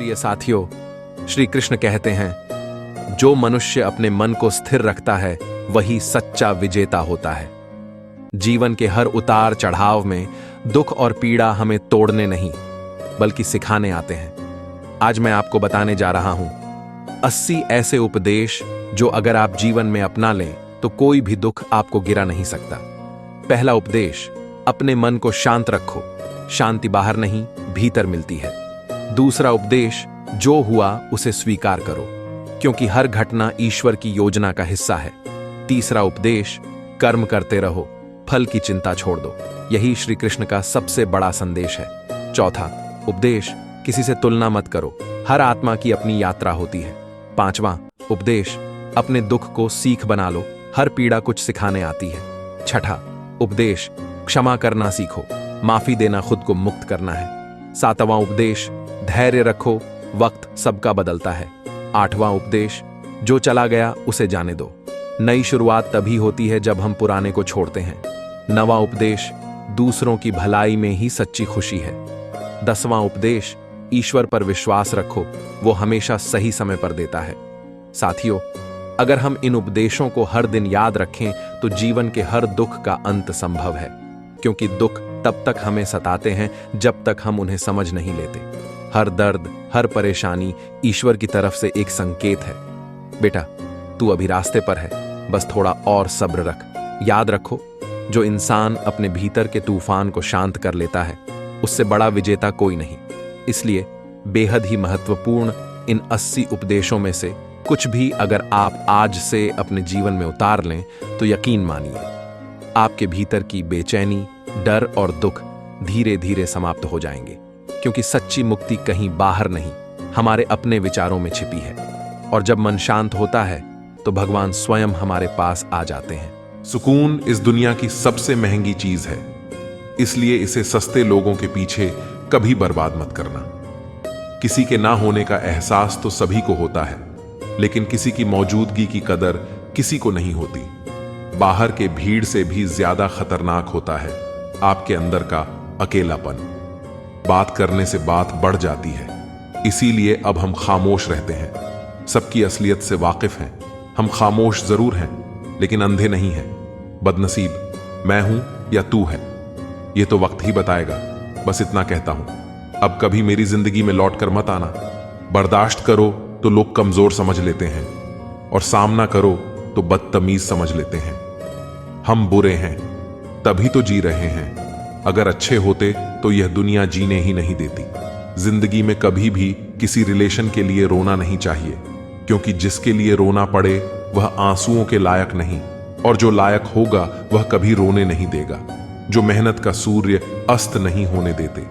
प्रिय साथियों, श्री कृष्ण कहते हैं, जो मनुष्य अपने मन को स्थिर रखता है वही सच्चा विजेता होता है। जीवन के हर उतार चढ़ाव में दुख और पीड़ा हमें तोड़ने नहीं बल्कि सिखाने आते हैं। आज मैं आपको बताने जा रहा हूं 80 ऐसे उपदेश जो अगर आप जीवन में अपना लें तो कोई भी दुख आपको गिरा नहीं सकता। पहला उपदेश, अपने मन को शांत रखो। शांति बाहर नहीं, भीतर मिलती है। दूसरा उपदेश, जो हुआ उसे स्वीकार करो, क्योंकि हर घटना ईश्वर की योजना का हिस्सा है। तीसरा उपदेश, कर्म करते रहो, फल की चिंता छोड़ दो। यही श्री कृष्ण का सबसे बड़ा संदेश है। चौथा उपदेश, किसी से तुलना मत करो, हर आत्मा की अपनी यात्रा होती है। पांचवां उपदेश, अपने दुख को सीख बना लो, हर पीड़ा कुछ सिखाने आती है। छठा उपदेश, क्षमा करना सीखो, माफी देना खुद को मुक्त करना है। सातवां उपदेश, धैर्य रखो, वक्त सबका बदलता है। आठवां उपदेश, जो चला गया उसे जाने दो, नई शुरुआत तभी होती है जब हम पुराने को छोड़ते हैं। नवां उपदेश, दूसरों की भलाई में ही सच्ची खुशी है। 10वां उपदेश, ईश्वर पर विश्वास रखो, वो हमेशा सही समय पर देता है। साथियों, अगर हम इन उपदेशों को हर दिन याद रखें तो जीवन के हर दुख का अंत संभव है, क्योंकि दुख तब तक हमें सताते हैं जब तक हम उन्हें समझ नहीं लेते। हर दर्द, हर परेशानी ईश्वर की तरफ से एक संकेत है। बेटा, तू अभी रास्ते पर है, बस थोड़ा और सब्र रख। याद रखो, जो इंसान अपने भीतर के तूफान को शांत कर लेता है उससे बड़ा विजेता कोई नहीं। इसलिए बेहद ही महत्वपूर्ण इन 80 उपदेशों में से कुछ भी अगर आप आज से अपने जीवन में उतार लें तो यकीन मानिए, आपके भीतर की बेचैनी, डर और दुख धीरे धीरे समाप्त हो जाएंगे, क्योंकि सच्ची मुक्ति कहीं बाहर नहीं, हमारे अपने विचारों में छिपी है। और जब मन शांत होता है तो भगवान स्वयं हमारे पास आ जाते हैं। सुकून इस दुनिया की सबसे महंगी चीज है, इसलिए इसे सस्ते लोगों के पीछे कभी बर्बाद मत करना। किसी के ना होने का एहसास तो सभी को होता है, लेकिन किसी की मौजूदगी की कदर किसी को नहीं होती। बाहर के भीड़ से भी ज्यादा खतरनाक होता है आपके अंदर का अकेलापन। बात करने से बात बढ़ जाती है, इसीलिए अब हम खामोश रहते हैं। सबकी असलियत से वाकिफ हैं। हम खामोश जरूर हैं, लेकिन अंधे नहीं हैं। बदनसीब मैं हूं या तू है, ये तो वक्त ही बताएगा। बस इतना कहता हूं, अब कभी मेरी जिंदगी में लौट कर मत आना। बर्दाश्त करो तो लोग कमजोर समझ लेते हैं, और सामना करो तो बदतमीज समझ लेते हैं। हम बुरे हैं तभी तो जी रहे हैं, अगर अच्छे होते तो यह दुनिया जीने ही नहीं देती। जिंदगी में कभी भी किसी रिलेशन के लिए रोना नहीं चाहिए, क्योंकि जिसके लिए रोना पड़े वह आंसुओं के लायक नहीं, और जो लायक होगा वह कभी रोने नहीं देगा। जो मेहनत का सूर्य अस्त नहीं होने देते,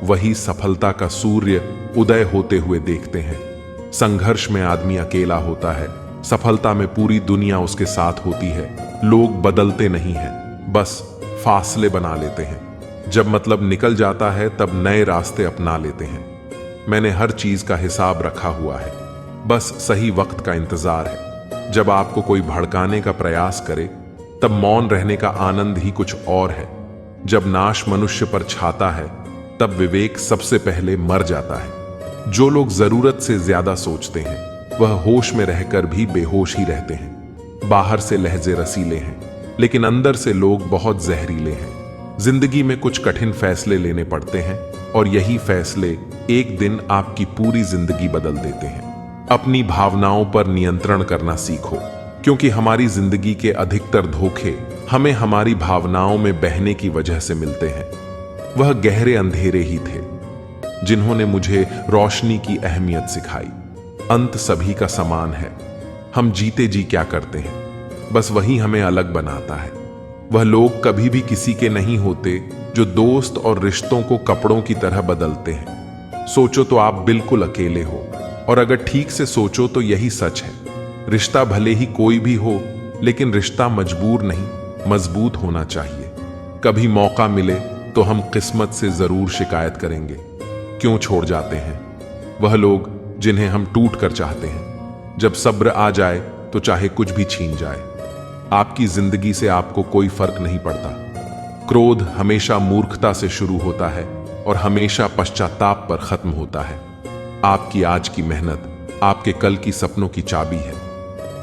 वही सफलता का सूर्य उदय होते हुए देखते हैं। संघर्ष में आदमी अकेला होता है, सफलता में पूरी दुनिया उसके साथ होती है। लोग बदलते नहीं हैं, बस फासले बना लेते हैं। जब मतलब निकल जाता है तब नए रास्ते अपना लेते हैं। मैंने हर चीज का हिसाब रखा हुआ है, बस सही वक्त का इंतजार है। जब आपको कोई भड़काने का प्रयास करे तब मौन रहने का आनंद ही कुछ और है। जब नाश मनुष्य पर छाता है तब विवेक सबसे पहले मर जाता है। जो लोग जरूरत से ज्यादा सोचते हैं वह होश में रहकर भी बेहोश ही रहते हैं। बाहर से लहजे रसीले हैं, लेकिन अंदर से लोग बहुत जहरीले हैं। जिंदगी में कुछ कठिन फैसले लेने पड़ते हैं, और यही फैसले एक दिन आपकी पूरी जिंदगी बदल देते हैं। अपनी भावनाओं पर नियंत्रण करना सीखो, क्योंकि हमारी जिंदगी के अधिकतर धोखे हमें हमारी भावनाओं में बहने की वजह से मिलते हैं। वह गहरे अंधेरे ही थे जिन्होंने मुझे रोशनी की अहमियत सिखाई। अंत सभी का समान है, हम जीते जी क्या करते हैं, बस वही हमें अलग बनाता है। वह लोग कभी भी किसी के नहीं होते जो दोस्त और रिश्तों को कपड़ों की तरह बदलते हैं। सोचो तो आप बिल्कुल अकेले हो, और अगर ठीक से सोचो तो यही सच है। रिश्ता भले ही कोई भी हो, लेकिन रिश्ता मजबूर नहीं, मजबूत होना चाहिए। कभी मौका मिले तो हम किस्मत से जरूर शिकायत करेंगे, क्यों छोड़ जाते हैं वह लोग जिन्हें हम टूट कर चाहते हैं। जब सब्र आ जाए तो चाहे कुछ भी छीन जाए। आपकी जिंदगी से आपको कोई फर्क नहीं पड़ता। क्रोध हमेशा मूर्खता से शुरू होता है और हमेशा पश्चाताप पर खत्म होता है। आपकी आज की मेहनत आपके कल की सपनों की चाबी है।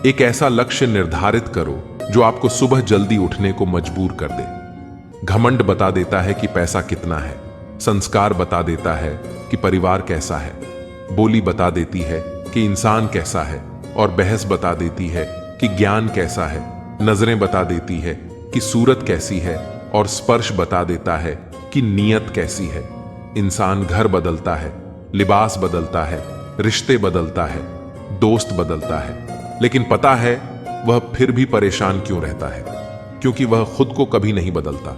एक ऐसा लक्ष्य निर्धारित करो जो आपको सुबह जल्दी उठने को मजबूर कर दे। घमंड बता देता है कि पैसा कितना है, संस्कार बता देता है कि परिवार कैसा है, बोली बता देती है कि इंसान कैसा है, और बहस बता देती है कि ज्ञान कैसा है। नजरें बता देती है कि सूरत कैसी है, और स्पर्श बता देता है कि नीयत कैसी है। इंसान घर बदलता है, लिबास बदलता है, रिश्ते बदलता है, दोस्त बदलता है, लेकिन पता है वह फिर भी परेशान क्यों रहता है? क्योंकि वह खुद को कभी नहीं बदलता।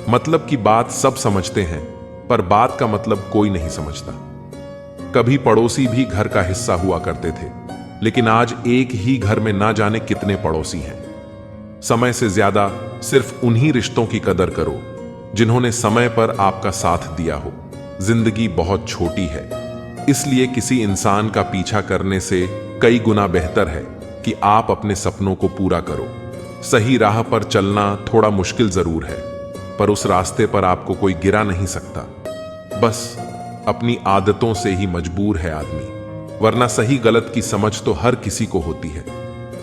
मतलब की बात सब समझते हैं, पर बात का मतलब कोई नहीं समझता। कभी पड़ोसी भी घर का हिस्सा हुआ करते थे, लेकिन आज एक ही घर में ना जाने कितने पड़ोसी हैं। समय से ज्यादा सिर्फ उन्हीं रिश्तों की कदर करो जिन्होंने समय पर आपका साथ दिया हो। जिंदगी बहुत छोटी है, इसलिए किसी इंसान का पीछा करने से कई गुना बेहतर है कि आप अपने सपनों को पूरा करो। सही राह पर चलना थोड़ा मुश्किल जरूर है, पर उस रास्ते पर आपको कोई गिरा नहीं सकता। बस अपनी आदतों से ही मजबूर है आदमी, वरना सही गलत की समझ तो हर किसी को होती है।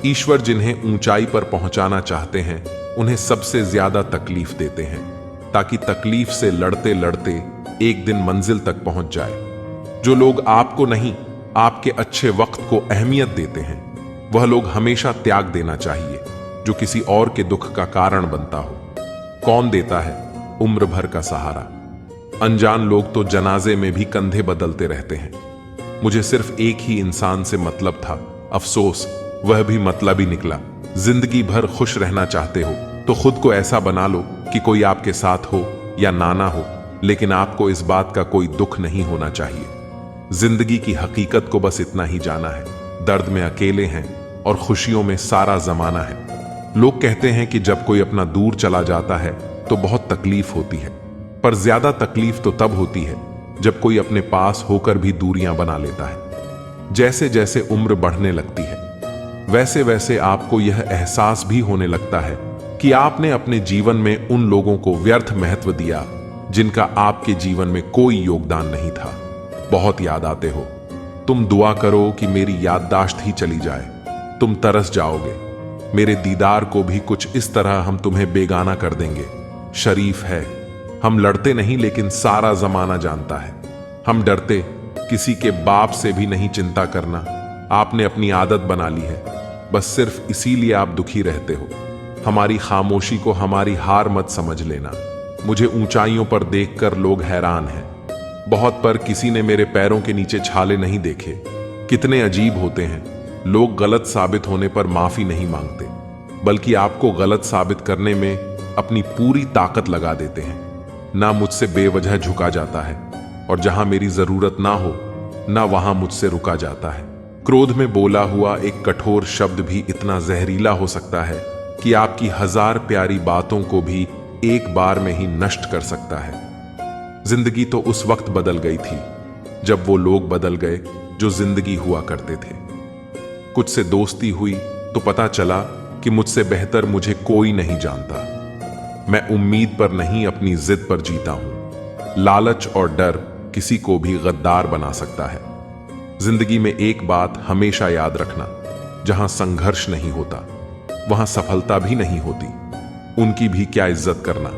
ईश्वर जिन्हें ऊंचाई पर पहुंचाना चाहते हैं, उन्हें सबसे ज्यादा तकलीफ देते हैं, ताकि तकलीफ से लड़ते लड़ते एक दिन मंजिल तक पहुंच जाए। जो लोग आपको नहीं, आपके अच्छे वक्त को अहमियत देते हैं, वह लोग हमेशा त्याग देना चाहिए जो किसी और के दुख का कारण बनता हो। कौन देता है उम्र भर का सहारा? अनजान लोग तो जनाजे में भी कंधे बदलते रहते हैं। मुझे सिर्फ एक ही इंसान से मतलब था, अफसोस वह भी मतलबी निकला। जिंदगी भर खुश रहना चाहते हो तो खुद को ऐसा बना लो कि कोई आपके साथ हो या ना हो, लेकिन आपको इस बात का कोई दुख नहीं होना चाहिए। जिंदगी की हकीकत को बस इतना ही जाना है, दर्द में अकेले हैं और खुशियों में सारा जमाना है। लोग कहते हैं कि जब कोई अपना दूर चला जाता है तो बहुत तकलीफ होती है, पर ज्यादा तकलीफ तो तब होती है जब कोई अपने पास होकर भी दूरियां बना लेता है। जैसे जैसे उम्र बढ़ने लगती है, वैसे वैसे आपको यह एहसास भी होने लगता है कि आपने अपने जीवन में उन लोगों को व्यर्थ महत्व दिया जिनका आपके जीवन में कोई योगदान नहीं था। बहुत याद आते हो, तुम दुआ करो कि मेरी याददाश्त ही चली जाए, तुम तरस जाओगे। मेरे दीदार को भी कुछ इस तरह हम तुम्हें बेगाना कर देंगे। शरीफ है, हम लड़ते नहीं, लेकिन सारा जमाना जानता है। हम डरते किसी के बाप से भी नहीं चिंता करना, आपने अपनी आदत बना ली है। बस सिर्फ इसीलिए आप दुखी रहते हो। हमारी खामोशी को हमारी हार मत समझ लेना। मुझे ऊंचाइयों पर देखकर लोग हैरान हैं बहुत, पर किसी ने मेरे पैरों के नीचे छाले नहीं देखे। कितने अजीब होते हैं, लोग गलत साबित होने पर माफी नहीं मांगते, बल्कि आपको गलत साबित करने में अपनी पूरी ताकत लगा देते हैं। ना मुझसे बेवजह झुका जाता है, और जहां मेरी जरूरत ना हो, ना वहां मुझसे रुका जाता है। क्रोध में बोला हुआ एक कठोर शब्द भी इतना जहरीला हो सकता है कि आपकी 1000 प्यारी बातों को भी एक बार में ही नष्ट कर सकता है। जिंदगी तो उस वक्त बदल गई थी जब वो लोग बदल गए जो जिंदगी हुआ करते थे। कुछ से दोस्ती हुई तो पता चला कि मुझसे बेहतर मुझे कोई नहीं जानता। मैं उम्मीद पर नहीं, अपनी जिद पर जीता हूं। लालच और डर किसी को भी गद्दार बना सकता है। जिंदगी में एक बात हमेशा याद रखना, जहां संघर्ष नहीं होता वहां सफलता भी नहीं होती। उनकी भी क्या इज्जत करना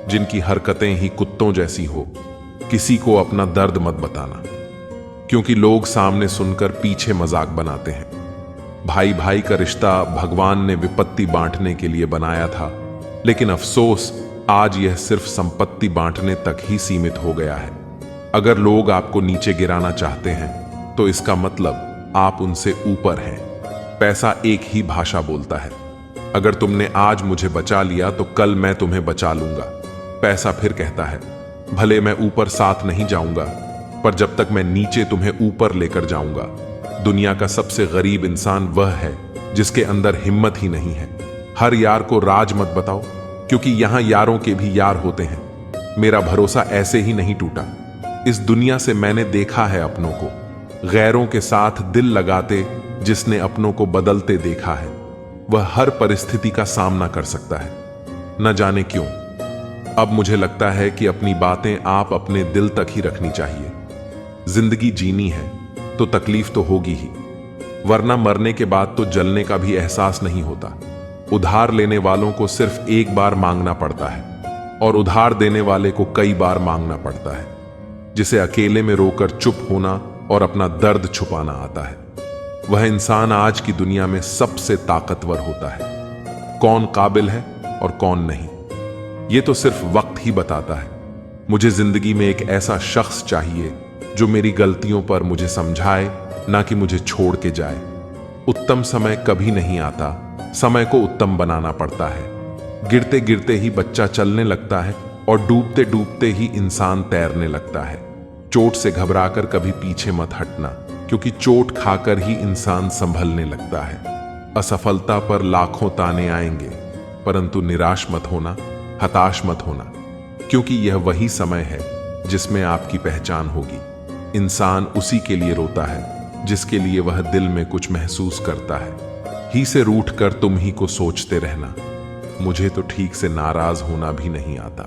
जिनकी हरकतें ही कुत्तों जैसी हो। किसी को अपना दर्द मत बताना, क्योंकि लोग सामने सुनकर पीछे मजाक बनाते हैं। भाई भाई का रिश्ता भगवान ने विपत्ति बांटने के लिए बनाया था, लेकिन अफसोस आज यह सिर्फ संपत्ति बांटने तक ही सीमित हो गया है। अगर लोग आपको नीचे गिराना चाहते हैं तो इसका मतलब आप उनसे ऊपर हैं। पैसा एक ही भाषा बोलता है। अगर तुमने आज मुझे बचा लिया तो कल मैं तुम्हें बचा लूंगा। पैसा फिर कहता है, भले मैं ऊपर साथ नहीं जाऊंगा, पर जब तक मैं नीचे तुम्हें ऊपर लेकर जाऊंगा। दुनिया का सबसे गरीब इंसान वह है जिसके अंदर हिम्मत ही नहीं है। हर यार को राज मत बताओ, क्योंकि यहां यारों के भी यार होते हैं। मेरा भरोसा ऐसे ही नहीं टूटा। इस दुनिया से मैंने देखा है अपनों को गैरों के साथ दिल लगाते। जिसने अपनों को बदलते देखा है वह हर परिस्थिति का सामना कर सकता है। न जाने क्यों अब मुझे लगता है कि अपनी बातें आप अपने दिल तक ही रखनी चाहिए। जिंदगी जीनी है तो तकलीफ तो होगी ही, वरना मरने के बाद तो जलने का भी एहसास नहीं होता। उधार लेने वालों को सिर्फ एक बार मांगना पड़ता है और उधार देने वाले को कई बार मांगना पड़ता है, जिसे अकेले में रोकर चुप होना और अपना दर्द छुपाना आता है। वह इंसान आज की दुनिया में सबसे ताकतवर होता है। कौन काबिल है और कौन नहीं, यह तो सिर्फ वक्त ही बताता है। मुझे जिंदगी में एक ऐसा शख्स चाहिए जो मेरी गलतियों पर मुझे समझाए, ना कि मुझे छोड़ के जाए। उत्तम समय कभी नहीं आता, समय को उत्तम बनाना पड़ता है। गिरते गिरते ही बच्चा चलने लगता है और डूबते डूबते ही इंसान तैरने लगता है। चोट से घबराकर कभी पीछे मत हटना, क्योंकि चोट खाकर ही इंसान संभलने लगता है। असफलता पर लाखों ताने आएंगे, परंतु निराश मत होना, हताश मत होना, क्योंकि यह वही समय है जिसमें आपकी पहचान होगी। इंसान उसी के लिए रोता है जिसके लिए वह दिल में कुछ महसूस करता है। ही से रूठ कर तुम ही को सोचते रहना, मुझे तो ठीक से नाराज होना भी नहीं आता।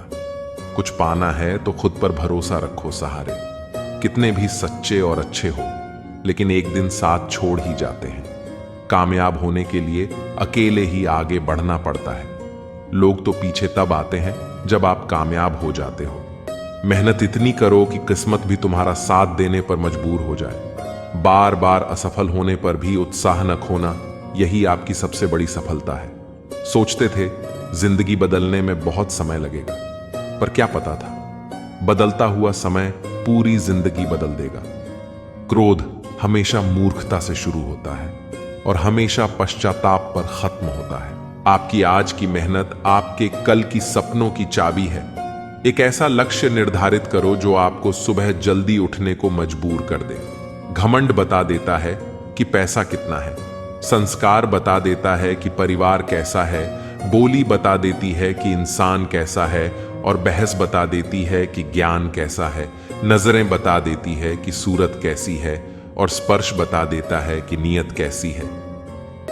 कुछ पाना है तो खुद पर भरोसा रखो सहारे। कितने भी सच्चे और अच्छे हो, लेकिन एक दिन साथ छोड़ ही जाते हैं। कामयाब होने के लिए अकेले ही आगे बढ़ना पड़ता है। लोग तो पीछे तब आते हैं जब आप कामयाब हो जाते हो। मेहनत इतनी करो कि किस्मत भी तुम्हारा साथ देने पर मजबूर हो जाए। बार बार असफल होने पर भी उत्साह न खोना, यही आपकी सबसे बड़ी सफलता है। सोचते थे जिंदगी बदलने में बहुत समय लगेगा, पर क्या पता था बदलता हुआ समय पूरी जिंदगी बदल देगा। क्रोध हमेशा मूर्खता से शुरू होता है और हमेशा पश्चाताप पर खत्म होता है। आपकी आज की मेहनत आपके कल की सपनों की चाबी है। एक ऐसा लक्ष्य निर्धारित करो जो आपको सुबह जल्दी उठने को मजबूर कर दे। घमंड बता देता है कि पैसा कितना है, संस्कार बता देता है कि परिवार कैसा है, बोली बता देती है कि इंसान कैसा है, और बहस बता देती है कि ज्ञान कैसा है। नजरें बता देती है कि सूरत कैसी है, और स्पर्श बता देता है कि नीयत कैसी है।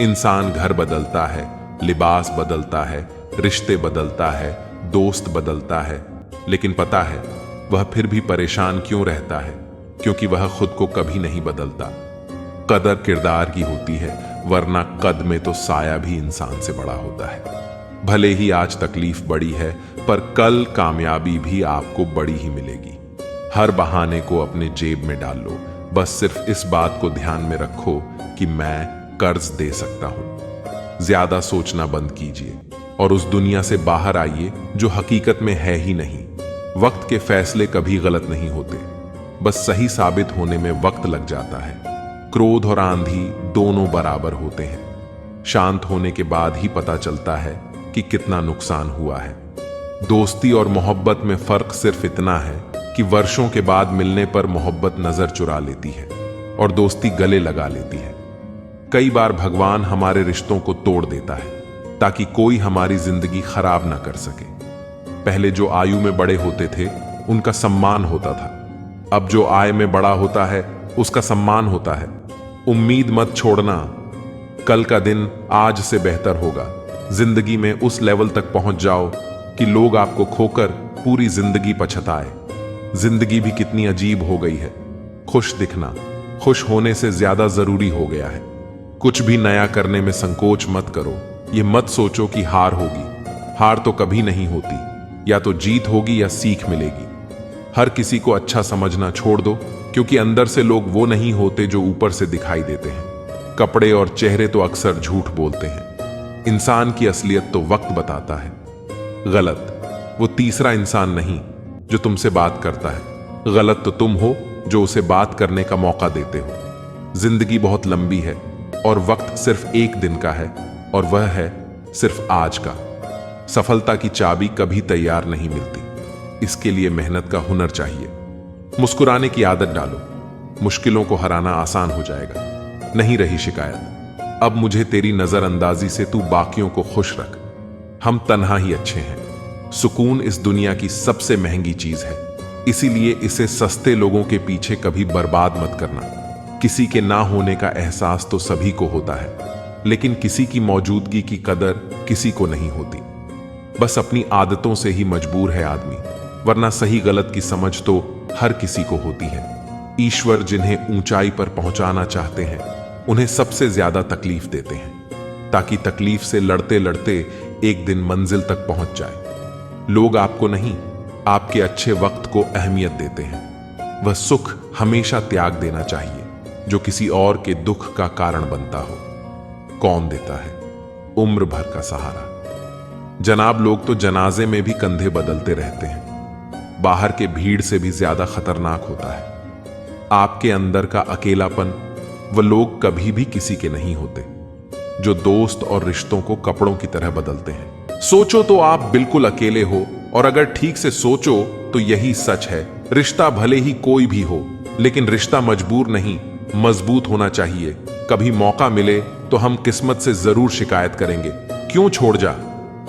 इंसान घर बदलता है, लिबास बदलता है, रिश्ते बदलता है, दोस्त बदलता है, लेकिन पता है वह फिर भी परेशान क्यों रहता है? क्योंकि वह खुद को कभी नहीं बदलता। कदर किरदार की होती है, वरना कद में तो साया भी इंसान से बड़ा होता है। भले ही आज तकलीफ बड़ी है, पर कल कामयाबी भी आपको बड़ी ही मिलेगी। हर बहाने को अपने जेब में डाल लो, बस सिर्फ इस बात को ध्यान में रखो कि मैं कर्ज दे सकता हूं। ज्यादा सोचना बंद कीजिए और उस दुनिया से बाहर आइए जो हकीकत में है ही नहीं। वक्त के फैसले कभी गलत नहीं होते, बस सही साबित होने में वक्त लग जाता है। क्रोध और आंधी दोनों बराबर होते हैं। शांत होने के बाद ही पता चलता है कि कितना नुकसान हुआ है। दोस्ती और मोहब्बत में फर्क सिर्फ इतना है कि वर्षों के बाद मिलने पर मोहब्बत नजर चुरा लेती है और दोस्ती गले लगा लेती है। कई बार भगवान हमारे रिश्तों को तोड़ देता है ताकि कोई हमारी जिंदगी खराब ना कर सके। पहले जो आयु में बड़े होते थे उनका सम्मान होता था, अब जो आय में बड़ा होता है उसका सम्मान होता है। उम्मीद मत छोड़ना, कल का दिन आज से बेहतर होगा। जिंदगी में उस लेवल तक पहुंच जाओ कि लोग आपको खोकर पूरी जिंदगी पछताए। जिंदगी भी कितनी अजीब हो गई है। खुश दिखना खुश होने से ज्यादा जरूरी हो गया है। कुछ भी नया करने में संकोच मत करो। ये मत सोचो कि हार होगी, हार तो कभी नहीं होती। या तो जीत होगी या सीख मिलेगी। हर किसी को अच्छा समझना छोड़ दो, क्योंकि अंदर से लोग वो नहीं होते जो ऊपर से दिखाई देते हैं। कपड़े और चेहरे तो अक्सर झूठ बोलते हैं। इंसान की असलियत तो वक्त बताता है। गलत वो तीसरा इंसान नहीं जो तुमसे बात करता है, गलत तो तुम हो जो उसे बात करने का मौका देते हो। जिंदगी बहुत लंबी है और वक्त सिर्फ एक दिन का है, और वह है सिर्फ आज का। सफलता की चाबी कभी तैयार नहीं मिलती, इसके लिए मेहनत का हुनर चाहिए। मुस्कुराने की आदत डालो, मुश्किलों को हराना आसान हो जाएगा। नहीं रही शिकायत, अब मुझे तेरी नजरअंदाजी से तू बाकियों को खुश रख। हम तन्हा ही अच्छे हैं। सुकून इस दुनिया की सबसे महंगी चीज है, इसीलिए इसे सस्ते लोगों के पीछे कभी बर्बाद मत करना। किसी के ना होने का एहसास तो सभी को होता है, लेकिन किसी की मौजूदगी की कदर किसी को नहीं होती। बस अपनी आदतों से ही मजबूर है आदमी, वरना सही गलत की समझ तो हर किसी को होती है। ईश्वर जिन्हें ऊंचाई पर पहुंचाना चाहते हैं उन्हें सबसे ज्यादा तकलीफ देते हैं, ताकि तकलीफ से लड़ते लड़ते एक दिन मंजिल तक पहुंच जाए। लोग आपको नहीं, आपके अच्छे वक्त को अहमियत देते हैं। वह सुख हमेशा त्याग देना चाहिए जो किसी और के दुख का कारण बनता हो। कौन देता है उम्र भर का सहारा? जनाब, लोग तो जनाजे में भी कंधे बदलते रहते हैं। बाहर के भीड़ से भी ज्यादा खतरनाक होता है आपके अंदर का अकेलापन। वह लोग कभी भी किसी के नहीं होते जो दोस्त और रिश्तों को कपड़ों की तरह बदलते हैं। सोचो तो आप बिल्कुल अकेले हो, और अगर ठीक से सोचो तो यही सच है। रिश्ता भले ही कोई भी हो, लेकिन रिश्ता मजबूर नहीं, मजबूत होना चाहिए। कभी मौका मिले तो हम किस्मत से जरूर शिकायत करेंगे, क्यों छोड़ जा।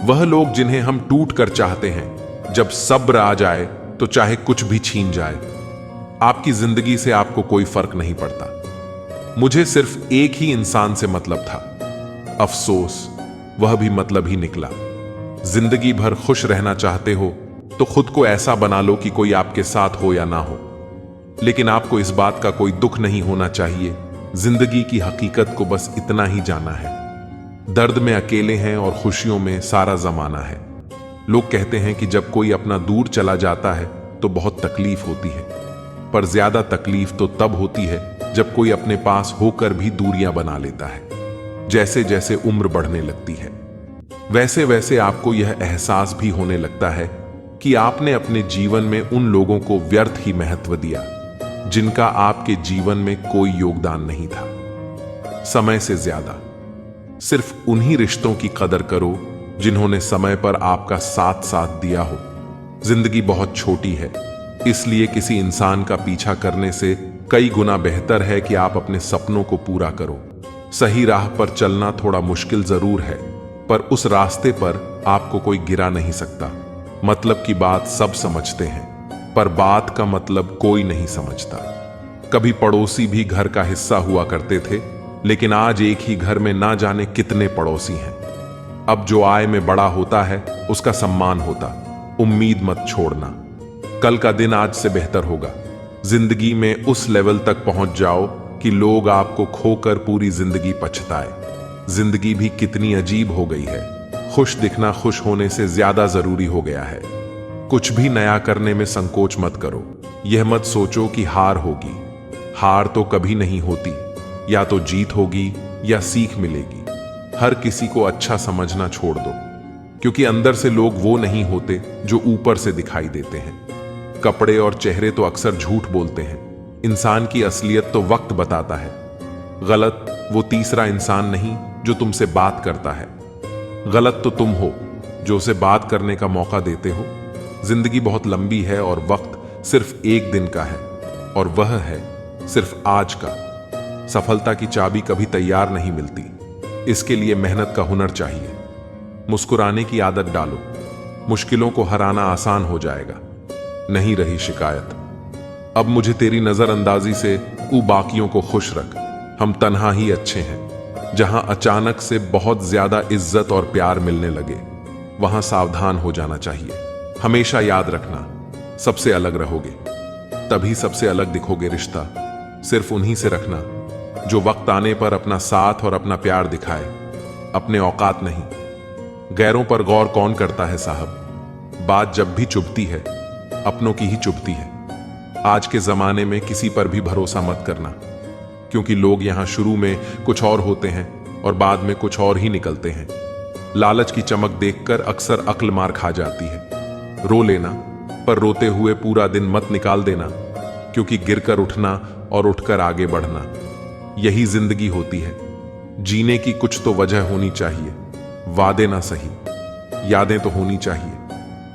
वह लोग जिन्हें हम टूट कर चाहते हैं, जब सब्र आ जाए तो चाहे कुछ भी छीन जाए। आपकी जिंदगी से आपको कोई फर्क नहीं पड़ता। मुझे सिर्फ एक ही इंसान से मतलब था, अफसोस वह भी मतलब ही निकला। जिंदगी भर खुश रहना चाहते हो तो खुद को ऐसा बना लो कि कोई आपके साथ हो या ना हो, लेकिन आपको इस बात का कोई दुख नहीं होना चाहिए। जिंदगी की हकीकत को बस इतना ही जाना है, दर्द में अकेले हैं और खुशियों में सारा जमाना है। लोग कहते हैं कि जब कोई अपना दूर चला जाता है तो बहुत तकलीफ होती है, पर ज्यादा तकलीफ तो तब होती है जब कोई अपने पास होकर भी दूरियां बना लेता है। जैसे जैसे उम्र बढ़ने लगती है, वैसे वैसे आपको यह एहसास भी होने लगता है कि आपने अपने जीवन में उन लोगों को व्यर्थ ही महत्व दिया जिनका आपके जीवन में कोई योगदान नहीं था। समय से ज्यादा सिर्फ उन्हीं रिश्तों की कदर करो जिन्होंने समय पर आपका साथ साथ दिया हो। जिंदगी बहुत छोटी है, इसलिए किसी इंसान का पीछा करने से कई गुना बेहतर है कि आप अपने सपनों को पूरा करो। सही राह पर चलना थोड़ा मुश्किल जरूर है, पर उस रास्ते पर आपको कोई गिरा नहीं सकता। मतलब की बात सब समझते हैं, पर बात का मतलब कोई नहीं समझता। कभी पड़ोसी भी घर का हिस्सा हुआ करते थे, लेकिन आज एक ही घर में ना जाने कितने पड़ोसी हैं। अब जो आय में बड़ा होता है उसका सम्मान होता। उम्मीद मत छोड़ना, कल का दिन आज से बेहतर होगा। जिंदगी में उस लेवल तक पहुंच जाओ कि लोग आपको खोकर पूरी जिंदगी पछताए। जिंदगी भी कितनी अजीब हो गई है, खुश दिखना खुश होने से ज्यादा जरूरी हो गया है। कुछ भी नया करने में संकोच मत करो। यह मत सोचो कि हार होगी, हार तो कभी नहीं होती। या तो जीत होगी या सीख मिलेगी। हर किसी को अच्छा समझना छोड़ दो, क्योंकि अंदर से लोग वो नहीं होते जो ऊपर से दिखाई देते हैं। कपड़े और चेहरे तो अक्सर झूठ बोलते हैं, इंसान की असलियत तो वक्त बताता है। गलत वो तीसरा इंसान नहीं जो तुमसे बात करता है, गलत तो तुम हो जो उसे बात करने का मौका देते हो। जिंदगी बहुत लंबी है और वक्त सिर्फ एक दिन का है, और वह है सिर्फ आज का। सफलता की चाबी कभी तैयार नहीं मिलती, इसके लिए मेहनत का हुनर चाहिए। मुस्कुराने की आदत डालो, मुश्किलों को हराना आसान हो जाएगा। नहीं रही शिकायत, अब मुझे तेरी नजरअंदाजी से ऊ बाकियों को खुश रख। हम तन्हा ही अच्छे हैं। जहां अचानक से बहुत ज्यादा इज्जत और प्यार मिलने लगे, वहां सावधान हो जाना चाहिए। हमेशा याद रखना, सबसे अलग रहोगे तभी सबसे अलग दिखोगे। रिश्ता सिर्फ उन्हीं से रखना जो वक्त आने पर अपना साथ और अपना प्यार दिखाए, अपने औकात नहीं। गैरों पर गौर कौन करता है साहब, बात जब भी चुभती है अपनों की ही चुभती है। आज के जमाने में किसी पर भी भरोसा मत करना, क्योंकि लोग यहां शुरू में कुछ और होते हैं और बाद में कुछ और ही निकलते हैं। लालच की चमक देखकर अक्सर अक्ल मार खा जाती है। रो लेना, पर रोते हुए पूरा दिन मत निकाल देना, क्योंकि गिरकर उठना और उठकर आगे बढ़ना यही जिंदगी होती है। जीने की कुछ तो वजह होनी चाहिए, वादे ना सही, यादें तो होनी चाहिए।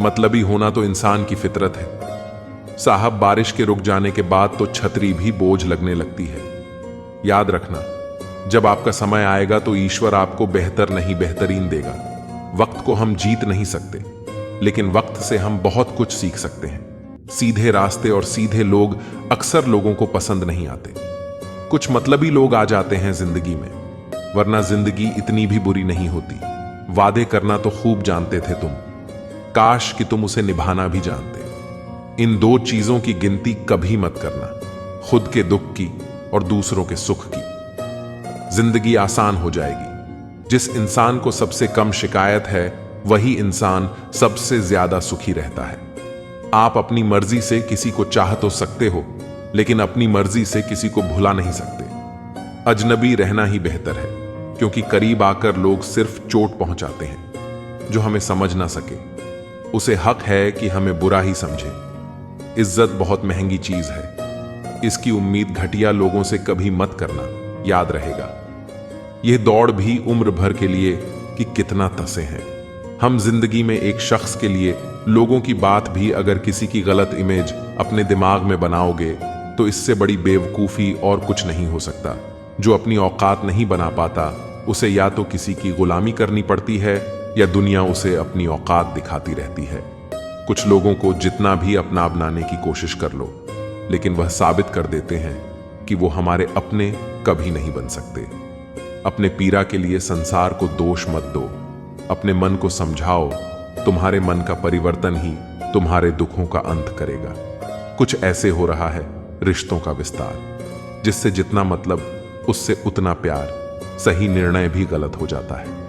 मतलबी होना तो इंसान की फितरत है साहब। बारिश के रुक जाने के बाद तो छतरी भी बोझ लगने लगती है। याद रखना, जब आपका समय आएगा तो ईश्वर आपको बेहतर नहीं बेहतरीन देगा। वक्त को हम जीत नहीं सकते, लेकिन वक्त से हम बहुत कुछ सीख सकते हैं। सीधे रास्ते और सीधे लोग अक्सर लोगों को पसंद नहीं आते। कुछ मतलबी लोग आ जाते हैं जिंदगी में, वरना जिंदगी इतनी भी बुरी नहीं होती। वादे करना तो खूब जानते थे तुम, काश कि तुम उसे निभाना भी जानते। इन दो चीजों की गिनती कभी मत करना, खुद के दुख की और दूसरों के सुख की। जिंदगी आसान हो जाएगी। जिस इंसान को सबसे कम शिकायत है वही इंसान सबसे ज्यादा सुखी रहता है। आप अपनी मर्जी से किसी को चाह तो सकते हो, लेकिन अपनी मर्जी से किसी को भुला नहीं सकते। अजनबी रहना ही बेहतर है, क्योंकि करीब आकर लोग सिर्फ चोट पहुंचाते हैं। जो हमें समझ ना सके उसे हक है कि हमें बुरा ही समझे। इज्जत बहुत महंगी चीज है, इसकी उम्मीद घटिया लोगों से कभी मत करना, याद रहेगा। यह दौड़ भी उम्र भर के लिए कि कितना तसे हैं। हम जिंदगी में एक शख्स के लिए लोगों की बात भी अगर किसी की गलत इमेज अपने दिमाग में बनाओगे तो इससे बड़ी बेवकूफी और कुछ नहीं हो सकता। जो अपनी औकात नहीं बना पाता उसे या तो किसी की गुलामी करनी पड़ती है या दुनिया उसे अपनी औकात दिखाती रहती है। कुछ लोगों को जितना भी अपना बनाने की कोशिश कर लो, लेकिन वह साबित कर देते हैं कि वो हमारे अपने कभी नहीं बन सकते। अपने पीरा के लिए संसार को दोष मत दो। अपने मन को समझाओ, तुम्हारे मन का परिवर्तन ही तुम्हारे दुखों का अंत करेगा। कुछ ऐसे हो रहा है रिश्तों का विस्तार, जिससे जितना मतलब उससे उतना प्यार। सही निर्णय भी गलत हो जाता है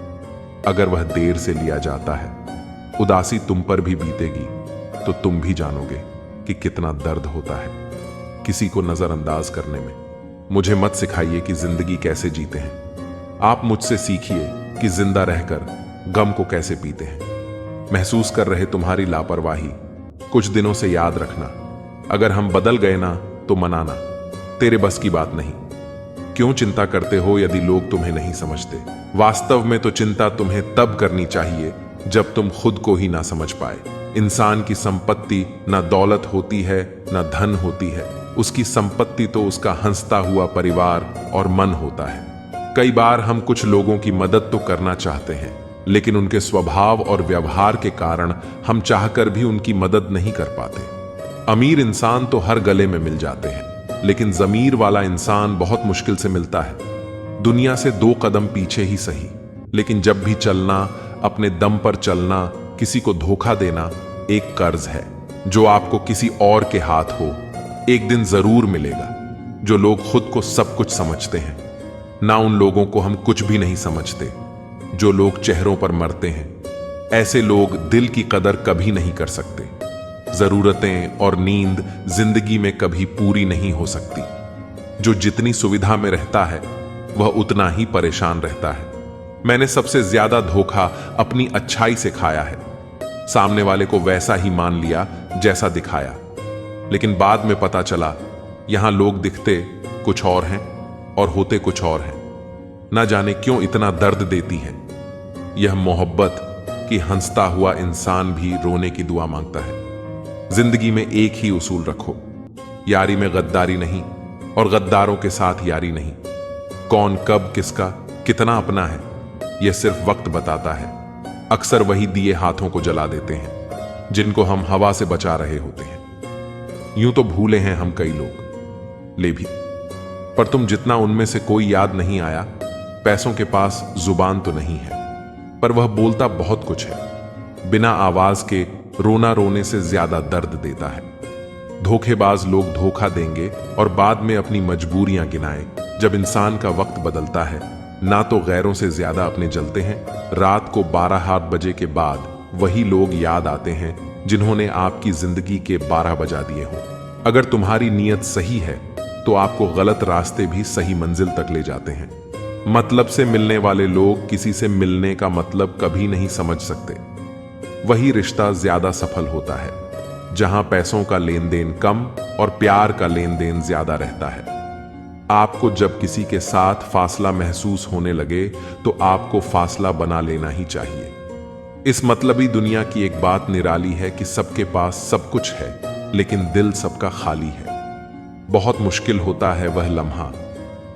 अगर वह देर से लिया जाता है। उदासी तुम पर भी बीतेगी तो तुम भी जानोगे कि कितना दर्द होता है किसी को नजरअंदाज करने में। मुझे मत सिखाइए कि जिंदगी कैसे जीते हैं, आप मुझसे सीखिए कि जिंदा रहकर गम को कैसे पीते हैं। महसूस कर रहे तुम्हारी लापरवाही कुछ दिनों से याद रखना। अगर हम बदल गए ना तो मनाना, तेरे बस की बात नहीं। क्यों चिंता करते हो यदि लोग तुम्हें नहीं समझते? वास्तव में तो चिंता तुम्हें तब करनी चाहिए जब तुम खुद को ही ना समझ पाए। इंसान की संपत्ति ना दौलत होती है ना धन होती है, उसकी संपत्ति तो उसका हंसता हुआ परिवार और मन होता है। कई बार हम कुछ लोगों की मदद तो करना चाहते हैं, लेकिन उनके स्वभाव और व्यवहार के कारण हम चाहकर भी उनकी मदद नहीं कर पाते। अमीर इंसान तो हर गले में मिल जाते हैं, लेकिन जमीर वाला इंसान बहुत मुश्किल से मिलता है। दुनिया से 2 कदम पीछे ही सही, लेकिन जब भी चलना अपने दम पर चलना। किसी को धोखा देना एक कर्ज है जो आपको किसी और के हाथ हो एक दिन जरूर मिलेगा। जो लोग खुद को सब कुछ समझते हैं, ना उन लोगों को हम कुछ भी नहीं समझते। जो लोग चेहरों पर मरते हैं, ऐसे लोग दिल की कदर कभी नहीं कर सकते। जरूरतें और नींद जिंदगी में कभी पूरी नहीं हो सकती। जो जितनी सुविधा में रहता है वह उतना ही परेशान रहता है। मैंने सबसे ज्यादा धोखा अपनी अच्छाई से खाया है। सामने वाले को वैसा ही मान लिया जैसा दिखाया, लेकिन बाद में पता चला यहां लोग दिखते कुछ और हैं और होते कुछ और हैं। ना जाने क्यों इतना दर्द देती है यह मोहब्बत कि हंसता हुआ इंसान भी रोने की दुआ मांगता है। जिंदगी में एक ही उसूल रखो, यारी में गद्दारी नहीं और गद्दारों के साथ यारी नहीं। कौन कब किसका कितना अपना है यह सिर्फ वक्त बताता है। अक्सर वही दिए हाथों को जला देते हैं जिनको हम हवा से बचा रहे होते हैं। यूं तो भूले हैं हम कई लोग, ले भी, पर तुम जितना उनमें से कोई याद नहीं आया। पैसों के पास जुबान तो नहीं है, पर वह बोलता बहुत कुछ है। बिना आवाज के रोना रोने से ज्यादा दर्द देता है। धोखेबाज लोग धोखा देंगे और बाद में अपनी मजबूरियां गिनाए। जब इंसान का वक्त बदलता है, ना तो गैरों से ज्यादा अपने जलते हैं। रात को 12 बजे के बाद वही लोग याद आते हैं जिन्होंने आपकी जिंदगी के 12 बजा दिए हों। अगर तुम्हारी नीयत सही है तो आपको गलत रास्ते भी सही मंजिल तक ले जाते हैं। मतलब से मिलने वाले लोग किसी से मिलने का मतलब कभी नहीं समझ सकते। वही रिश्ता ज्यादा सफल होता है जहां पैसों का लेन देन कम और प्यार का लेन देन ज्यादा रहता है। आपको जब किसी के साथ फासला महसूस होने लगे तो आपको फासला बना लेना ही चाहिए। इस मतलबी दुनिया की एक बात निराली है कि सबके पास सब कुछ है, लेकिन दिल सबका खाली है। बहुत मुश्किल होता है वह लम्हा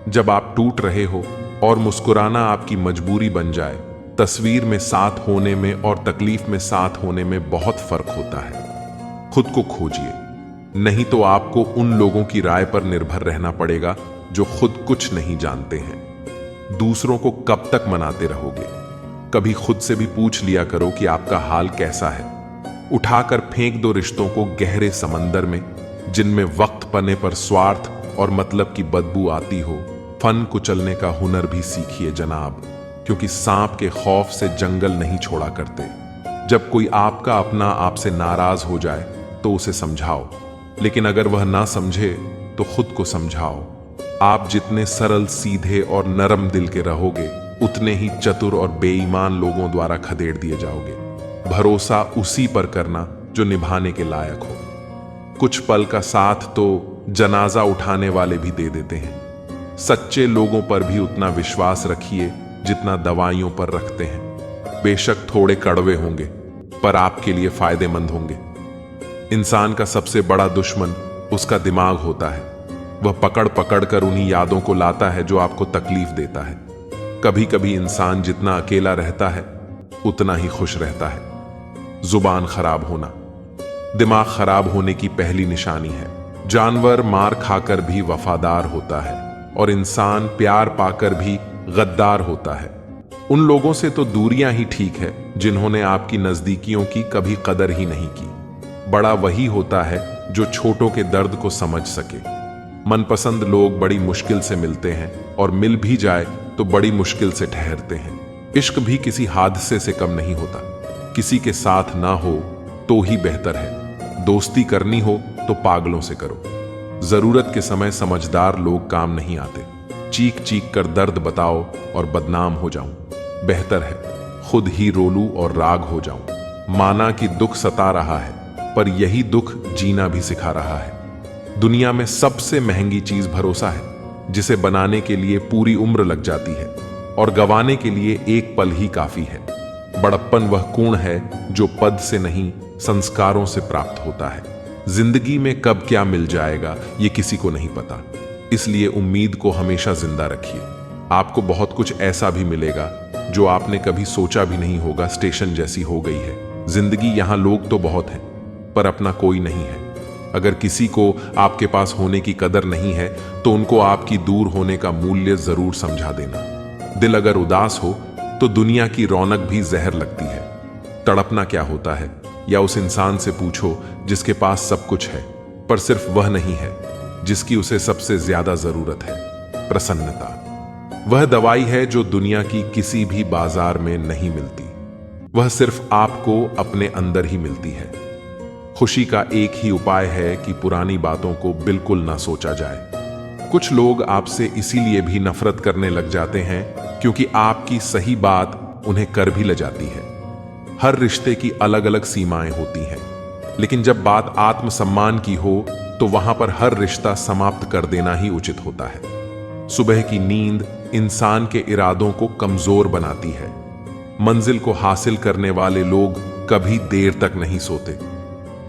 जब आप टूट रहे हो और मुस्कुराना आपकी मजबूरी बन जाए। तस्वीर में साथ होने में और तकलीफ में साथ होने में बहुत फर्क होता है। खुद को खोजिए, नहीं तो आपको उन लोगों की राय पर निर्भर रहना पड़ेगा जो खुद कुछ नहीं जानते हैं। दूसरों को कब तक मनाते रहोगे? कभी खुद से भी पूछ लिया करो कि आपका हाल कैसा है। उठाकर फेंक दो रिश्तों को गहरे समंदर में, जिनमें वक्त पने पर स्वार्थ और मतलब की बदबू आती हो, फन कुचलने का हुनर भी सीखिए जनाब, क्योंकि सांप के खौफ से जंगल नहीं छोड़ा करते। जब कोई आपका अपना आपसे नाराज हो जाए तो उसे समझाओ, लेकिन अगर वह ना समझे तो खुद को समझाओ। आप जितने सरल, सीधे और नरम दिल के रहोगे, उतने ही चतुर और बेईमान लोगों द्वारा खदेड़ दिए जाओगे। भरोसा उसी पर करना जो निभाने के लायक हो। कुछ पल का साथ तो जनाजा उठाने वाले भी दे देते हैं। सच्चे लोगों पर भी उतना विश्वास रखिए जितना दवाइयों पर रखते हैं। बेशक थोड़े कड़वे होंगे, पर आपके लिए फायदेमंद होंगे। इंसान का सबसे बड़ा दुश्मन उसका दिमाग होता है। वह पकड़ पकड़ कर उन्हीं यादों को लाता है जो आपको तकलीफ देता है। कभी कभी इंसान जितना अकेला रहता है उतना ही खुश रहता है। जुबान खराब होना दिमाग खराब होने की पहली निशानी है। जानवर मार खाकर भी वफादार होता है और इंसान प्यार पाकर भी गद्दार होता है। उन लोगों से तो दूरियां ही ठीक है जिन्होंने आपकी नजदीकियों की कभी कदर ही नहीं की। बड़ा वही होता है जो छोटों के दर्द को समझ सके। मनपसंद लोग बड़ी मुश्किल से मिलते हैं और मिल भी जाए तो बड़ी मुश्किल से ठहरते हैं। इश्क भी किसी हादसे से कम नहीं होता। किसी के साथ ना हो तो ही बेहतर है। दोस्ती करनी हो तो पागलों से करो। जरूरत के समय समझदार लोग काम नहीं आते। चीख चीख कर दर्द बताओ और बदनाम हो जाऊं, बेहतर है खुद ही रोलूं और राग हो जाऊं। माना कि दुख सता रहा है, पर यही दुख जीना भी सिखा रहा है। दुनिया में सबसे महंगी चीज भरोसा है, जिसे बनाने के लिए पूरी उम्र लग जाती है और गंवाने के लिए एक पल ही काफी है। बड़प्पन वह गुण है जो पद से नहीं, संस्कारों से प्राप्त होता है। जिंदगी में कब क्या मिल जाएगा ये किसी को नहीं पता, इसलिए उम्मीद को हमेशा जिंदा रखिए। आपको बहुत कुछ ऐसा भी मिलेगा जो आपने कभी सोचा भी नहीं होगा। स्टेशन जैसी हो गई है जिंदगी। यहां लोग तो बहुत हैं, पर अपना कोई नहीं है। अगर किसी को आपके पास होने की कदर नहीं है तो उनको आपकी दूर होने का मूल्य जरूर समझा देना। दिल अगर उदास हो तो दुनिया की रौनक भी जहर लगती है। तड़पना क्या होता है, या उस इंसान से पूछो जिसके पास सब कुछ है पर सिर्फ वह नहीं है जिसकी उसे सबसे ज्यादा जरूरत है, प्रसन्नता। वह दवाई है जो दुनिया की किसी भी बाजार में नहीं मिलती। वह सिर्फ आपको अपने अंदर ही मिलती है। खुशी का एक ही उपाय है कि पुरानी बातों को बिल्कुल ना सोचा जाए। कुछ लोग आपसे इसीलिए भी नफरत करने लग जाते हैं क्योंकि आपकी सही बात उन्हें कर भी ले जाती है। हर रिश्ते की अलग अलग सीमाएं होती हैं, लेकिन जब बात आत्मसम्मान की हो तो वहां पर हर रिश्ता समाप्त कर देना ही उचित होता है। सुबह की नींद इंसान के इरादों को कमजोर बनाती है। मंजिल को हासिल करने वाले लोग कभी देर तक नहीं सोते।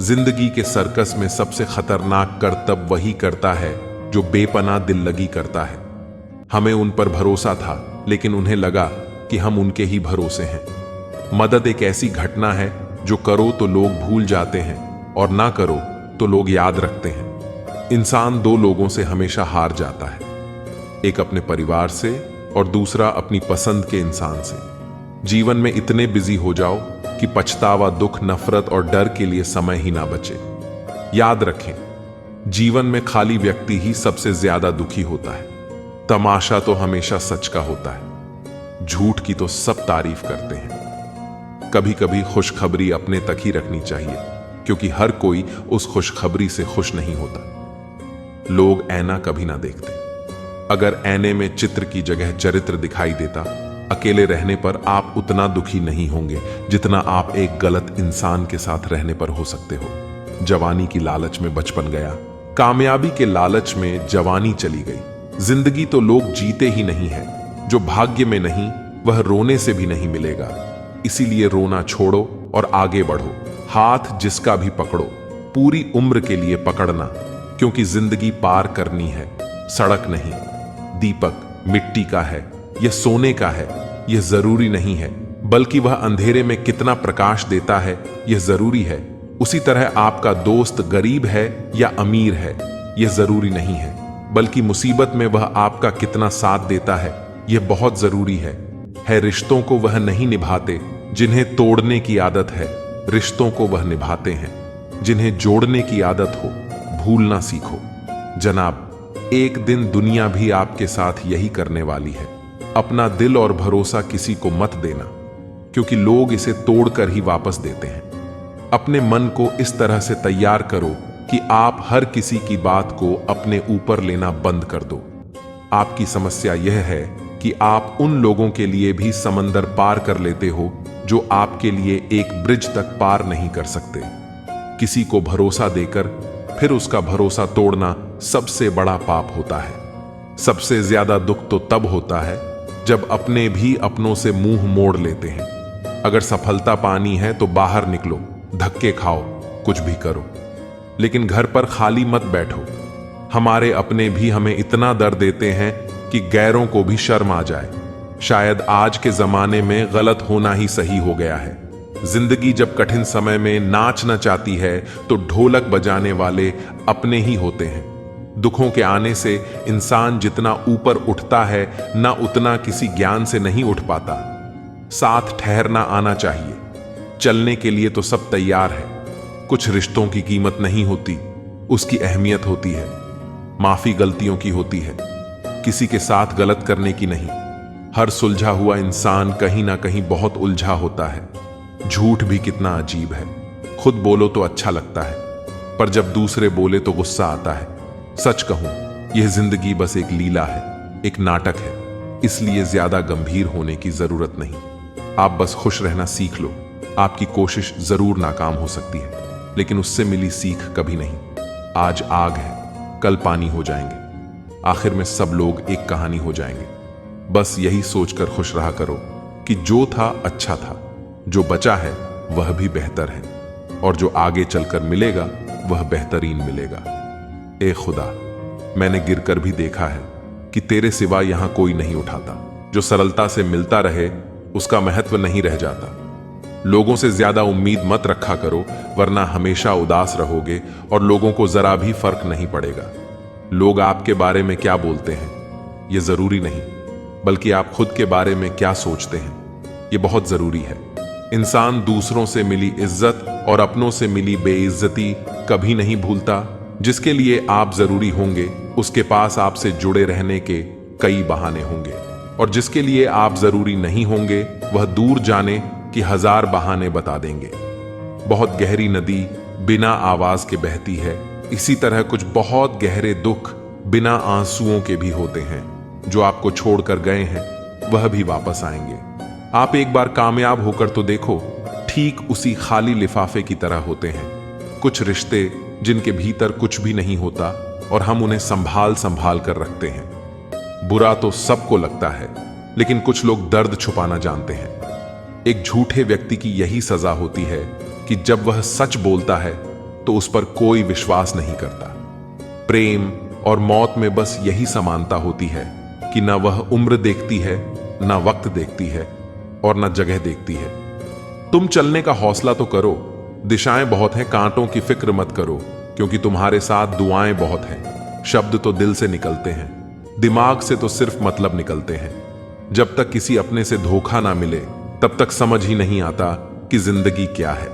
जिंदगी के सर्कस में सबसे खतरनाक करतब वही करता है जो बेपनाह दिल लगी करता है। हमें उन पर भरोसा था, लेकिन उन्हें लगा कि हम उनके ही भरोसे हैं। मदद एक ऐसी घटना है जो करो तो लोग भूल जाते हैं और ना करो तो लोग याद रखते हैं। इंसान दो लोगों से हमेशा हार जाता है, एक अपने परिवार से और दूसरा अपनी पसंद के इंसान से। जीवन में इतने बिजी हो जाओ कि पछतावा, दुख, नफरत और डर के लिए समय ही ना बचे। याद रखें, जीवन में खाली व्यक्ति ही सबसे ज्यादा दुखी होता है। तमाशा तो हमेशा सच का होता है, झूठ की तो सब तारीफ करते हैं। कभी कभी खुशखबरी अपने तक ही रखनी चाहिए, क्योंकि हर कोई उस खुशखबरी से खुश नहीं होता। लोग ऐना कभी ना देखते। अगर ऐने में चित्र की जगह चरित्र दिखाई देता, अकेले रहने पर आप उतना दुखी नहीं होंगे जितना आप एक गलत इंसान के साथ रहने पर हो सकते हो। जवानी की लालच में बचपन गया, कामयाबी के लालच में जवानी चली गई। जिंदगी तो लोग जीते ही नहीं है, जो भाग्य में नहीं वह रोने से भी नहीं मिलेगा। इसीलिए रोना छोड़ो और आगे बढ़ो। हाथ जिसका भी पकड़ो, पूरी उम्र के लिए पकड़ना, क्योंकि जिंदगी पार करनी है, सड़क नहीं। दीपक मिट्टी का है, यह सोने का है, यह जरूरी नहीं है, बल्कि वह अंधेरे में कितना प्रकाश देता है यह जरूरी है। उसी तरह आपका दोस्त गरीब है या अमीर है, यह जरूरी नहीं है, बल्कि मुसीबत में वह आपका कितना साथ देता है यह बहुत जरूरी है। रिश्तों को वह नहीं निभाते जिन्हें तोड़ने की आदत है, रिश्तों को वह निभाते हैं जिन्हें जोड़ने की आदत हो। भूलना सीखो। जनाब, एक दिन दुनिया भी आपके साथ यही करने वाली है। अपना दिल और भरोसा किसी को मत देना, क्योंकि लोग इसे तोड़कर ही वापस देते हैं। अपने मन को इस तरह से तैयार करो कि आप हर किसी की बात को अपने ऊपर लेना बंद कर दो। आपकी समस्या यह है कि आप उन लोगों के लिए भी समंदर पार कर लेते हो जो आपके लिए एक ब्रिज तक पार नहीं कर सकते। किसी को भरोसा देकर फिर उसका भरोसा तोड़ना सबसे बड़ा पाप होता है। सबसे ज्यादा दुख तो तब होता है जब अपने भी अपनों से मुंह मोड़ लेते हैं। अगर सफलता पानी है तो बाहर निकलो, धक्के खाओ, कुछ भी करो, लेकिन घर पर खाली मत बैठो। हमारे अपने भी हमें इतना दर्द देते हैं कि गैरों को भी शर्म आ जाए। शायद आज के जमाने में गलत होना ही सही हो गया है। जिंदगी जब कठिन समय में नाचना चाहती है तो ढोलक बजाने वाले अपने ही होते हैं। दुखों के आने से इंसान जितना ऊपर उठता है ना उतना किसी ज्ञान से नहीं उठ पाता। साथ ठहरना आना चाहिए। चलने के लिए तो सब तैयार है। कुछ रिश्तों की कीमत नहीं होती, उसकी अहमियत होती है। माफी गलतियों की होती है, किसी के साथ गलत करने की नहीं। हर सुलझा हुआ इंसान कहीं ना कहीं बहुत उलझा होता है। झूठ भी कितना अजीब है। खुद बोलो तो अच्छा लगता है, पर जब दूसरे बोले तो गुस्सा आता है। सच कहूं, यह जिंदगी बस एक लीला है, एक नाटक है, इसलिए ज्यादा गंभीर होने की जरूरत नहीं। आप बस खुश रहना सीख लो। आपकी कोशिश जरूर नाकाम हो सकती है, लेकिन उससे मिली सीख कभी नहीं। आज आग है, कल पानी हो जाएंगे। आखिर में सब लोग एक कहानी हो जाएंगे। बस यही सोचकर खुश रहा करो कि जो था अच्छा था, जो बचा है वह भी बेहतर है, और जो आगे चलकर मिलेगा वह बेहतरीन मिलेगा। ए खुदा, मैंने गिरकर भी देखा है कि तेरे सिवा यहां कोई नहीं उठाता। जो सरलता से मिलता रहे उसका महत्व नहीं रह जाता। लोगों से ज्यादा उम्मीद मत रखा करो, वरना हमेशा उदास रहोगे और लोगों को जरा भी फर्क नहीं पड़ेगा। लोग आपके बारे में क्या बोलते हैं यह जरूरी नहीं, बल्कि आप खुद के बारे में क्या सोचते हैं यह बहुत जरूरी है। इंसान दूसरों से मिली इज्जत और अपनों से मिली बेइज्जती कभी नहीं भूलता। जिसके लिए आप जरूरी होंगे उसके पास आपसे जुड़े रहने के कई बहाने होंगे, और जिसके लिए आप जरूरी नहीं होंगे वह दूर जाने की 1000 बहाने बता देंगे। बहुत गहरी नदी बिना आवाज के बहती है, इसी तरह कुछ बहुत गहरे दुख बिना आंसुओं के भी होते हैं। जो आपको छोड़कर गए हैं वह भी वापस आएंगे। आप एक बार कामयाब होकर तो देखो, ठीक उसी खाली लिफाफे की तरह होते हैं कुछ रिश्ते जिनके भीतर कुछ भी नहीं होता और हम उन्हें संभाल संभाल कर रखते हैं। बुरा तो सबको लगता है, लेकिन कुछ लोग दर्द छुपाना जानते हैं। एक झूठे व्यक्ति की यही सजा होती है कि जब वह सच बोलता है तो उस पर कोई विश्वास नहीं करता। प्रेम और मौत में बस यही समानता होती है कि न वह उम्र देखती है, न वक्त देखती है, और न जगह देखती है। तुम चलने का हौसला तो करो। दिशाएं बहुत हैं, कांटों की फिक्र मत करो, क्योंकि तुम्हारे साथ दुआएं बहुत हैं। शब्द तो दिल से निकलते हैं, दिमाग से तो सिर्फ मतलब निकलते हैं। जब तक किसी अपने से धोखा ना मिले तब तक समझ ही नहीं आता कि जिंदगी क्या है।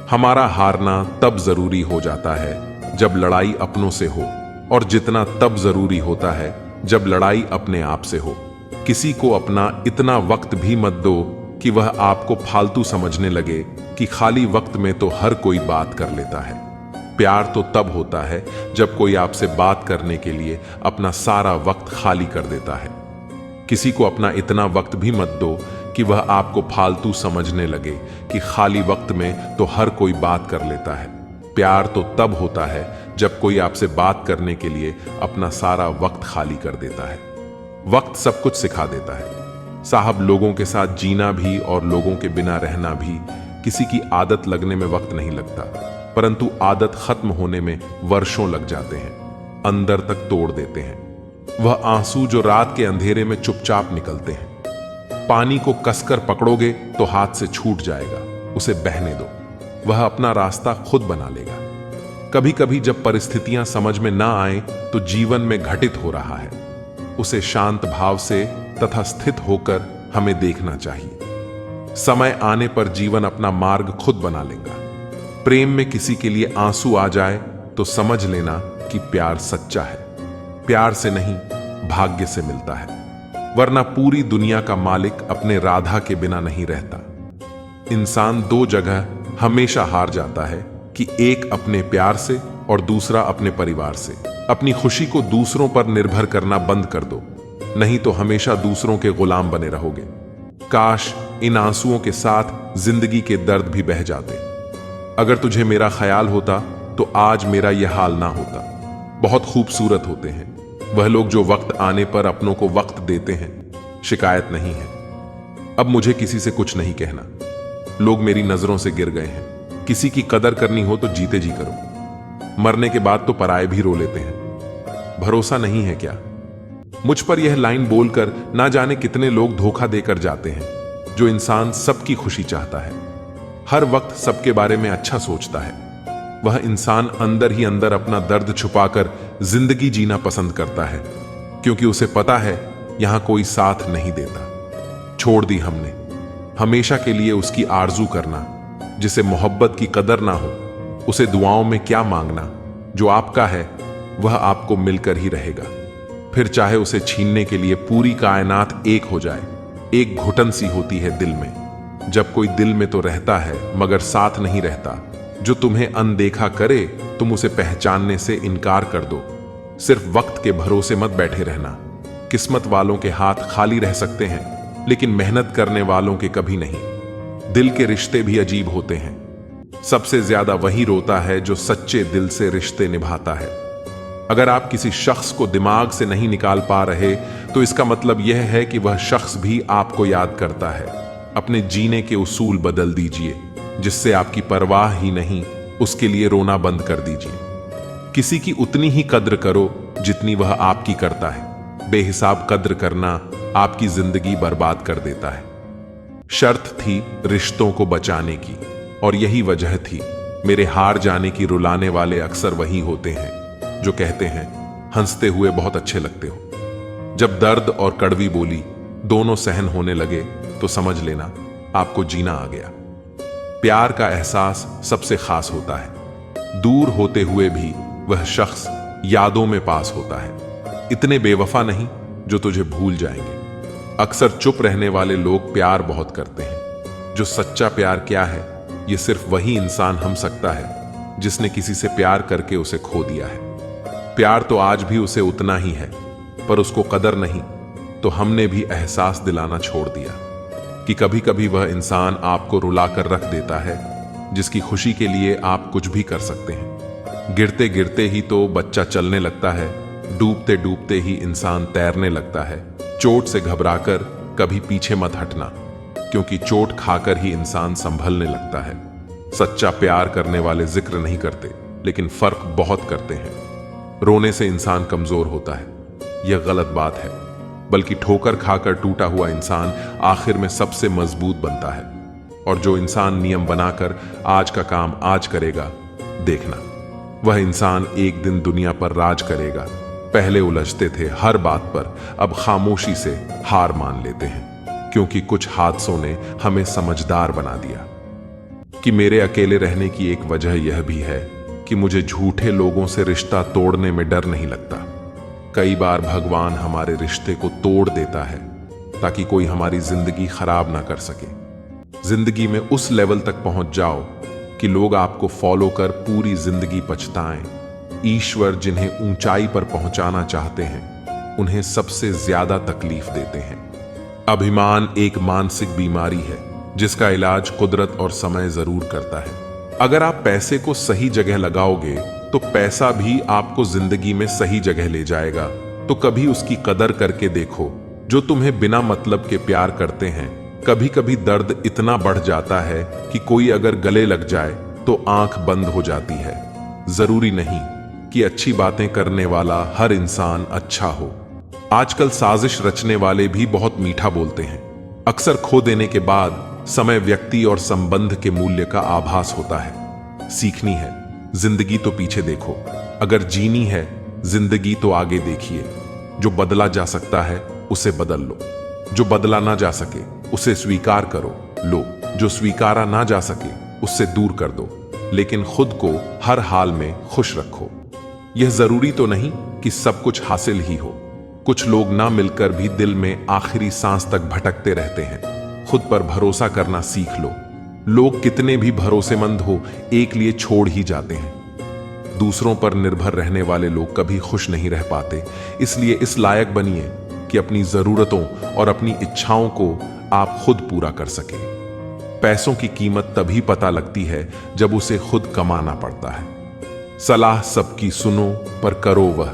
हमारा हारना तब जरूरी हो जाता है जब लड़ाई अपनों से हो, और जितना तब जरूरी होता है जब लड़ाई अपने आप से हो। किसी को अपना इतना वक्त भी मत दो कि वह आपको फालतू समझने लगे कि खाली वक्त में तो हर कोई बात कर लेता है। प्यार तो तब होता है जब कोई आपसे बात करने के लिए अपना सारा वक्त खाली कर देता है। किसी को अपना इतना वक्त भी मत दो कि वह आपको फालतू समझने लगे कि खाली वक्त में तो हर कोई बात कर लेता है। प्यार तो तब होता है जब कोई आपसे बात करने के लिए अपना सारा वक्त खाली कर देता है। वक्त सब कुछ सिखा देता है साहब। लोगों के साथ जीना भी और लोगों के बिना रहना भी। किसी की आदत लगने में वक्त नहीं लगता, परंतु आदत खत्म होने में वर्षों लग जाते हैं, अंदर तक तोड़ देते हैं। वह आंसू जो रात के अंधेरे में चुपचाप निकलते हैं। पानी को कसकर पकड़ोगे तो हाथ से छूट जाएगा, उसे बहने दो, वह अपना रास्ता खुद बना लेगा। कभी कभी जब परिस्थितियां समझ में ना आए तो जीवन में घटित हो रहा है, उसे शांत भाव से तथा स्थित होकर हमें देखना चाहिए। समय आने पर जीवन अपना मार्ग खुद बना लेगा। प्रेम में किसी के लिए आंसू आ जाए तो समझ लेना कि प्यार सच्चा है। प्यार से नहीं, भाग्य से मिलता है। वरना पूरी दुनिया का मालिक अपने राधा के बिना नहीं रहता। इंसान दो जगह हमेशा हार जाता है कि एक अपने प्यार से और दूसरा अपने परिवार से। अपनी खुशी को दूसरों पर निर्भर करना बंद कर दो, नहीं तो हमेशा दूसरों के गुलाम बने रहोगे। काश इन आंसुओं के साथ जिंदगी के दर्द भी बह जाते। अगर तुझे मेरा ख्याल होता तो आज मेरा यह हाल ना होता। बहुत खूबसूरत होते हैं वह लोग जो वक्त आने पर अपनों को वक्त देते हैं। शिकायत नहीं है। अब मुझे किसी से कुछ नहीं कहना। लोग मेरी नजरों से गिर गए हैं। किसी की कदर करनी हो तो जीते जी करो। मरने के बाद तो पराये भी रो लेते हैं। भरोसा नहीं है क्या? मुझ पर यह लाइन बोलकर ना जाने कितने लोग धोखा देकर जाते हैं। जो इंसान सबकी खुशी चाहता है, हर वक्त सबके बारे में अच्छा सोचता है, वह इंसान अंदर ही अंदर अपना दर्द छुपाकर जिंदगी जीना पसंद करता है, क्योंकि उसे पता है यहां कोई साथ नहीं देता। छोड़ दी हमने हमेशा के लिए उसकी आरजू करना। जिसे मोहब्बत की कदर ना हो उसे दुआओं में क्या मांगना। जो आपका है वह आपको मिलकर ही रहेगा। फिर चाहे उसे छीनने के लिए पूरी कायनात एक हो जाए। एक घुटन सी होती है दिल में। जब कोई दिल में तो रहता है मगर साथ नहीं रहता। जो तुम्हें अनदेखा करे तुम उसे पहचानने से इनकार कर दो। सिर्फ वक्त के भरोसे मत बैठे रहना। किस्मत वालों के हाथ खाली रह सकते हैं, लेकिन मेहनत करने वालों के कभी नहीं। दिल के रिश्ते भी अजीब होते हैं। सबसे ज्यादा वही रोता है जो सच्चे दिल से रिश्ते निभाता है। अगर आप किसी शख्स को दिमाग से नहीं निकाल पा रहे तो इसका मतलब यह है कि वह शख्स भी आपको याद करता है। अपने जीने के उसूल बदल दीजिए। जिससे आपकी परवाह ही नहीं उसके लिए रोना बंद कर दीजिए। किसी की उतनी ही कद्र करो जितनी वह आपकी करता है। बेहिसाब कद्र करना आपकी जिंदगी बर्बाद कर देता है। शर्त थी रिश्तों को बचाने की, और यही वजह थी मेरे हार जाने की। रुलाने वाले अक्सर वही होते हैं जो कहते हैं हंसते हुए बहुत अच्छे लगते हो। जब दर्द और कड़वी बोली दोनों सहन होने लगे तो समझ लेना आपको जीना आ गया। प्यार का एहसास सबसे खास होता है। दूर होते हुए भी वह शख्स यादों में पास होता है। इतने बेवफा नहीं जो तुझे भूल जाएंगे। अक्सर चुप रहने वाले लोग प्यार बहुत करते हैं। जो सच्चा प्यार क्या है ये सिर्फ वही इंसान हम सकता है जिसने किसी से प्यार करके उसे खो दिया है। प्यार तो आज भी उसे उतना ही है, पर उसको कदर नहीं, तो हमने भी एहसास दिलाना छोड़ दिया कि कभी कभी वह इंसान आपको रुलाकर रख देता है जिसकी खुशी के लिए आप कुछ भी कर सकते हैं। गिरते गिरते ही तो बच्चा चलने लगता है, डूबते डूबते ही इंसान तैरने लगता है। चोट से घबराकर कभी पीछे मत हटना, क्योंकि चोट खाकर ही इंसान संभलने लगता है। सच्चा प्यार करने वाले जिक्र नहीं करते, लेकिन फर्क बहुत करते हैं। रोने से इंसान कमजोर होता है, यह गलत बात है, बल्कि ठोकर खाकर टूटा हुआ इंसान आखिर में सबसे मजबूत बनता है। और जो इंसान नियम बनाकर आज का काम आज करेगा, देखना वह इंसान एक दिन दुनिया पर राज करेगा। पहले उलझते थे हर बात पर, अब खामोशी से हार मान लेते हैं, क्योंकि कुछ हादसों ने हमें समझदार बना दिया। कि मेरे अकेले रहने की एक वजह यह भी है कि मुझे झूठे लोगों से रिश्ता तोड़ने में डर नहीं लगता। कई बार भगवान हमारे रिश्ते को तोड़ देता है ताकि कोई हमारी जिंदगी खराब ना कर सके। जिंदगी में उस लेवल तक पहुंच जाओ कि लोग आपको फॉलो कर पूरी जिंदगी पछताएं। ईश्वर जिन्हें ऊंचाई पर पहुंचाना चाहते हैं उन्हें सबसे ज्यादा तकलीफ देते हैं। अभिमान एक मानसिक बीमारी है जिसका इलाज कुदरत और समय जरूर करता है। अगर आप पैसे को सही जगह लगाओगे तो पैसा भी आपको जिंदगी में सही जगह ले जाएगा। तो कभी उसकी कदर करके देखो जो तुम्हें बिना मतलब के प्यार करते हैं। कभी कभी दर्द इतना बढ़ जाता है कि कोई अगर गले लग जाए तो आंख बंद हो जाती है। जरूरी नहीं कि अच्छी बातें करने वाला हर इंसान अच्छा हो। आजकल साजिश रचने वाले भी बहुत मीठा बोलते हैं। अक्सर खो देने के बाद समय व्यक्ति और संबंध के मूल्य का आभास होता है। सीखनी है जिंदगी तो पीछे देखो, अगर जीनी है जिंदगी तो आगे देखिए। जो बदला जा सकता है उसे बदल लो, जो बदला ना जा सके उसे स्वीकार करो लो, जो स्वीकारा ना जा सके उससे दूर कर दो, लेकिन खुद को हर हाल में खुश रखो। यह जरूरी तो नहीं कि सब कुछ हासिल ही हो। कुछ लोग ना मिलकर भी दिल में आखिरी सांस तक भटकते रहते हैं। खुद पर भरोसा करना सीख लो। लोग कितने भी भरोसेमंद हो, एक लिए छोड़ ही जाते हैं। दूसरों पर निर्भर रहने वाले लोग कभी खुश नहीं रह पाते। इसलिए इस लायक बनिए कि अपनी जरूरतों और अपनी इच्छाओं को आप खुद पूरा कर सके। पैसों की कीमत तभी पता लगती है जब उसे खुद कमाना पड़ता है। सलाह सबकी सुनो, पर करो वह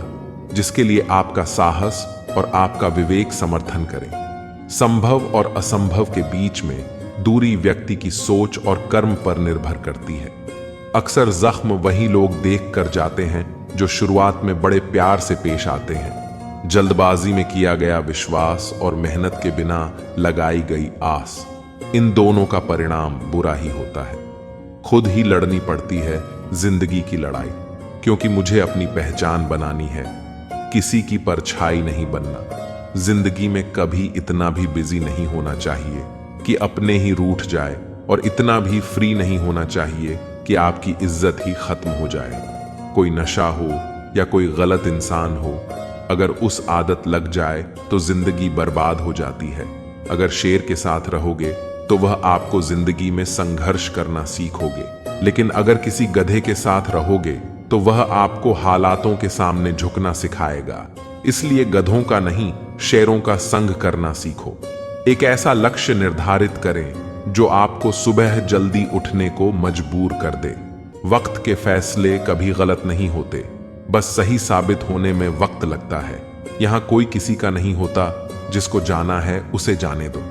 जिसके लिए आपका साहस और आपका विवेक समर्थन करें। संभव और असंभव के बीच में दूरी व्यक्ति की सोच और कर्म पर निर्भर करती है। अक्सर जख्म वही लोग देख कर जाते हैं जो शुरुआत में बड़े प्यार से पेश आते हैं। जल्दबाजी में किया गया विश्वास और मेहनत के बिना लगाई गई आस, इन दोनों का परिणाम बुरा ही होता है। खुद ही लड़नी पड़ती है जिंदगी की लड़ाई, क्योंकि मुझे अपनी पहचान बनानी है, किसी की परछाई नहीं बनना। जिंदगी में कभी इतना भी बिजी नहीं होना चाहिए कि अपने ही रूठ जाए, और इतना भी फ्री नहीं होना चाहिए कि आपकी इज्जत ही खत्म हो जाए। कोई नशा हो या कोई गलत इंसान हो, अगर उस आदत लग जाए तो जिंदगी बर्बाद हो जाती है। अगर शेर के साथ रहोगे तो वह आपको जिंदगी में संघर्ष करना सीखोगे, लेकिन अगर किसी गधे के साथ रहोगे तो वह आपको हालातों के सामने झुकना सिखाएगा। इसलिए गधों का नहीं, शेरों का संग करना सीखो। एक ऐसा लक्ष्य निर्धारित करें जो आपको सुबह जल्दी उठने को मजबूर कर दे। वक्त के फैसले कभी गलत नहीं होते, बस सही साबित होने में वक्त लगता है। यहां कोई किसी का नहीं होता, जिसको जाना है उसे जाने दो।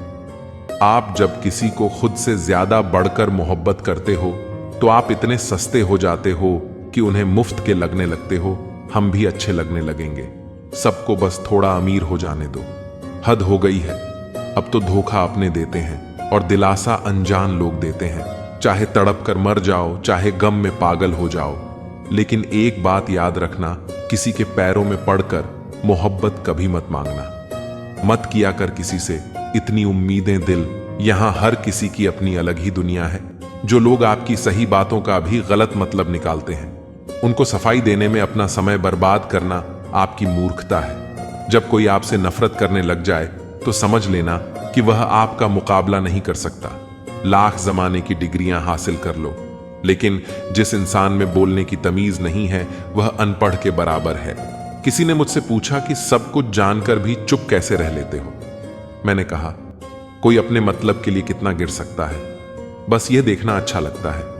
आप जब किसी को खुद से ज्यादा बढ़कर मोहब्बत करते हो तो आप इतने सस्ते हो जाते हो कि उन्हें मुफ्त के लगने लगते हो। हम भी अच्छे लगने लगेंगे। सबको बस थोड़ा अमीर हो जाने दो। हद हो गई है। अब तो धोखा अपने देते हैं और दिलासा अनजान लोग देते हैं। चाहे तड़प कर मर जाओ, चाहे गम में पागल हो जाओ, लेकिन एक बात याद रखना, किसी के पैरों में पड़कर मोहब्बत कभी मत मांगना। मत किया कर किसी से इतनी उम्मीदें दिल। यहां हर किसी की अपनी अलग ही दुनिया है। जो लोग आपकी सही बातों का भी गलत मतलब निकालते हैं, उनको सफाई देने में अपना समय बर्बाद करना आपकी मूर्खता है। जब कोई आपसे नफरत करने लग जाए तो समझ लेना कि वह आपका मुकाबला नहीं कर सकता। लाख जमाने की डिग्रियां हासिल कर लो, लेकिन जिस इंसान में बोलने की तमीज नहीं है वह अनपढ़ के बराबर है। किसी ने मुझसे पूछा कि सब कुछ जानकर भी चुप कैसे रह लेते हो। मैंने कहा, कोई अपने मतलब के लिए कितना गिर सकता है, बस यह देखना अच्छा लगता है।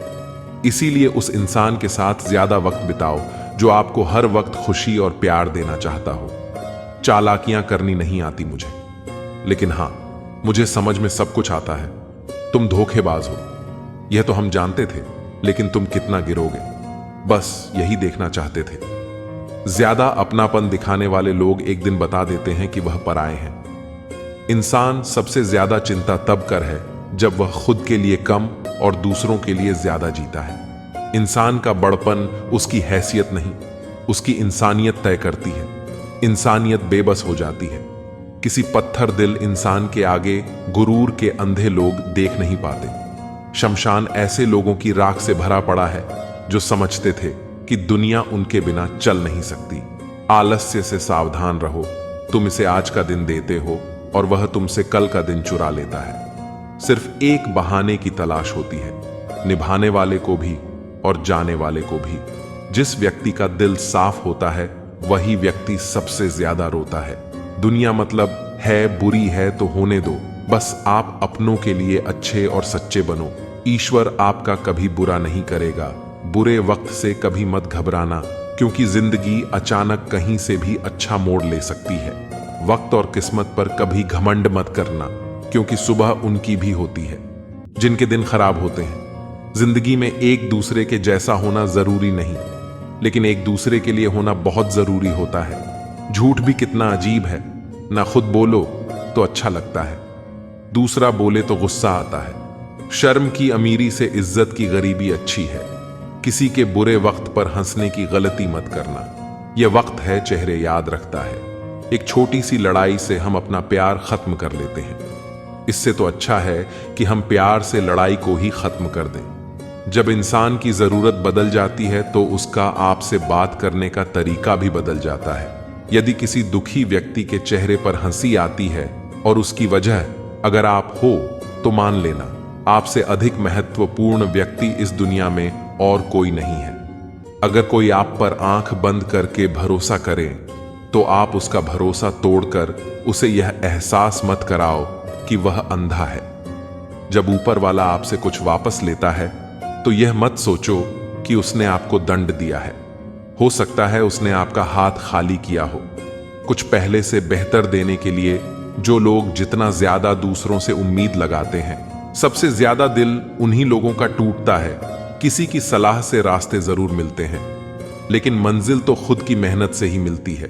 इसीलिए उस इंसान के साथ ज्यादा वक्त बिताओ जो आपको हर वक्त खुशी और प्यार देना चाहता हो। चालाकियां करनी नहीं आती मुझे, लेकिन हां, मुझे समझ में सब कुछ आता है। तुम धोखेबाज हो, यह तो हम जानते थे, लेकिन तुम कितना गिरोगे, बस यही देखना चाहते थे। ज्यादा अपनापन दिखाने वाले लोग एक दिन बता देते हैं कि वह पराए हैं। इंसान सबसे ज्यादा चिंता तब कर है जब वह खुद के लिए कम और दूसरों के लिए ज्यादा जीता है। इंसान का बड़पन उसकी हैसियत नहीं, उसकी इंसानियत तय करती है। इंसानियत बेबस हो जाती है। किसी पत्थर दिल इंसान के आगे गुरूर के अंधे लोग देख नहीं पाते। शमशान ऐसे लोगों की राख से भरा पड़ा है जो समझते थे कि दुनिया उनके बिना चल नहीं सकती। आलस्य से सावधान रहो। तुम इसे आज का दिन देते हो और वह तुमसे कल का दिन चुरा लेता है। सिर्फ एक बहाने की तलाश होती है, निभाने वाले को भी और जाने वाले को भी। जिस व्यक्ति का दिल साफ होता है वही व्यक्ति सबसे ज्यादा रोता है। दुनिया मतलब है, बुरी है तो होने दो, बस आप अपनों के लिए अच्छे और सच्चे बनो। ईश्वर आपका कभी बुरा नहीं करेगा। बुरे वक्त से कभी मत घबराना, क्योंकि जिंदगी अचानक कहीं से भी अच्छा मोड़ ले सकती है। वक्त और किस्मत पर कभी घमंड मत करना, क्योंकि सुबह उनकी भी होती है जिनके दिन खराब होते हैं। जिंदगी में एक दूसरे के जैसा होना जरूरी नहीं, लेकिन एक दूसरे के लिए होना बहुत जरूरी होता है। झूठ भी कितना अजीब है, ना खुद बोलो तो अच्छा लगता है, दूसरा बोले तो गुस्सा आता है। शर्म की अमीरी से इज्जत की गरीबी अच्छी है। किसी के बुरे वक्त पर हंसने की गलती मत करना। यह वक्त है, चेहरे याद रखता है। एक छोटी सी लड़ाई से हम अपना प्यार खत्म कर लेते हैं। इससे तो अच्छा है कि हम प्यार से लड़ाई को ही खत्म कर दें। जब इंसान की जरूरत बदल जाती है तो उसका आपसे बात करने का तरीका भी बदल जाता है। यदि किसी दुखी व्यक्ति के चेहरे पर हंसी आती है और उसकी वजह अगर आप हो, तो मान लेना आपसे अधिक महत्वपूर्ण व्यक्ति इस दुनिया में और कोई नहीं है। अगर कोई आप पर आंख बंद करके भरोसा करे तो आप उसका भरोसा तोड़कर उसे यह एहसास मत कराओ कि वह अंधा है। जब ऊपर वाला आपसे कुछ वापस लेता है तो यह मत सोचो कि उसने आपको दंड दिया है। हो सकता है उसने आपका हाथ खाली किया हो, कुछ पहले से बेहतर देने के लिए। जो लोग जितना ज्यादा दूसरों से उम्मीद लगाते हैं, सबसे ज्यादा दिल उन्हीं लोगों का टूटता है। किसी की सलाह से रास्ते जरूर मिलते हैं, लेकिन मंजिल तो खुद की मेहनत से ही मिलती है।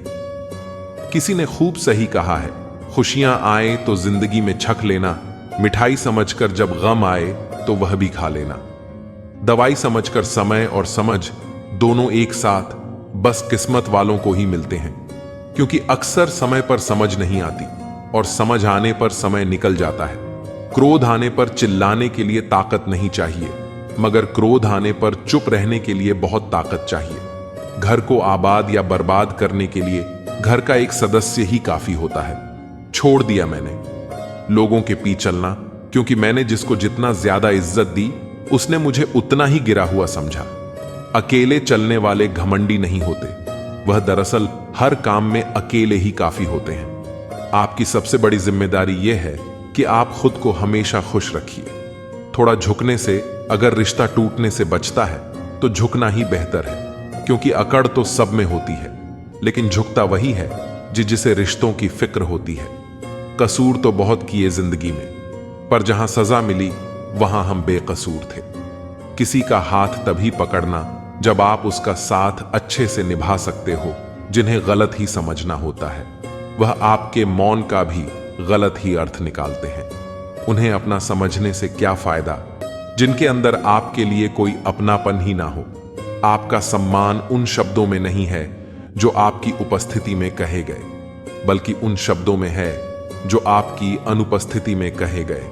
किसी ने खूब सही कहा है, खुशियां आए तो जिंदगी में छक लेना, मिठाई समझकर जब गम आए तो वह भी खा लेना। दवाई समझकर समय और समझ दोनों एक साथ बस किस्मत वालों को ही मिलते हैं, क्योंकि अक्सर समय पर समझ नहीं आती और समझ आने पर समय निकल जाता है। क्रोध आने पर चिल्लाने के लिए ताकत नहीं चाहिए, मगर क्रोध आने पर चुप रहने के लिए बहुत ताकत चाहिए। घर को आबाद या बर्बाद करने के लिए घर का एक सदस्य ही काफी होता है। छोड़ दिया मैंने लोगों के पीछे चलना, क्योंकि मैंने जिसको जितना ज्यादा इज्जत दी उसने मुझे उतना ही गिरा हुआ समझा। अकेले चलने वाले घमंडी नहीं होते, वह दरअसल हर काम में अकेले ही काफी होते हैं। आपकी सबसे बड़ी जिम्मेदारी यह है कि आप खुद को हमेशा खुश रखिए। थोड़ा झुकने से अगर रिश्ता टूटने से बचता है तो झुकना ही बेहतर है, क्योंकि अकड़ तो सब में होती है, लेकिन झुकता वही है जिसे रिश्तों की फिक्र होती है। कसूर तो बहुत किए जिंदगी में, पर जहां सजा मिली वहां हम बेकसूर थे। किसी का हाथ तभी पकड़ना जब आप उसका साथ अच्छे से निभा सकते हो। जिन्हें गलत ही समझना होता है वह आपके मौन का भी गलत ही अर्थ निकालते हैं। उन्हें अपना समझने से क्या फायदा जिनके अंदर आपके लिए कोई अपनापन ही ना हो। आपका सम्मान उन शब्दों में नहीं है जो आपकी उपस्थिति में कहे गए, बल्कि उन शब्दों में है जो आपकी अनुपस्थिति में कहे गए।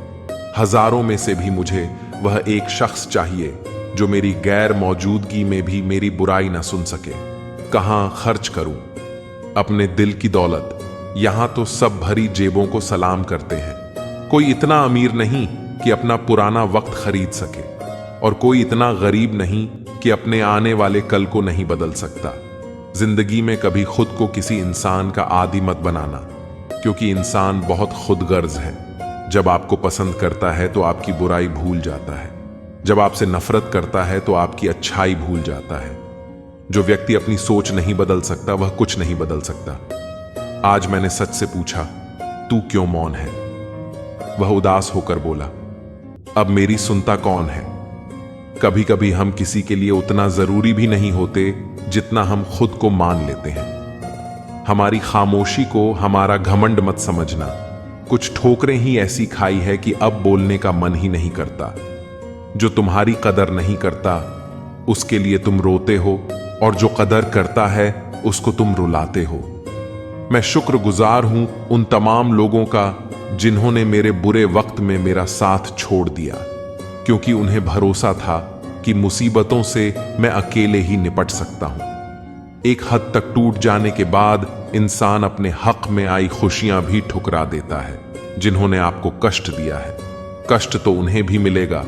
हजारों में से भी मुझे वह एक शख्स चाहिए जो मेरी गैर मौजूदगी में भी मेरी बुराई ना सुन सके। कहां खर्च करूं अपने दिल की दौलत? यहां तो सब भरी जेबों को सलाम करते हैं। कोई इतना अमीर नहीं कि अपना पुराना वक्त खरीद सके, और कोई इतना गरीब नहीं कि अपने आने वाले कल को नहीं बदल सकता। जिंदगी में कभी खुद को किसी इंसान का आदी मत बनाना, क्योंकि इंसान बहुत खुदगर्ज है। जब आपको पसंद करता है तो आपकी बुराई भूल जाता है, जब आपसे नफरत करता है तो आपकी अच्छाई भूल जाता है। जो व्यक्ति अपनी सोच नहीं बदल सकता वह कुछ नहीं बदल सकता। आज मैंने सच से पूछा, तू क्यों मौन है? वह उदास होकर बोला, अब मेरी सुनता कौन है? कभी कभी हम किसी के लिए उतना जरूरी भी नहीं होते जितना हम खुद को मान लेते हैं। हमारी खामोशी को हमारा घमंड मत समझना। कुछ ठोकरें ही ऐसी खाई है कि अब बोलने का मन ही नहीं करता। जो तुम्हारी कदर नहीं करता उसके लिए तुम रोते हो, और जो कदर करता है उसको तुम रुलाते हो। मैं शुक्रगुजार हूं उन तमाम लोगों का जिन्होंने मेरे बुरे वक्त में मेरा साथ छोड़ दिया, क्योंकि उन्हें भरोसा था कि मुसीबतों से मैं अकेले ही निपट सकता हूं। एक हद तक टूट जाने के बाद इंसान अपने हक में आई खुशियां भी ठुकरा देता है। जिन्होंने आपको कष्ट दिया है, कष्ट तो उन्हें भी मिलेगा,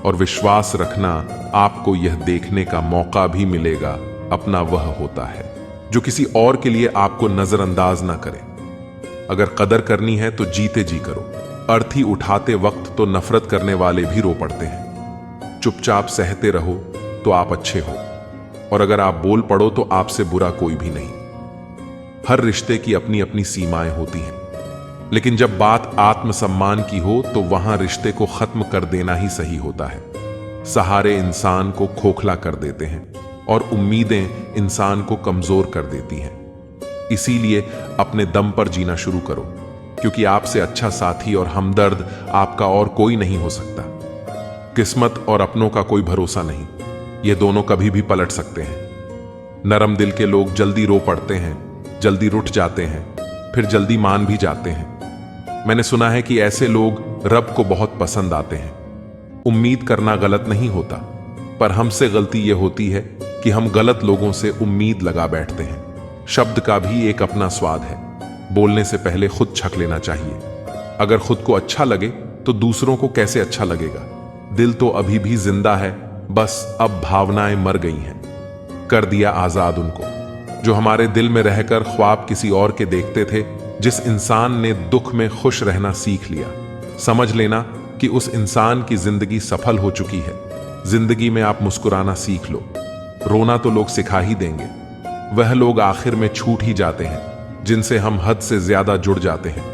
और विश्वास रखना आपको यह देखने का मौका भी मिलेगा अपना वह होता है जो किसी और के लिए आपको नजरअंदाज ना करे। अगर कदर करनी है तो जीते जी करो। अर्थी उठाते वक्त तो नफरत करने वाले भी रो पड़ते हैं। चुपचाप सहते रहो तो आप अच्छे हो, और अगर आप बोल पड़ो तो आपसे बुरा कोई भी नहीं। हर रिश्ते की अपनी अपनी सीमाएं होती हैं, लेकिन जब बात आत्मसम्मान की हो तो वहां रिश्ते को खत्म कर देना ही सही होता है। सहारे इंसान को खोखला कर देते हैं और उम्मीदें इंसान को कमजोर कर देती हैं। इसीलिए अपने दम पर जीना शुरू करो, क्योंकि आपसे अच्छा साथी और हमदर्द आपका और कोई नहीं हो सकता। किस्मत और अपनों का कोई भरोसा नहीं, ये दोनों कभी भी पलट सकते हैं। नरम दिल के लोग जल्दी रो पड़ते हैं, जल्दी रुठ जाते हैं, फिर जल्दी मान भी जाते हैं। मैंने सुना है कि ऐसे लोग रब को बहुत पसंद आते हैं। उम्मीद करना गलत नहीं होता, पर हमसे गलती यह होती है कि हम गलत लोगों से उम्मीद लगा बैठते हैं। शब्द का भी एक अपना स्वाद है। बोलने से पहले खुद छक लेना चाहिए। अगर खुद को अच्छा लगे तो दूसरों को कैसे अच्छा लगेगा। दिल तो अभी भी जिंदा है, बस अब भावनाएं मर गई हैं। कर दिया आजाद उनको जो हमारे दिल में रहकर ख्वाब किसी और के देखते थे। जिस इंसान ने दुख में खुश रहना सीख लिया, समझ लेना कि उस इंसान की जिंदगी सफल हो चुकी है। जिंदगी में आप मुस्कुराना सीख लो। रोना तो लोग सिखा ही देंगे। वह लोग आखिर में छूट ही जाते हैं जिनसे हम हद से ज्यादा जुड़ जाते हैं।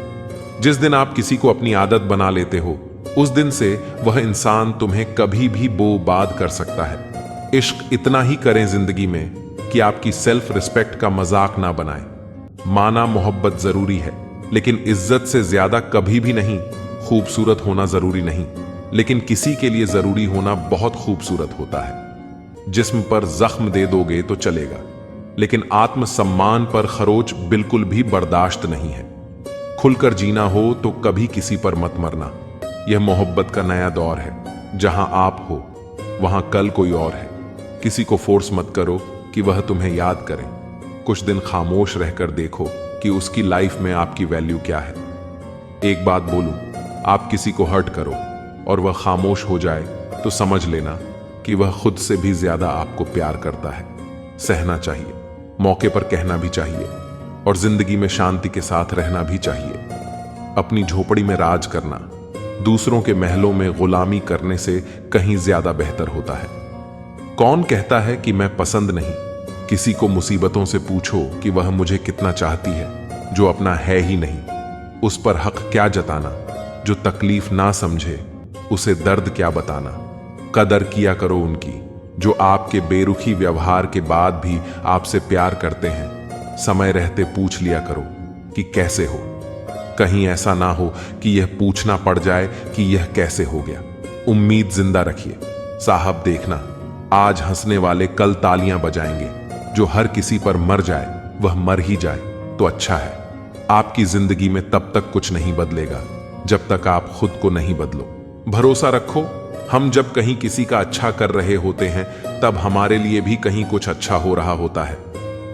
जिस दिन आप किसी को अपनी आदत बना लेते हो, उस दिन से वह इंसान तुम्हें कभी भी बोबाद कर सकता है। इश्क इतना ही करें जिंदगी में कि आपकी सेल्फ रिस्पेक्ट का मजाक ना बनाए। माना मोहब्बत जरूरी है, लेकिन इज्जत से ज्यादा कभी भी नहीं। खूबसूरत होना जरूरी नहीं, लेकिन किसी के लिए जरूरी होना बहुत खूबसूरत होता है। जिस्म पर जख्म दे दोगे तो चलेगा, लेकिन आत्मसम्मान पर खरोच बिल्कुल भी बर्दाश्त नहीं है। खुलकर जीना हो तो कभी किसी पर मत मरना। यह मोहब्बत का नया दौर है। जहां आप हो वहां कल कोई और है। किसी को फोर्स मत करो कि वह तुम्हें याद करे। कुछ दिन खामोश रहकर देखो कि उसकी लाइफ में आपकी वैल्यू क्या है। एक बात बोलूं, आप किसी को हर्ट करो और वह खामोश हो जाए तो समझ लेना कि वह खुद से भी ज्यादा आपको प्यार करता है। सहना चाहिए, मौके पर कहना भी चाहिए, और जिंदगी में शांति के साथ रहना भी चाहिए। अपनी झोपड़ी में राज करना दूसरों के महलों में गुलामी करने से कहीं ज्यादा बेहतर होता है। कौन कहता है कि मैं पसंद नहीं? किसी को मुसीबतों से पूछो कि वह मुझे कितना चाहती है, जो अपना है ही नहीं। उस पर हक क्या जताना? जो तकलीफ ना समझे उसे दर्द क्या बताना? कदर किया करो उनकी जो आपके बेरुखी व्यवहार के बाद भी आपसे प्यार करते हैं। समय रहते पूछ लिया करो कि कैसे हो। कहीं ऐसा ना हो कि यह पूछना पड़ जाए कि यह कैसे हो गया। उम्मीद जिंदा रखिए। साहब देखना, आज हंसने वाले कल तालियां बजाएंगे। जो हर किसी पर मर जाए वह मर ही जाए तो अच्छा है। आपकी जिंदगी में तब तक कुछ नहीं बदलेगा जब तक आप खुद को नहीं बदलो। भरोसा रखो, हम जब कहीं किसी का अच्छा कर रहे होते हैं तब हमारे लिए भी कहीं कुछ अच्छा हो रहा होता है।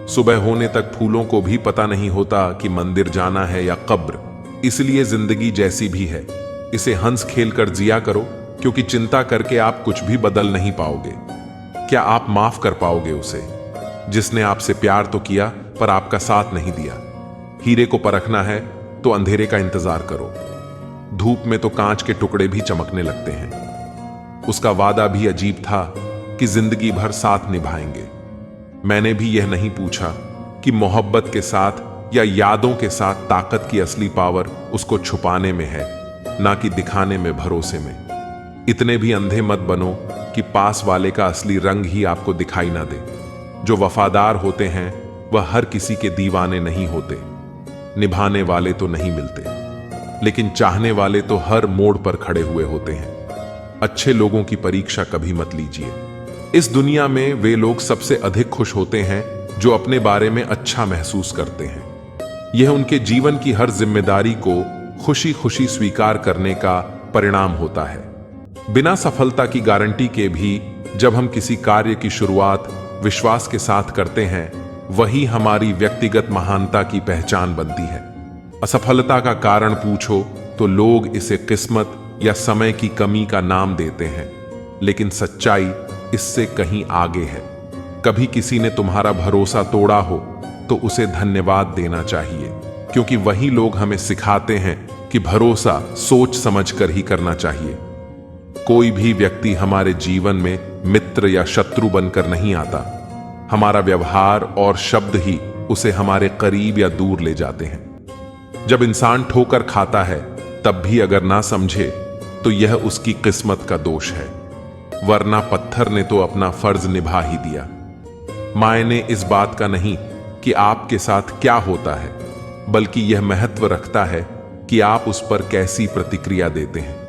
सुबह होने तक फूलों को भी पता नहीं होता कि मंदिर जाना है या कब्र। इसलिए जिंदगी जैसी भी है, इसे हंस खेल कर जिया करो, क्योंकि चिंता करके आप कुछ भी बदल नहीं पाओगे। क्या आप माफ कर पाओगे उसे जिसने आपसे प्यार तो किया पर आपका साथ नहीं दिया? हीरे को परखना है तो अंधेरे का इंतजार करो। धूप में तो कांच के टुकड़े भी चमकने लगते हैं। उसका वादा भी अजीब था कि जिंदगी भर साथ निभाएंगे। मैंने भी यह नहीं पूछा कि मोहब्बत के साथ या यादों के साथ ताकत की असली पावर उसको छुपाने में है, ना कि दिखाने में, भरोसे में। इतने भी अंधे मत बनो कि पास वाले का असली रंग ही आपको दिखाई ना दे। जो वफादार होते हैं वह हर किसी के दीवाने नहीं होते। निभाने वाले तो नहीं मिलते, लेकिन चाहने वाले तो हर मोड़ पर खड़े हुए होते हैं। अच्छे लोगों की परीक्षा कभी मत लीजिए। इस दुनिया में वे लोग सबसे अधिक खुश होते हैं जो अपने बारे में अच्छा महसूस करते हैं। यह उनके जीवन की हर जिम्मेदारी को खुशी खुशी स्वीकार करने का परिणाम होता है। बिना सफलता की गारंटी के भी जब हम किसी कार्य की शुरुआत विश्वास के साथ करते हैं, वही हमारी व्यक्तिगत महानता की पहचान बनती है। असफलता का कारण पूछो तो लोग इसे किस्मत या समय की कमी का नाम देते हैं, लेकिन सच्चाई इससे कहीं आगे है। कभी किसी ने तुम्हारा भरोसा तोड़ा हो तो उसे धन्यवाद देना चाहिए, क्योंकि वही लोग हमें सिखाते हैं कि भरोसा सोच समझकर ही करना चाहिए। कोई भी व्यक्ति हमारे जीवन में मित्र या शत्रु बनकर नहीं आता। हमारा व्यवहार और शब्द ही उसे हमारे करीब या दूर ले जाते हैं। जब इंसान ठोकर खाता है तब भी अगर ना समझे तो यह उसकी किस्मत का दोष है, वरना पत्थर ने तो अपना फर्ज निभा ही दिया। मायने इस बात का नहीं कि आपके साथ क्या होता है, बल्कि यह महत्व रखता है कि आप उस पर कैसी प्रतिक्रिया देते हैं।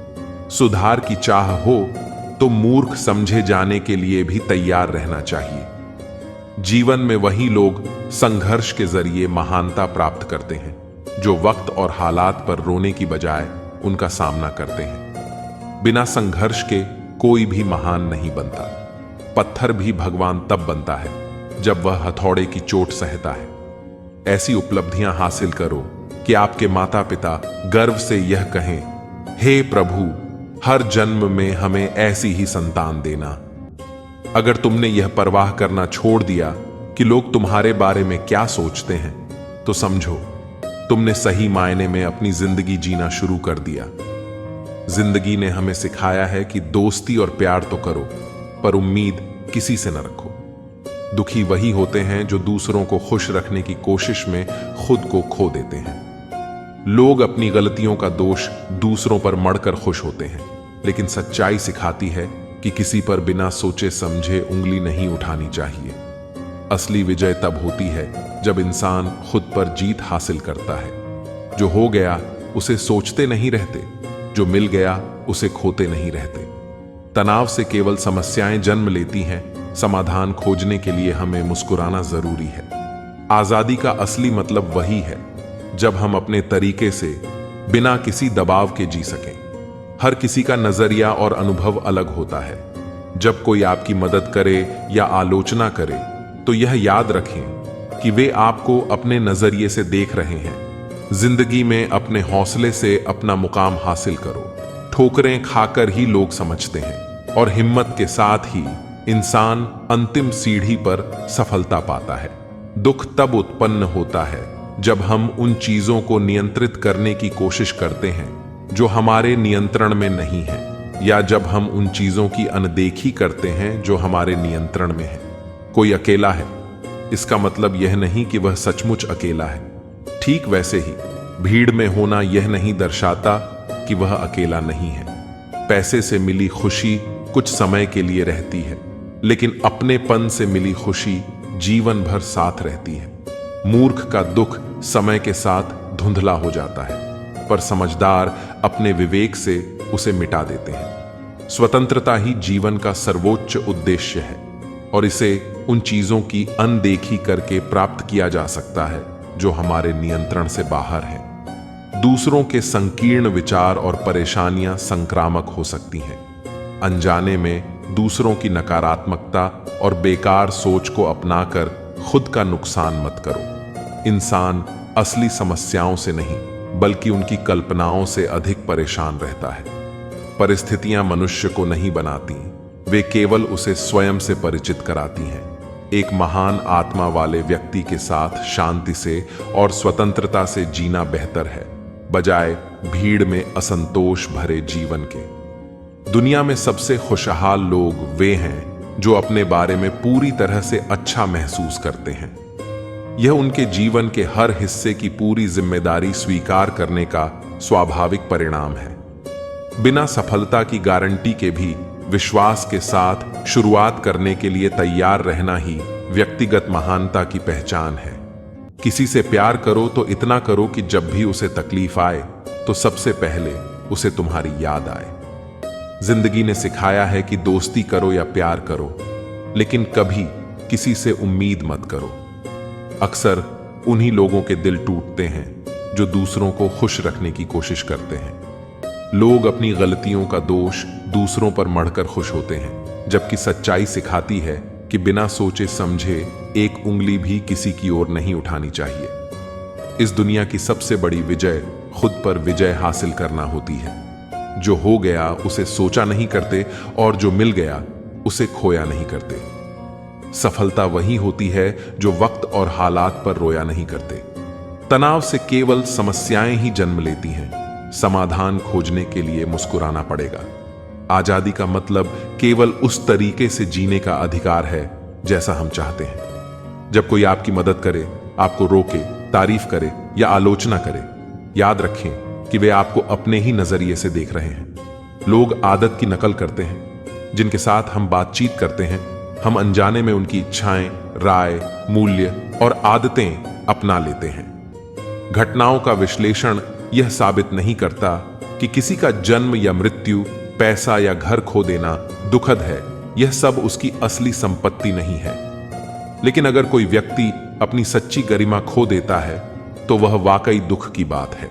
सुधार की चाह हो तो मूर्ख समझे जाने के लिए भी तैयार रहना चाहिए। जीवन में वही लोग संघर्ष के जरिए महानता प्राप्त करते हैं जो वक्त और हालात पर रोने की बजाय उनका सामना करते हैं। बिना संघर्ष के कोई भी महान नहीं बनता। पत्थर भी भगवान तब बनता है जब वह हथौड़े की चोट सहता है। ऐसी उपलब्धियां हासिल करो कि आपके माता पिता गर्व से यह कहें, हे प्रभु, हर जन्म में हमें ऐसी ही संतान देना। अगर तुमने यह परवाह करना छोड़ दिया कि लोग तुम्हारे बारे में क्या सोचते हैं, तो समझो तुमने सही मायने में अपनी जिंदगी जीना शुरू कर दिया। जिंदगी ने हमें सिखाया है कि दोस्ती और प्यार तो करो, पर उम्मीद किसी से न रखो। दुखी वही होते हैं जो दूसरों को खुश रखने की कोशिश में खुद को खो देते हैं। लोग अपनी गलतियों का दोष दूसरों पर मढ़कर खुश होते हैं, लेकिन सच्चाई सिखाती है कि किसी पर बिना सोचे समझे उंगली नहीं उठानी चाहिए। असली विजय तब होती है जब इंसान खुद पर जीत हासिल करता है। जो हो गया उसे सोचते नहीं रहते, जो मिल गया उसे खोते नहीं रहते। तनाव से केवल समस्याएं जन्म लेती हैं, समाधान खोजने के लिए हमें मुस्कुराना जरूरी है। आजादी का असली मतलब वही है जब हम अपने तरीके से बिना किसी दबाव के जी सकें। हर किसी का नजरिया और अनुभव अलग होता है। जब कोई आपकी मदद करे या आलोचना करे तो यह याद रखें कि वे आपको अपने नजरिए से देख रहे हैं। जिंदगी में अपने हौसले से अपना मुकाम हासिल करो। ठोकरें खाकर ही लोग समझते हैं और हिम्मत के साथ ही इंसान अंतिम सीढ़ी पर सफलता पाता है। दुख तब उत्पन्न होता है जब हम उन चीजों को नियंत्रित करने की कोशिश करते हैं जो हमारे नियंत्रण में नहीं है, या जब हम उन चीजों की अनदेखी करते हैं जो हमारे नियंत्रण में है। कोई अकेला है, इसका मतलब यह नहीं कि वह सचमुच अकेला है। ठीक वैसे ही भीड़ में होना यह नहीं दर्शाता कि वह अकेला नहीं है। पैसे से मिली खुशी कुछ समय के लिए रहती है, लेकिन अपनेपन से मिली खुशी जीवन भर साथ रहती है। मूर्ख का दुख समय के साथ धुंधला हो जाता है, पर समझदार अपने विवेक से उसे मिटा देते हैं। स्वतंत्रता ही जीवन का सर्वोच्च उद्देश्य है और इसे उन चीजों की अनदेखी करके प्राप्त किया जा सकता है जो हमारे नियंत्रण से बाहर है। दूसरों के संकीर्ण विचार और परेशानियां संक्रामक हो सकती हैं। अनजाने में दूसरों की नकारात्मकता और बेकार सोच को अपनाकर खुद का नुकसान मत करो। इंसान असली समस्याओं से नहीं बल्कि उनकी कल्पनाओं से अधिक परेशान रहता है। परिस्थितियां मनुष्य को नहीं बनाती, वे केवल उसे स्वयं से परिचित कराती हैं। एक महान आत्मा वाले व्यक्ति के साथ शांति से और स्वतंत्रता से जीना बेहतर है, बजाय भीड़ में असंतोष भरे जीवन के। दुनिया में सबसे खुशहाल लोग वे हैं जो अपने बारे में पूरी तरह से अच्छा महसूस करते हैं। यह उनके जीवन के हर हिस्से की पूरी जिम्मेदारी स्वीकार करने का स्वाभाविक परिणाम है। बिना सफलता की गारंटी के भी विश्वास के साथ शुरुआत करने के लिए तैयार रहना ही व्यक्तिगत महानता की पहचान है। किसी से प्यार करो तो इतना करो कि जब भी उसे तकलीफ आए तो सबसे पहले उसे तुम्हारी याद आए। जिंदगी ने सिखाया है कि दोस्ती करो या प्यार करो, लेकिन कभी किसी से उम्मीद मत करो। अक्सर उन्हीं लोगों के दिल टूटते हैं जो दूसरों को खुश रखने की कोशिश करते हैं। लोग अपनी गलतियों का दोष दूसरों पर मढ़कर खुश होते हैं, जबकि सच्चाई सिखाती है कि बिना सोचे समझे एक उंगली भी किसी की ओर नहीं उठानी चाहिए। इस दुनिया की सबसे बड़ी विजय खुद पर विजय हासिल करना होती है। जो हो गया उसे सोचा नहीं करते और जो मिल गया उसे खोया नहीं करते। सफलता वही होती है जो वक्त और हालात पर रोया नहीं करते। तनाव से केवल समस्याएं ही जन्म लेती हैं। समाधान खोजने के लिए मुस्कुराना पड़ेगा। आजादी का मतलब केवल उस तरीके से जीने का अधिकार है जैसा हम चाहते हैं। जब कोई आपकी मदद करे, आपको रोके, तारीफ करे या आलोचना करे, याद रखें कि वे आपको अपने ही नजरिए से देख रहे हैं। लोग आदत की नकल करते हैं। जिनके साथ हम बातचीत करते हैं, हम अनजाने में उनकी इच्छाएं, राय, मूल्य और आदतें अपना लेते हैं। घटनाओं का विश्लेषण यह साबित नहीं करता कि किसी का जन्म या मृत्यु, पैसा या घर खो देना दुखद है। यह सब उसकी असली संपत्ति नहीं है। लेकिन अगर कोई व्यक्ति अपनी सच्ची गरिमा खो देता है तो वह वाकई दुख की बात है।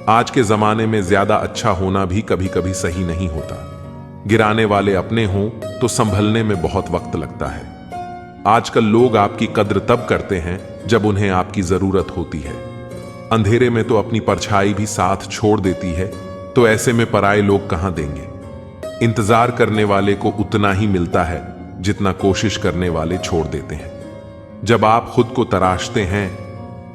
आज के जमाने में ज्यादा अच्छा होना भी कभी कभी सही नहीं होता। गिराने वाले अपने हों तो संभलने में बहुत वक्त लगता है। आजकल लोग आपकी कद्र तब करते हैं जब उन्हें आपकी जरूरत होती है। अंधेरे में तो अपनी परछाई भी साथ छोड़ देती है, तो ऐसे में पराये लोग कहां देंगे। इंतजार करने वाले को उतना ही मिलता है जितना कोशिश करने वाले छोड़ देते हैं। जब आप खुद को तराशते हैं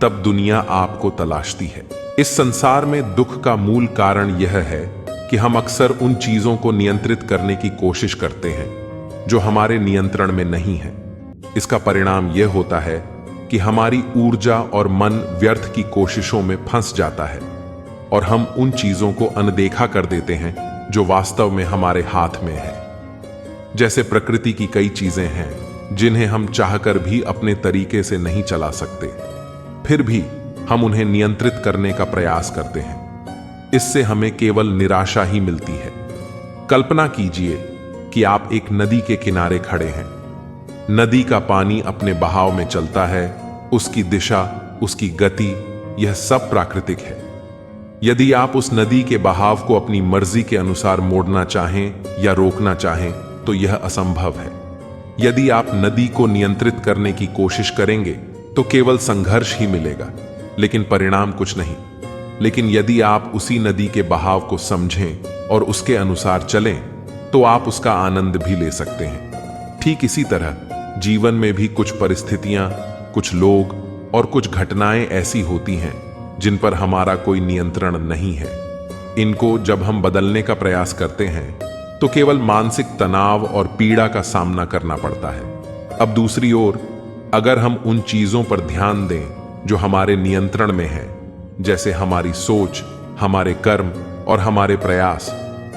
तब दुनिया आपको तलाशती है। इस संसार में दुख का मूल कारण यह है कि हम अक्सर उन चीजों को नियंत्रित करने की कोशिश करते हैं जो हमारे नियंत्रण में नहीं है। इसका परिणाम यह होता है कि हमारी ऊर्जा और मन व्यर्थ की कोशिशों में फंस जाता है और हम उन चीजों को अनदेखा कर देते हैं जो वास्तव में हमारे हाथ में है। जैसे प्रकृति की कई चीजें हैं जिन्हें हम चाहकर भी अपने तरीके से नहीं चला सकते, फिर भी हम उन्हें नियंत्रित करने का प्रयास करते हैं। इससे हमें केवल निराशा ही मिलती है। कल्पना कीजिए कि आप एक नदी के किनारे खड़े हैं। नदी का पानी अपने बहाव में चलता है, उसकी दिशा, उसकी गति, यह सब प्राकृतिक है। यदि आप उस नदी के बहाव को अपनी मर्जी के अनुसार मोड़ना चाहें या रोकना चाहें तो यह असंभव है। यदि आप नदी को नियंत्रित करने की कोशिश करेंगे तो केवल संघर्ष ही मिलेगा, लेकिन परिणाम कुछ नहीं। लेकिन यदि आप उसी नदी के बहाव को समझें और उसके अनुसार चलें तो आप उसका आनंद भी ले सकते हैं। ठीक इसी तरह जीवन में भी कुछ परिस्थितियां, कुछ लोग और कुछ घटनाएं ऐसी होती हैं जिन पर हमारा कोई नियंत्रण नहीं है। इनको जब हम बदलने का प्रयास करते हैं तो केवल मानसिक तनाव और पीड़ा का सामना करना पड़ता है। अब दूसरी ओर अगर हम उन चीजों पर ध्यान दें जो हमारे नियंत्रण में है, जैसे हमारी सोच, हमारे कर्म और हमारे प्रयास,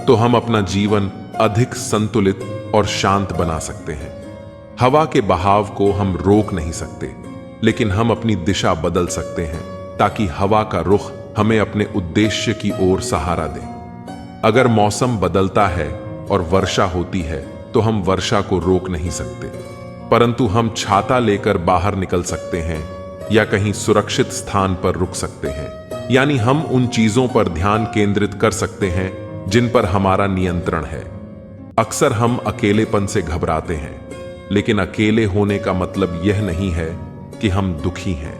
तो हम अपना जीवन अधिक संतुलित और शांत बना सकते हैं। हवा के बहाव को हम रोक नहीं सकते, लेकिन हम अपनी दिशा बदल सकते हैं ताकि हवा का रुख हमें अपने उद्देश्य की ओर सहारा दे। अगर मौसम बदलता है और वर्षा होती है तो हम वर्षा को रोक नहीं सकते, परंतु हम छाता लेकर बाहर निकल सकते हैं या कहीं सुरक्षित स्थान पर रुक सकते हैं। यानी हम उन चीजों पर ध्यान केंद्रित कर सकते हैं जिन पर हमारा नियंत्रण है। अक्सर हम अकेलेपन से घबराते हैं, लेकिन अकेले होने का मतलब यह नहीं है कि हम दुखी हैं।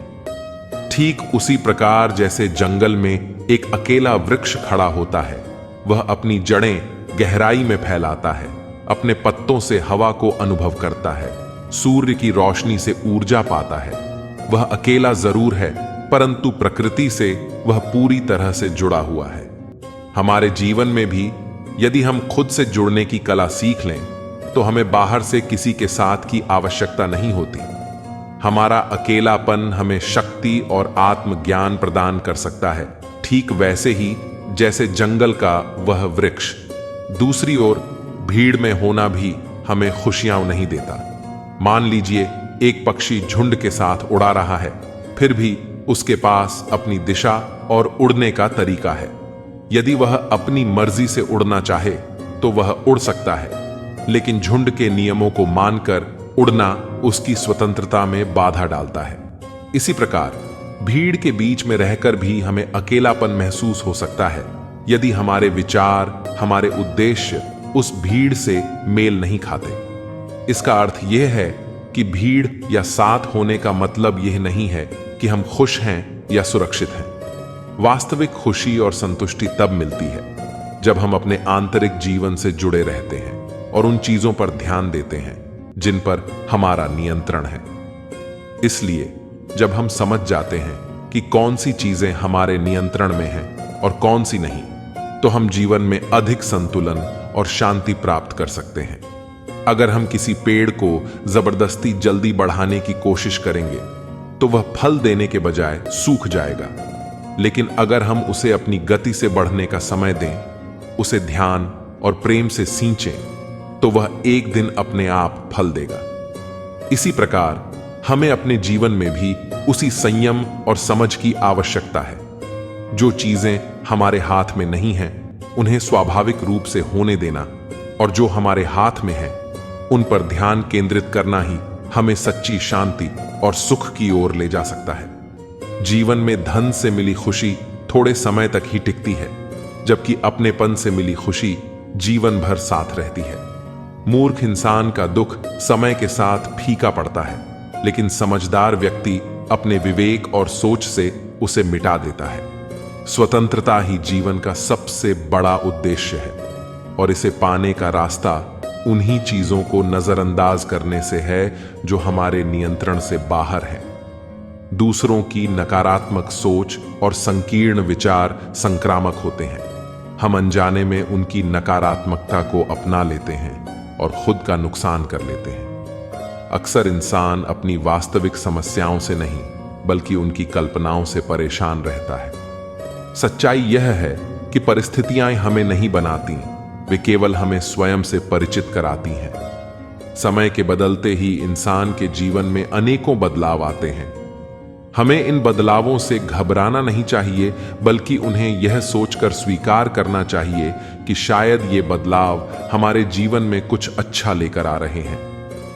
ठीक उसी प्रकार जैसे जंगल में एक अकेला वृक्ष खड़ा होता है, वह अपनी जड़ें गहराई में फैलाता है, अपने पत्तों से हवा को अनुभव करता है, सूर्य की रोशनी से ऊर्जा पाता है। वह अकेला जरूर है, परंतु प्रकृति से वह पूरी तरह से जुड़ा हुआ है। हमारे जीवन में भी यदि हम खुद से जुड़ने की कला सीख लें तो हमें बाहर से किसी के साथ की आवश्यकता नहीं होती। हमारा अकेलापन हमें शक्ति और आत्मज्ञान प्रदान कर सकता है, ठीक वैसे ही जैसे जंगल का वह वृक्ष। दूसरी ओर भीड़ में होना भी हमें खुशियां नहीं देता। मान लीजिए एक पक्षी झुंड के साथ उड़ा रहा है, फिर भी उसके पास अपनी दिशा और उड़ने का तरीका है। यदि वह अपनी मर्जी से उड़ना चाहे तो वह उड़ सकता है, लेकिन झुंड के नियमों को मानकर उड़ना उसकी स्वतंत्रता में बाधा डालता है। इसी प्रकार भीड़ के बीच में रहकर भी हमें अकेलापन महसूस हो सकता है यदि हमारे विचार, हमारे उद्देश्य उस भीड़ से मेल नहीं खाते। इसका अर्थ यह है कि भीड़ या साथ होने का मतलब यह नहीं है कि हम खुश हैं या सुरक्षित हैं। वास्तविक खुशी और संतुष्टि तब मिलती है जब हम अपने आंतरिक जीवन से जुड़े रहते हैं और उन चीजों पर ध्यान देते हैं जिन पर हमारा नियंत्रण है। इसलिए जब हम समझ जाते हैं कि कौन सी चीजें हमारे नियंत्रण में हैं और कौन सी नहीं, तो हम जीवन में अधिक संतुलन और शांति प्राप्त कर सकते हैं। अगर हम किसी पेड़ को जबरदस्ती जल्दी बढ़ाने की कोशिश करेंगे तो वह फल देने के बजाय सूख जाएगा, लेकिन अगर हम उसे अपनी गति से बढ़ने का समय दें, उसे ध्यान और प्रेम से सींचें, तो वह एक दिन अपने आप फल देगा। इसी प्रकार हमें अपने जीवन में भी उसी संयम और समझ की आवश्यकता है। जो चीजें हमारे हाथ में नहीं हैं, उन्हें स्वाभाविक रूप से होने देना, और जो हमारे हाथ में है उन पर ध्यान केंद्रित करना ही हमें सच्ची शांति और सुख की ओर ले जा सकता है। जीवन में धन से मिली खुशी थोड़े समय तक ही टिकती है, जबकि अपनेपन से मिली खुशी जीवन भर साथ रहती है। मूर्ख इंसान का दुख समय के साथ फीका पड़ता है, लेकिन समझदार व्यक्ति अपने विवेक और सोच से उसे मिटा देता है। स्वतंत्रता ही जीवन का सबसे बड़ा उद्देश्य है और इसे पाने का रास्ता उन्हीं चीजों को नजरअंदाज करने से है जो हमारे नियंत्रण से बाहर है। दूसरों की नकारात्मक सोच और संकीर्ण विचार संक्रामक होते हैं। हम अनजाने में उनकी नकारात्मकता को अपना लेते हैं और खुद का नुकसान कर लेते हैं। अक्सर इंसान अपनी वास्तविक समस्याओं से नहीं बल्कि उनकी कल्पनाओं से परेशान रहता है। सच्चाई यह है कि परिस्थितियां हमें नहीं बनाती, वे केवल हमें स्वयं से परिचित कराती हैं। समय के बदलते ही इंसान के जीवन में अनेकों बदलाव आते हैं। हमें इन बदलावों से घबराना नहीं चाहिए, बल्कि उन्हें यह सोचकर स्वीकार करना चाहिए कि शायद ये बदलाव हमारे जीवन में कुछ अच्छा लेकर आ रहे हैं।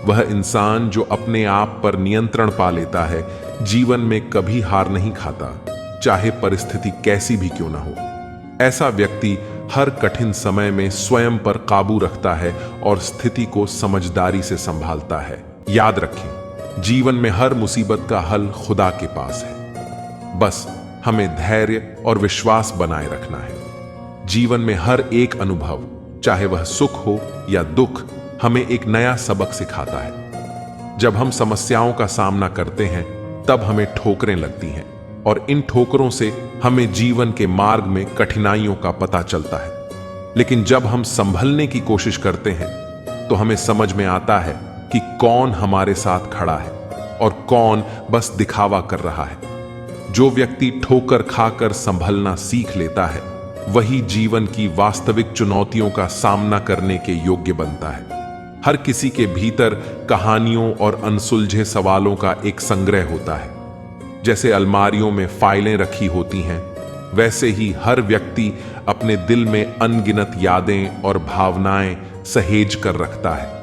वह इंसान जो अपने आप पर नियंत्रण पा लेता है, जीवन में कभी हार नहीं खाता, चाहे परिस्थिति कैसी भी क्यों ना हो। ऐसा व्यक्ति हर कठिन समय में स्वयं पर काबू रखता है और स्थिति को समझदारी से संभालता है। याद रखें, जीवन में हर मुसीबत का हल खुदा के पास है। बस हमें धैर्य और विश्वास बनाए रखना है। जीवन में हर एक अनुभव, चाहे वह सुख हो या दुख, हमें एक नया सबक सिखाता है। जब हम समस्याओं का सामना करते हैं, तब हमें ठोकरें लगती हैं और इन ठोकरों से हमें जीवन के मार्ग में कठिनाइयों का पता चलता है। लेकिन जब हम संभलने की कोशिश करते हैं, तो हमें समझ में आता है कि कौन हमारे साथ खड़ा है और कौन बस दिखावा कर रहा है। जो व्यक्ति ठोकर खाकर संभलना सीख लेता है, वही जीवन की वास्तविक चुनौतियों का सामना करने के योग्य बनता है। हर किसी के भीतर कहानियों और अनसुलझे सवालों का एक संग्रह होता है। जैसे अलमारियों में फाइलें रखी होती हैं, वैसे ही हर व्यक्ति अपने दिल में अनगिनत यादें और भावनाएं सहेज कर रखता है।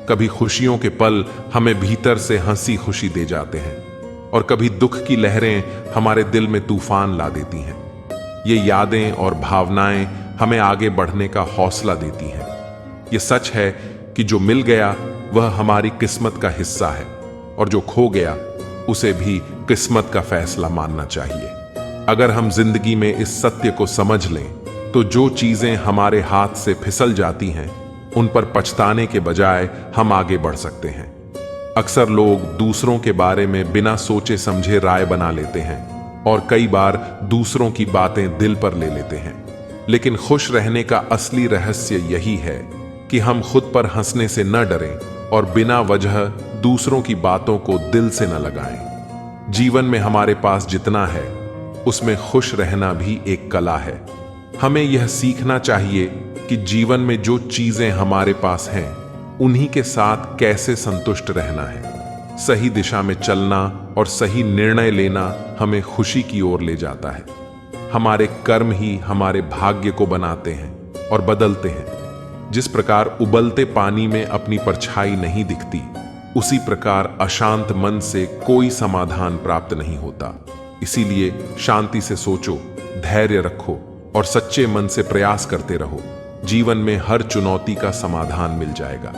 कभी खुशियों के पल हमें भीतर से हंसी खुशी दे जाते हैं और कभी दुख की लहरें हमारे दिल में तूफान ला देती हैं। ये यादें और भावनाएं हमें आगे बढ़ने का हौसला देती हैं। ये सच है कि जो मिल गया वह हमारी किस्मत का हिस्सा है और जो खो गया उसे भी किस्मत का फैसला मानना चाहिए। अगर हम जिंदगी में इस सत्य को समझ लें, तो जो चीजें हमारे हाथ से फिसल जाती हैं, उन पर पछताने के बजाय हम आगे बढ़ सकते हैं। अक्सर लोग दूसरों के बारे में बिना सोचे समझे राय बना लेते हैं और कई बार दूसरों की बातें दिल पर ले लेते हैं। लेकिन खुश रहने का असली रहस्य यही है कि हम खुद पर हंसने से न डरें और बिना वजह दूसरों की बातों को दिल से न लगाएं। जीवन में हमारे पास जितना है, उसमें खुश रहना भी एक कला है। हमें यह सीखना चाहिए कि जीवन में जो चीजें हमारे पास हैं, उन्हीं के साथ कैसे संतुष्ट रहना है। सही दिशा में चलना और सही निर्णय लेना हमें खुशी की ओर ले जाता है। हमारे कर्म ही हमारे भाग्य को बनाते हैं और बदलते हैं। जिस प्रकार उबलते पानी में अपनी परछाई नहीं दिखती, उसी प्रकार अशांत मन से कोई समाधान प्राप्त नहीं होता। इसीलिए शांति से सोचो, धैर्य रखो और सच्चे मन से प्रयास करते रहो। जीवन में हर चुनौती का समाधान मिल जाएगा।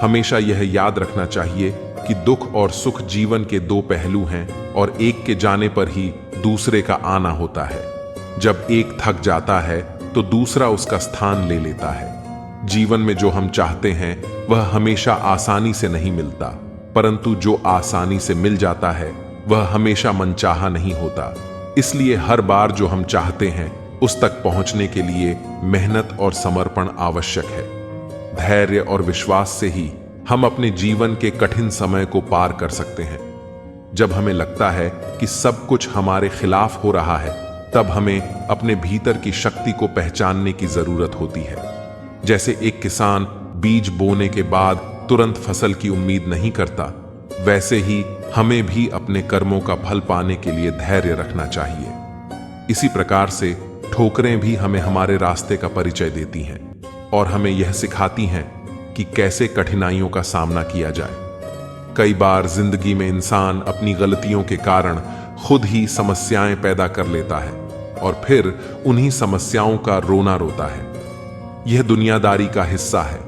हमेशा यह याद रखना चाहिए कि दुख और सुख जीवन के दो पहलू हैं और एक के जाने पर ही दूसरे का आना होता है। जब एक थक जाता है तो दूसरा उसका स्थान ले लेता है। जीवन में जो हम चाहते हैं वह हमेशा आसानी से नहीं मिलता, परंतु जो आसानी से मिल जाता है वह हमेशा मनचाहा नहीं होता। इसलिए हर बार जो हम चाहते हैं उस तक पहुंचने के लिए मेहनत और समर्पण आवश्यक है। धैर्य और विश्वास से ही हम अपने जीवन के कठिन समय को पार कर सकते हैं। जब हमें लगता है कि सब कुछ हमारे खिलाफ हो रहा है, तब हमें अपने भीतर की शक्ति को पहचानने की जरूरत होती है। जैसे एक किसान बीज बोने के बाद तुरंत फसल की उम्मीद नहीं करता, वैसे ही हमें भी अपने कर्मों का फल पाने के लिए धैर्य रखना चाहिए। इसी प्रकार से ठोकरें भी हमें हमारे रास्ते का परिचय देती हैं और हमें यह सिखाती हैं कि कैसे कठिनाइयों का सामना किया जाए। कई बार जिंदगी में इंसान अपनी गलतियों के कारण खुद ही समस्याएं पैदा कर लेता है और फिर उन्हीं समस्याओं का रोना रोता है। यह दुनियादारी का हिस्सा है,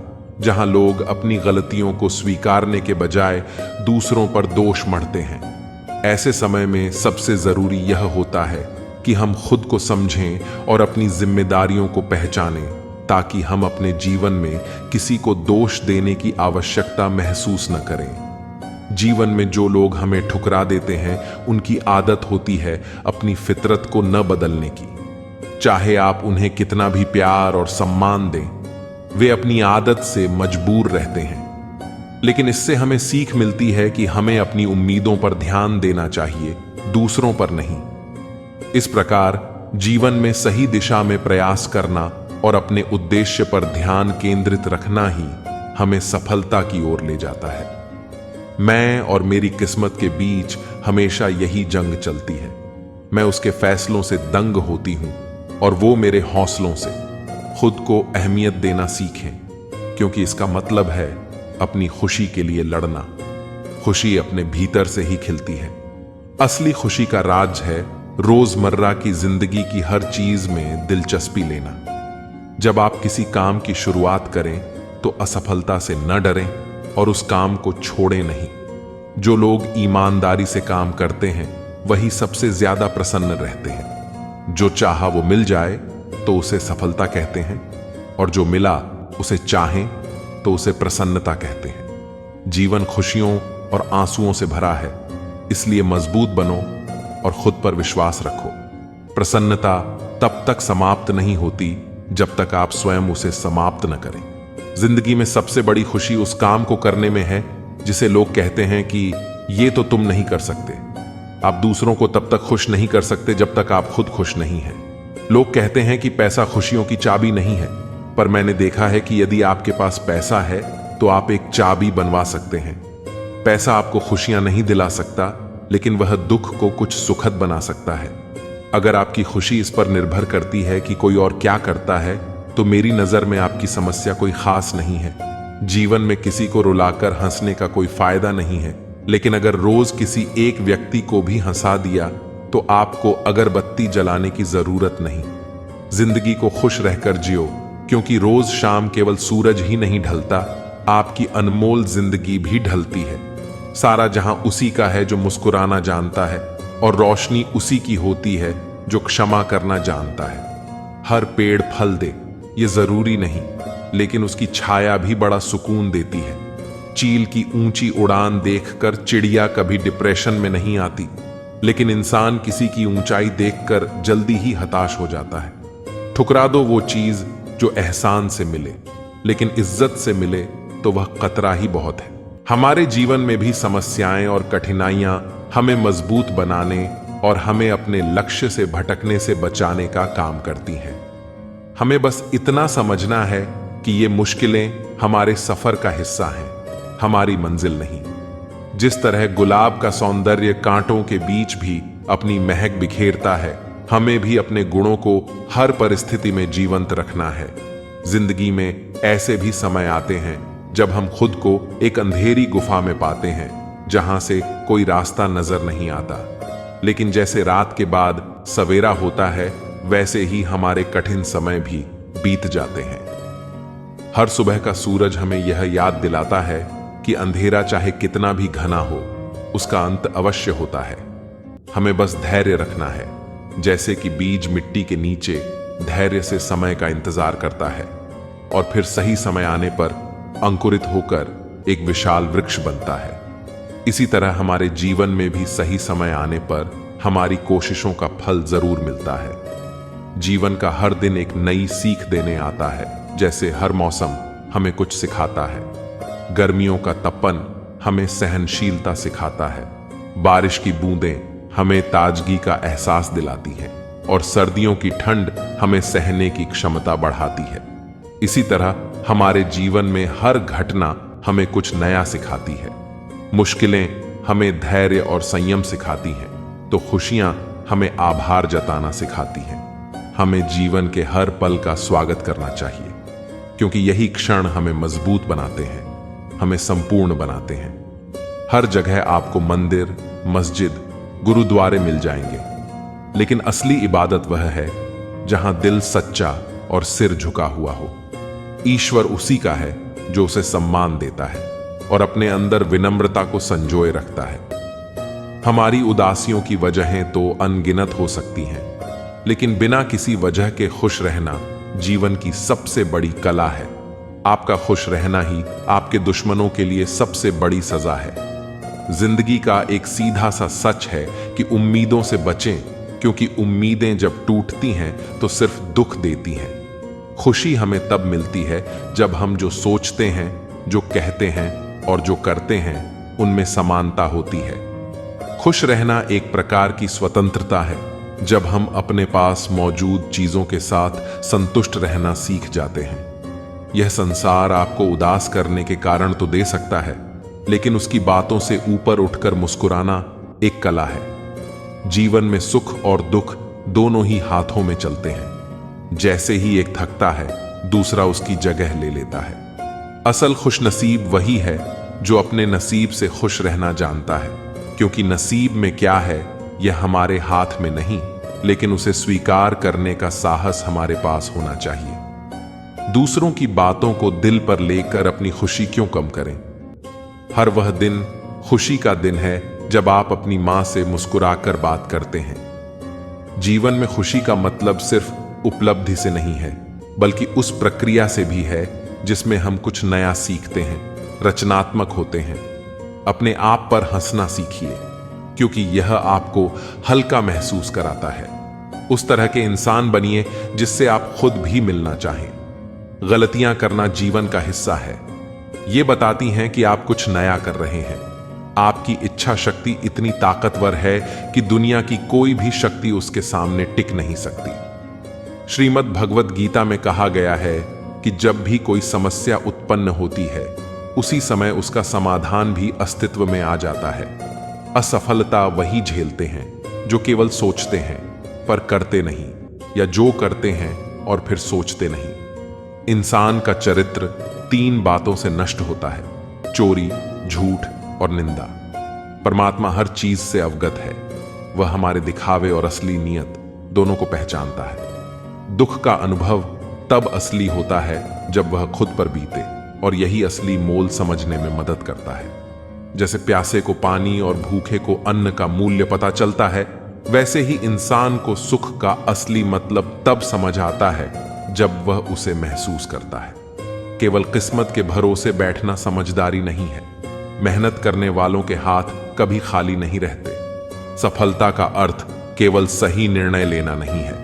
जहां लोग अपनी गलतियों को स्वीकारने के बजाय दूसरों पर दोष मढ़ते हैं। ऐसे समय में सबसे जरूरी यह होता है कि हम खुद को समझें और अपनी जिम्मेदारियों को पहचानें, ताकि हम अपने जीवन में किसी को दोष देने की आवश्यकता महसूस न करें। जीवन में जो लोग हमें ठुकरा देते हैं, उनकी आदत होती है अपनी फितरत को न बदलने की। चाहे आप उन्हें कितना भी प्यार और सम्मान दें, वे अपनी आदत से मजबूर रहते हैं। लेकिन इससे हमें सीख मिलती है कि हमें अपनी उम्मीदों पर ध्यान देना चाहिए, दूसरों पर नहीं। इस प्रकार जीवन में सही दिशा में प्रयास करना और अपने उद्देश्य पर ध्यान केंद्रित रखना ही हमें सफलता की ओर ले जाता है। मैं और मेरी किस्मत के बीच हमेशा यही जंग चलती है। मैं उसके फैसलों से दंग होती हूं और वो मेरे हौसलों से। खुद को अहमियत देना सीखें, क्योंकि इसका मतलब है अपनी खुशी के लिए लड़ना। खुशी अपने भीतर से ही खिलती है। असली खुशी का राज है रोजमर्रा की जिंदगी की हर चीज में दिलचस्पी लेना। जब आप किसी काम की शुरुआत करें तो असफलता से न डरें और उस काम को छोड़ें नहीं। जो लोग ईमानदारी से काम करते हैं वही सबसे ज्यादा प्रसन्न रहते हैं। जो चाहा वो मिल जाए तो उसे सफलता कहते हैं, और जो मिला उसे चाहें तो उसे प्रसन्नता कहते हैं। जीवन खुशियों और आंसुओं से भरा है, इसलिए मजबूत बनो और खुद पर विश्वास रखो। प्रसन्नता तब तक समाप्त नहीं होती जब तक आप स्वयं उसे समाप्त न करें। जिंदगी में सबसे बड़ी खुशी उस काम को करने में है जिसे लोग कहते हैं कि ये तो तुम नहीं कर सकते। आप दूसरों को तब तक खुश नहीं कर सकते जब तक आप खुद खुश नहीं हैं। लोग कहते हैं कि पैसा खुशियों की चाबी नहीं है, पर मैंने देखा है कि यदि आपके पास पैसा है तो आप एक चाबी बनवा सकते हैं। पैसा आपको खुशियां नहीं दिला सकता, लेकिन वह दुख को कुछ सुखद बना सकता है। अगर आपकी खुशी इस पर निर्भर करती है कि कोई और क्या करता है, तो मेरी नजर में आपकी समस्या कोई खास नहीं है। जीवन में किसी को रुलाकर हंसने का कोई फायदा नहीं है, लेकिन अगर रोज किसी एक व्यक्ति को भी हंसा दिया तो आपको अगरबत्ती जलाने की जरूरत नहीं। जिंदगी को खुश रहकर जियो, क्योंकि रोज शाम केवल सूरज ही नहीं ढलता, आपकी अनमोल जिंदगी भी ढलती है। सारा जहां उसी का है जो मुस्कुराना जानता है, और रोशनी उसी की होती है जो क्षमा करना जानता है। हर पेड़ फल दे ये जरूरी नहीं, लेकिन उसकी छाया भी बड़ा सुकून देती है। चील की ऊंची उड़ान देखकर चिड़िया कभी डिप्रेशन में नहीं आती, लेकिन इंसान किसी की ऊंचाई देखकर जल्दी ही हताश हो जाता है। ठुकरा दो वो चीज जो एहसान से मिले, लेकिन इज्जत से मिले तो वह कतरा ही बहुत है। हमारे जीवन में भी समस्याएं और कठिनाइयां हमें मजबूत बनाने और हमें अपने लक्ष्य से भटकने से बचाने का काम करती हैं। हमें बस इतना समझना है कि ये मुश्किलें हमारे सफर का हिस्सा हैं, हमारी मंजिल नहीं। जिस तरह गुलाब का सौंदर्य कांटों के बीच भी अपनी महक बिखेरता है, हमें भी अपने गुणों को हर परिस्थिति में जीवंत रखना है। जिंदगी में ऐसे भी समय आते हैं जब हम खुद को एक अंधेरी गुफा में पाते हैं, जहां से कोई रास्ता नजर नहीं आता। लेकिन जैसे रात के बाद सवेरा होता है, वैसे ही हमारे कठिन समय भी बीत जाते हैं। हर सुबह का सूरज हमें यह याद दिलाता है कि अंधेरा चाहे कितना भी घना हो, उसका अंत अवश्य होता है। हमें बस धैर्य रखना है, जैसे कि बीज मिट्टी के नीचे धैर्य से समय का इंतजार करता है और फिर सही समय आने पर अंकुरित होकर एक विशाल वृक्ष बनता है। इसी तरह हमारे जीवन में भी सही समय आने पर हमारी कोशिशों का फल जरूर मिलता है। जीवन का हर दिन एक नई सीख देने आता है। जैसे हर मौसम हमें कुछ सिखाता है। गर्मियों का तपन हमें सहनशीलता सिखाता है, बारिश की बूंदें हमें ताजगी का एहसास दिलाती हैं और सर्दियों की ठंड हमें सहने की क्षमता बढ़ाती है। इसी तरह हमारे जीवन में हर घटना हमें कुछ नया सिखाती है। मुश्किलें हमें धैर्य और संयम सिखाती हैं, तो खुशियां हमें आभार जताना सिखाती हैं। हमें जीवन के हर पल का स्वागत करना चाहिए, क्योंकि यही क्षण हमें मजबूत बनाते हैं, हमें संपूर्ण बनाते हैं। हर जगह आपको मंदिर, मस्जिद, गुरुद्वारे मिल जाएंगे, लेकिन असली इबादत वह है जहां दिल सच्चा और सिर झुका हुआ हो। ईश्वर उसी का है जो उसे सम्मान देता है और अपने अंदर विनम्रता को संजोए रखता है। हमारी उदासियों की वजहें तो अनगिनत हो सकती हैं, लेकिन बिना किसी वजह के खुश रहना जीवन की सबसे बड़ी कला है। आपका खुश रहना ही आपके दुश्मनों के लिए सबसे बड़ी सजा है। जिंदगी का एक सीधा सा सच है कि उम्मीदों से बचें, क्योंकि उम्मीदें जब टूटती हैं तो सिर्फ दुख देती हैं। खुशी हमें तब मिलती है जब हम जो सोचते हैं, जो कहते हैं और जो करते हैं उनमें समानता होती है। खुश रहना एक प्रकार की स्वतंत्रता है जब हम अपने पास मौजूद चीजों के साथ संतुष्ट रहना सीख जाते हैं। यह संसार आपको उदास करने के कारण तो दे सकता है, लेकिन उसकी बातों से ऊपर उठकर मुस्कुराना एक कला है। जीवन में सुख और दुख दोनों ही हाथों में चलते हैं। जैसे ही एक थकता है, दूसरा उसकी जगह ले लेता है। असल खुशनसीब वही है जो अपने नसीब से खुश रहना जानता है, क्योंकि नसीब में क्या है यह हमारे हाथ में नहीं, लेकिन उसे स्वीकार करने का साहस हमारे पास होना चाहिए। दूसरों की बातों को दिल पर लेकर अपनी खुशी क्यों कम करें? हर वह दिन खुशी का दिन है जब आप अपनी मां से मुस्कुराकर बात करते हैं। जीवन में खुशी का मतलब सिर्फ उपलब्धि से नहीं है, बल्कि उस प्रक्रिया से भी है जिसमें हम कुछ नया सीखते हैं, रचनात्मक होते हैं। अपने आप पर हंसना सीखिए, क्योंकि यह आपको हल्का महसूस कराता है। उस तरह के इंसान बनिए जिससे आप खुद भी मिलना चाहें। गलतियां करना जीवन का हिस्सा है। ये बताती हैं कि आप कुछ नया कर रहे हैं। आपकी इच्छा शक्ति इतनी ताकतवर है कि दुनिया की कोई भी शक्ति उसके सामने टिक नहीं सकती। श्रीमद् भगवत गीता में कहा गया है कि जब भी कोई समस्या उत्पन्न होती है, उसी समय उसका समाधान भी अस्तित्व में आ जाता है। असफलता वही झेलते हैं जो केवल सोचते हैं पर करते नहीं, या जो करते हैं और फिर सोचते नहीं। इंसान का चरित्र 3 बातों से नष्ट होता है: चोरी, झूठ और निंदा। परमात्मा हर चीज से अवगत है। वह हमारे दिखावे और असली नियत दोनों को पहचानता है। दुख का अनुभव तब असली होता है जब वह खुद पर बीते, और यही असली मोल समझने में मदद करता है। जैसे प्यासे को पानी और भूखे को अन्न का मूल्य पता चलता है, वैसे ही इंसान को सुख का असली मतलब तब समझ आता है जब वह उसे महसूस करता है। केवल किस्मत के भरोसे बैठना समझदारी नहीं है। मेहनत करने वालों के हाथ कभी खाली नहीं रहते। सफलता का अर्थ केवल सही निर्णय लेना नहीं है,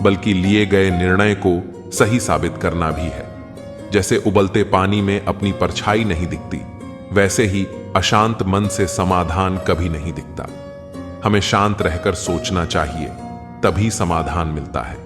बल्कि लिए गए निर्णय को सही साबित करना भी है। जैसे उबलते पानी में अपनी परछाई नहीं दिखती, वैसे ही अशांत मन से समाधान कभी नहीं दिखता। हमें शांत रहकर सोचना चाहिए, तभी समाधान मिलता है।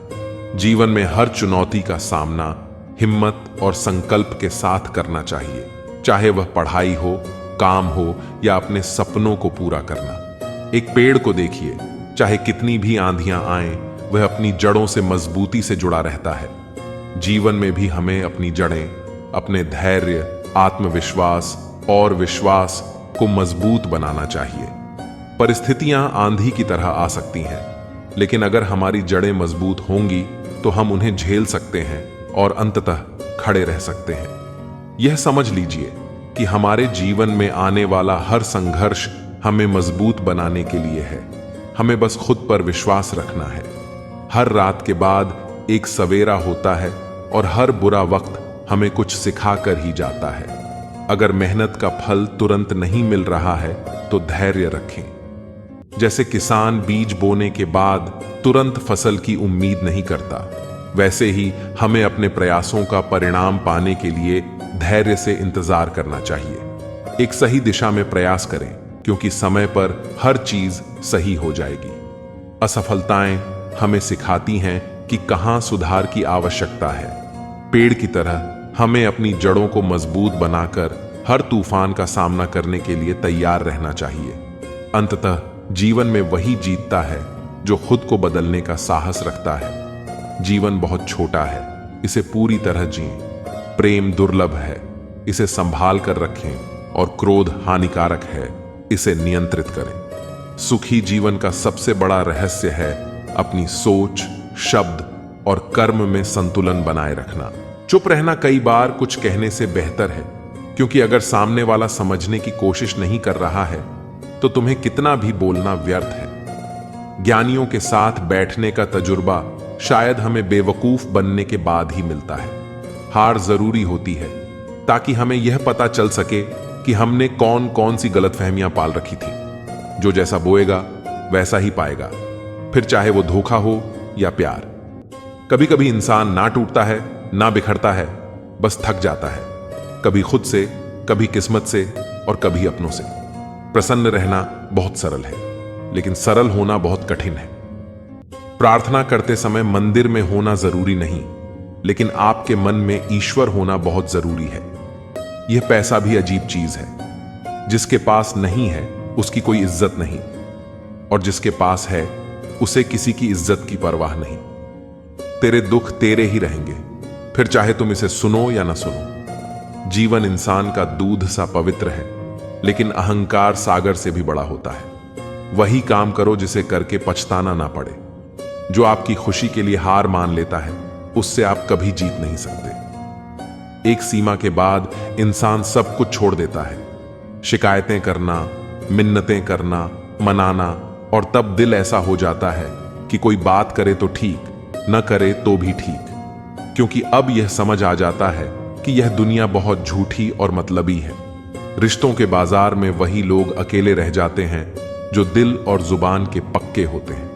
जीवन में हर चुनौती का सामना हिम्मत और संकल्प के साथ करना चाहिए, चाहे वह पढ़ाई हो, काम हो या अपने सपनों को पूरा करना। एक पेड़ को देखिए, चाहे कितनी भी आंधियां आएं, वह अपनी जड़ों से मजबूती से जुड़ा रहता है। जीवन में भी हमें अपनी जड़ें, अपने धैर्य, आत्मविश्वास और विश्वास को मजबूत बनाना चाहिए। परिस्थितियां आंधी की तरह आ सकती हैं, लेकिन अगर हमारी जड़ें मजबूत होंगी तो हम उन्हें झेल सकते हैं और अंततः खड़े रह सकते हैं। यह समझ लीजिए कि हमारे जीवन में आने वाला हर संघर्ष हमें मजबूत बनाने के लिए है। हमें बस खुद पर विश्वास रखना है। हर रात के बाद एक सवेरा होता है और हर बुरा वक्त हमें कुछ सिखा कर ही जाता है। अगर मेहनत का फल तुरंत नहीं मिल रहा है तो धैर्य रखें। जैसे किसान बीज बोने के बाद तुरंत फसल की उम्मीद नहीं करता, वैसे ही हमें अपने प्रयासों का परिणाम पाने के लिए धैर्य से इंतजार करना चाहिए। एक सही दिशा में प्रयास करें, क्योंकि समय पर हर चीज सही हो जाएगी। असफलताएं हमें सिखाती हैं कि कहां सुधार की आवश्यकता है। पेड़ की तरह हमें अपनी जड़ों को मजबूत बनाकर हर तूफान का सामना करने के लिए तैयार रहना चाहिए। अंततः जीवन में वही जीतता है जो खुद को बदलने का साहस रखता है। जीवन बहुत छोटा है, इसे पूरी तरह जिएं। प्रेम दुर्लभ है, इसे संभाल कर रखें, और क्रोध हानिकारक है, इसे नियंत्रित करें। सुखी जीवन का सबसे बड़ा रहस्य है अपनी सोच, शब्द और कर्म में संतुलन बनाए रखना। चुप रहना कई बार कुछ कहने से बेहतर है, क्योंकि अगर सामने वाला समझने की कोशिश नहीं कर रहा है तो तुम्हें कितना भी बोलना व्यर्थ है। ज्ञानियों के साथ बैठने का तजुर्बा शायद हमें बेवकूफ बनने के बाद ही मिलता है। हार जरूरी होती है ताकि हमें यह पता चल सके कि हमने कौन कौन सी गलतफहमियां पाल रखी थी। जो जैसा बोएगा वैसा ही पाएगा, फिर चाहे वो धोखा हो या प्यार। कभी कभी इंसान ना टूटता है ना बिखरता है, बस थक जाता है, कभी खुद से, कभी किस्मत से और कभी अपनों से। प्रसन्न रहना बहुत सरल है, लेकिन सरल होना बहुत कठिन है। प्रार्थना करते समय मंदिर में होना जरूरी नहीं, लेकिन आपके मन में ईश्वर होना बहुत जरूरी है। यह पैसा भी अजीब चीज है। जिसके पास नहीं है उसकी कोई इज्जत नहीं, और जिसके पास है उसे किसी की इज्जत की परवाह नहीं। तेरे दुख तेरे ही रहेंगे, फिर चाहे तुम इसे सुनो या ना सुनो। जीवन इंसान का दूध सा पवित्र है, लेकिन अहंकार सागर से भी बड़ा होता है। वही काम करो जिसे करके पछताना ना पड़े। जो आपकी खुशी के लिए हार मान लेता है उससे आप कभी जीत नहीं सकते। एक सीमा के बाद इंसान सब कुछ छोड़ देता है। शिकायतें करना, मिन्नतें करना, मनाना, और तब दिल ऐसा हो जाता है कि कोई बात करे तो ठीक, न करे तो भी ठीक, क्योंकि अब यह समझ आ जाता है कि यह दुनिया बहुत झूठी और मतलबी है। रिश्तों के बाजार में वही लोग अकेले रह जाते हैं जो दिल और जुबान के पक्के होते हैं।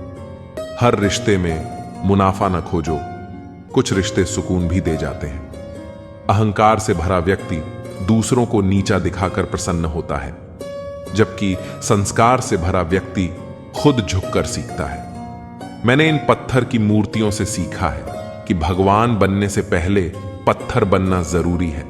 हर रिश्ते में मुनाफा न खोजो, कुछ रिश्ते सुकून भी दे जाते हैं। अहंकार से भरा व्यक्ति दूसरों को नीचा दिखाकर प्रसन्न होता है, जबकि संस्कार से भरा व्यक्ति खुद झुककर सीखता है। मैंने इन पत्थर की मूर्तियों से सीखा है कि भगवान बनने से पहले पत्थर बनना जरूरी है।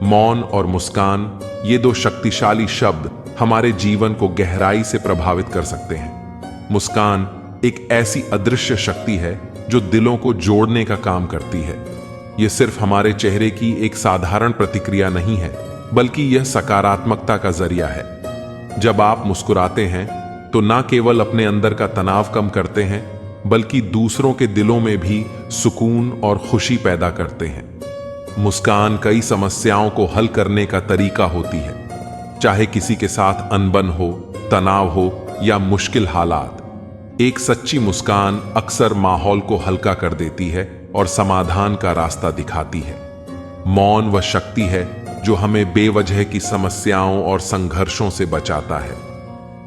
मौन और मुस्कान, ये दो शक्तिशाली शब्द हमारे जीवन को गहराई से प्रभावित कर सकते हैं। मुस्कान एक ऐसी अदृश्य शक्ति है जो दिलों को जोड़ने का काम करती है। यह सिर्फ हमारे चेहरे की एक साधारण प्रतिक्रिया नहीं है, बल्कि यह सकारात्मकता का जरिया है। जब आप मुस्कुराते हैं तो ना केवल अपने अंदर का तनाव कम करते हैं, बल्कि दूसरों के दिलों में भी सुकून और खुशी पैदा करते हैं। मुस्कान कई समस्याओं को हल करने का तरीका होती है, चाहे किसी के साथ अनबन हो, तनाव हो या मुश्किल हालात। एक सच्ची मुस्कान अक्सर माहौल को हल्का कर देती है और समाधान का रास्ता दिखाती है। मौन वह शक्ति है जो हमें बेवजह की समस्याओं और संघर्षों से बचाता है।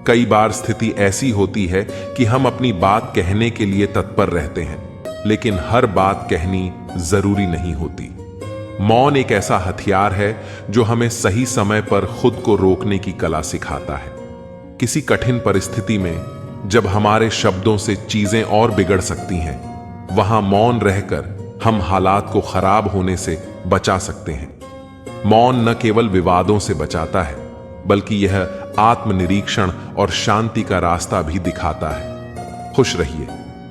कई बार स्थिति ऐसी होती है कि हम अपनी बात कहने के लिए तत्पर रहते हैं, लेकिन हर बात कहनी जरूरी नहीं होती। मौन एक ऐसा हथियार है जो हमें सही समय पर खुद को रोकने की कला सिखाता है। किसी कठिन परिस्थिति में जब हमारे शब्दों से चीजें और बिगड़ सकती हैं, वहां मौन रहकर हम हालात को खराब होने से बचा सकते हैं। मौन न केवल विवादों से बचाता है, बल्कि यह आत्मनिरीक्षण और शांति का रास्ता भी दिखाता है। खुश रहिए,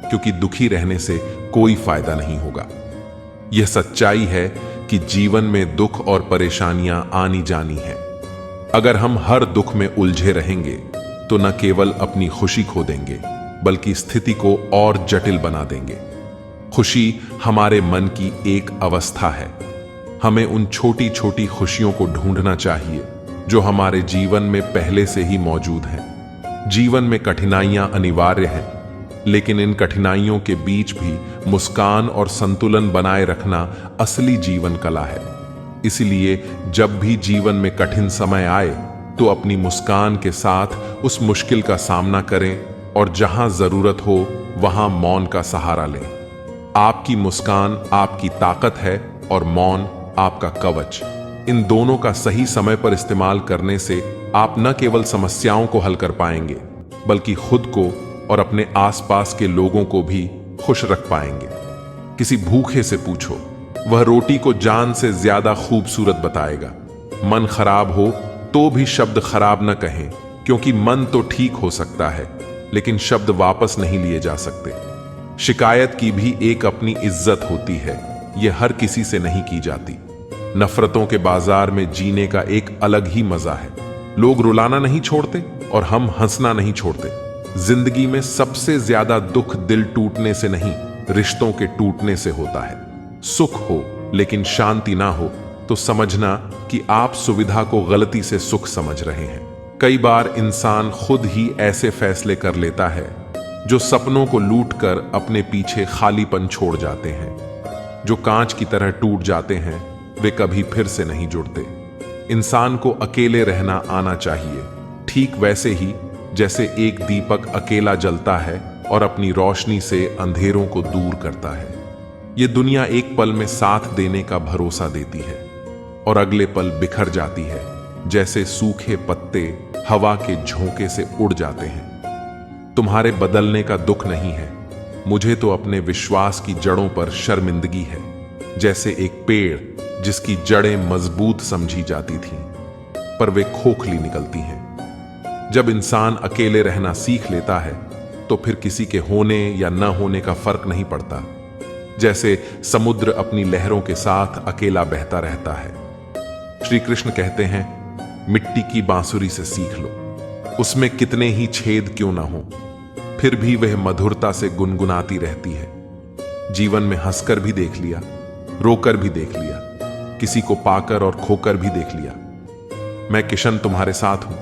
क्योंकि दुखी रहने से कोई फायदा नहीं होगा। यह सच्चाई है कि जीवन में दुख और परेशानियां आनी जानी हैं। अगर हम हर दुख में उलझे रहेंगे तो न केवल अपनी खुशी खो देंगे, बल्कि स्थिति को और जटिल बना देंगे। खुशी हमारे मन की एक अवस्था है। हमें उन छोटी छोटी खुशियों को ढूंढना चाहिए जो हमारे जीवन में पहले से ही मौजूद हैं। जीवन में कठिनाइयां अनिवार्य हैं, लेकिन इन कठिनाइयों के बीच भी मुस्कान और संतुलन बनाए रखना असली जीवन कला है। इसलिए जब भी जीवन में कठिन समय आए तो अपनी मुस्कान के साथ उस मुश्किल का सामना करें और जहां जरूरत हो वहां मौन का सहारा लें। आपकी मुस्कान आपकी ताकत है और मौन आपका कवच। इन दोनों का सही समय पर इस्तेमाल करने से आप न केवल समस्याओं को हल कर पाएंगे, बल्कि खुद को और अपने आसपास के लोगों को भी खुश रख पाएंगे। किसी भूखे से पूछो, वह रोटी को जान से ज्यादा खूबसूरत बताएगा। मन खराब हो तो भी शब्द खराब न कहें, क्योंकि मन तो ठीक हो सकता है, लेकिन शब्द वापस नहीं लिए जा सकते। शिकायत की भी एक अपनी इज्जत होती है, यह हर किसी से नहीं की जाती। नफरतों के बाजार में जीने का एक अलग ही मजा है। लोग रुलाना नहीं छोड़ते और हम हंसना नहीं छोड़ते। जिंदगी में सबसे ज्यादा दुख दिल टूटने से नहीं, रिश्तों के टूटने से होता है। सुख हो लेकिन शांति ना हो तो समझना कि आप सुविधा को गलती से सुख समझ रहे हैं। कई बार इंसान खुद ही ऐसे फैसले कर लेता है जो सपनों को लूटकर अपने पीछे खालीपन छोड़ जाते हैं। जो कांच की तरह टूट जाते हैं वे कभी फिर से नहीं जुड़ते। इंसान को अकेले रहना आना चाहिए, ठीक वैसे ही जैसे एक दीपक अकेला जलता है और अपनी रोशनी से अंधेरों को दूर करता है। ये दुनिया एक पल में साथ देने का भरोसा देती है और अगले पल बिखर जाती है, जैसे सूखे पत्ते हवा के झोंके से उड़ जाते हैं। तुम्हारे बदलने का दुख नहीं है, मुझे तो अपने विश्वास की जड़ों पर शर्मिंदगी है, जैसे एक पेड़ जिसकी जड़ें मजबूत समझी जाती थीं, पर वे खोखली निकलती हैं। जब इंसान अकेले रहना सीख लेता है तो फिर किसी के होने या न होने का फर्क नहीं पड़ता। जैसे समुद्र अपनी लहरों के साथ अकेला बहता रहता है। श्री कृष्ण कहते हैं, मिट्टी की बांसुरी से सीख लो, उसमें कितने ही छेद क्यों ना हो, फिर भी वह मधुरता से गुनगुनाती रहती है। जीवन में हंसकर भी देख लिया, रोकर भी देख लिया, किसी को पाकर और खोकर भी देख लिया। मैं किशन तुम्हारे साथ हूं,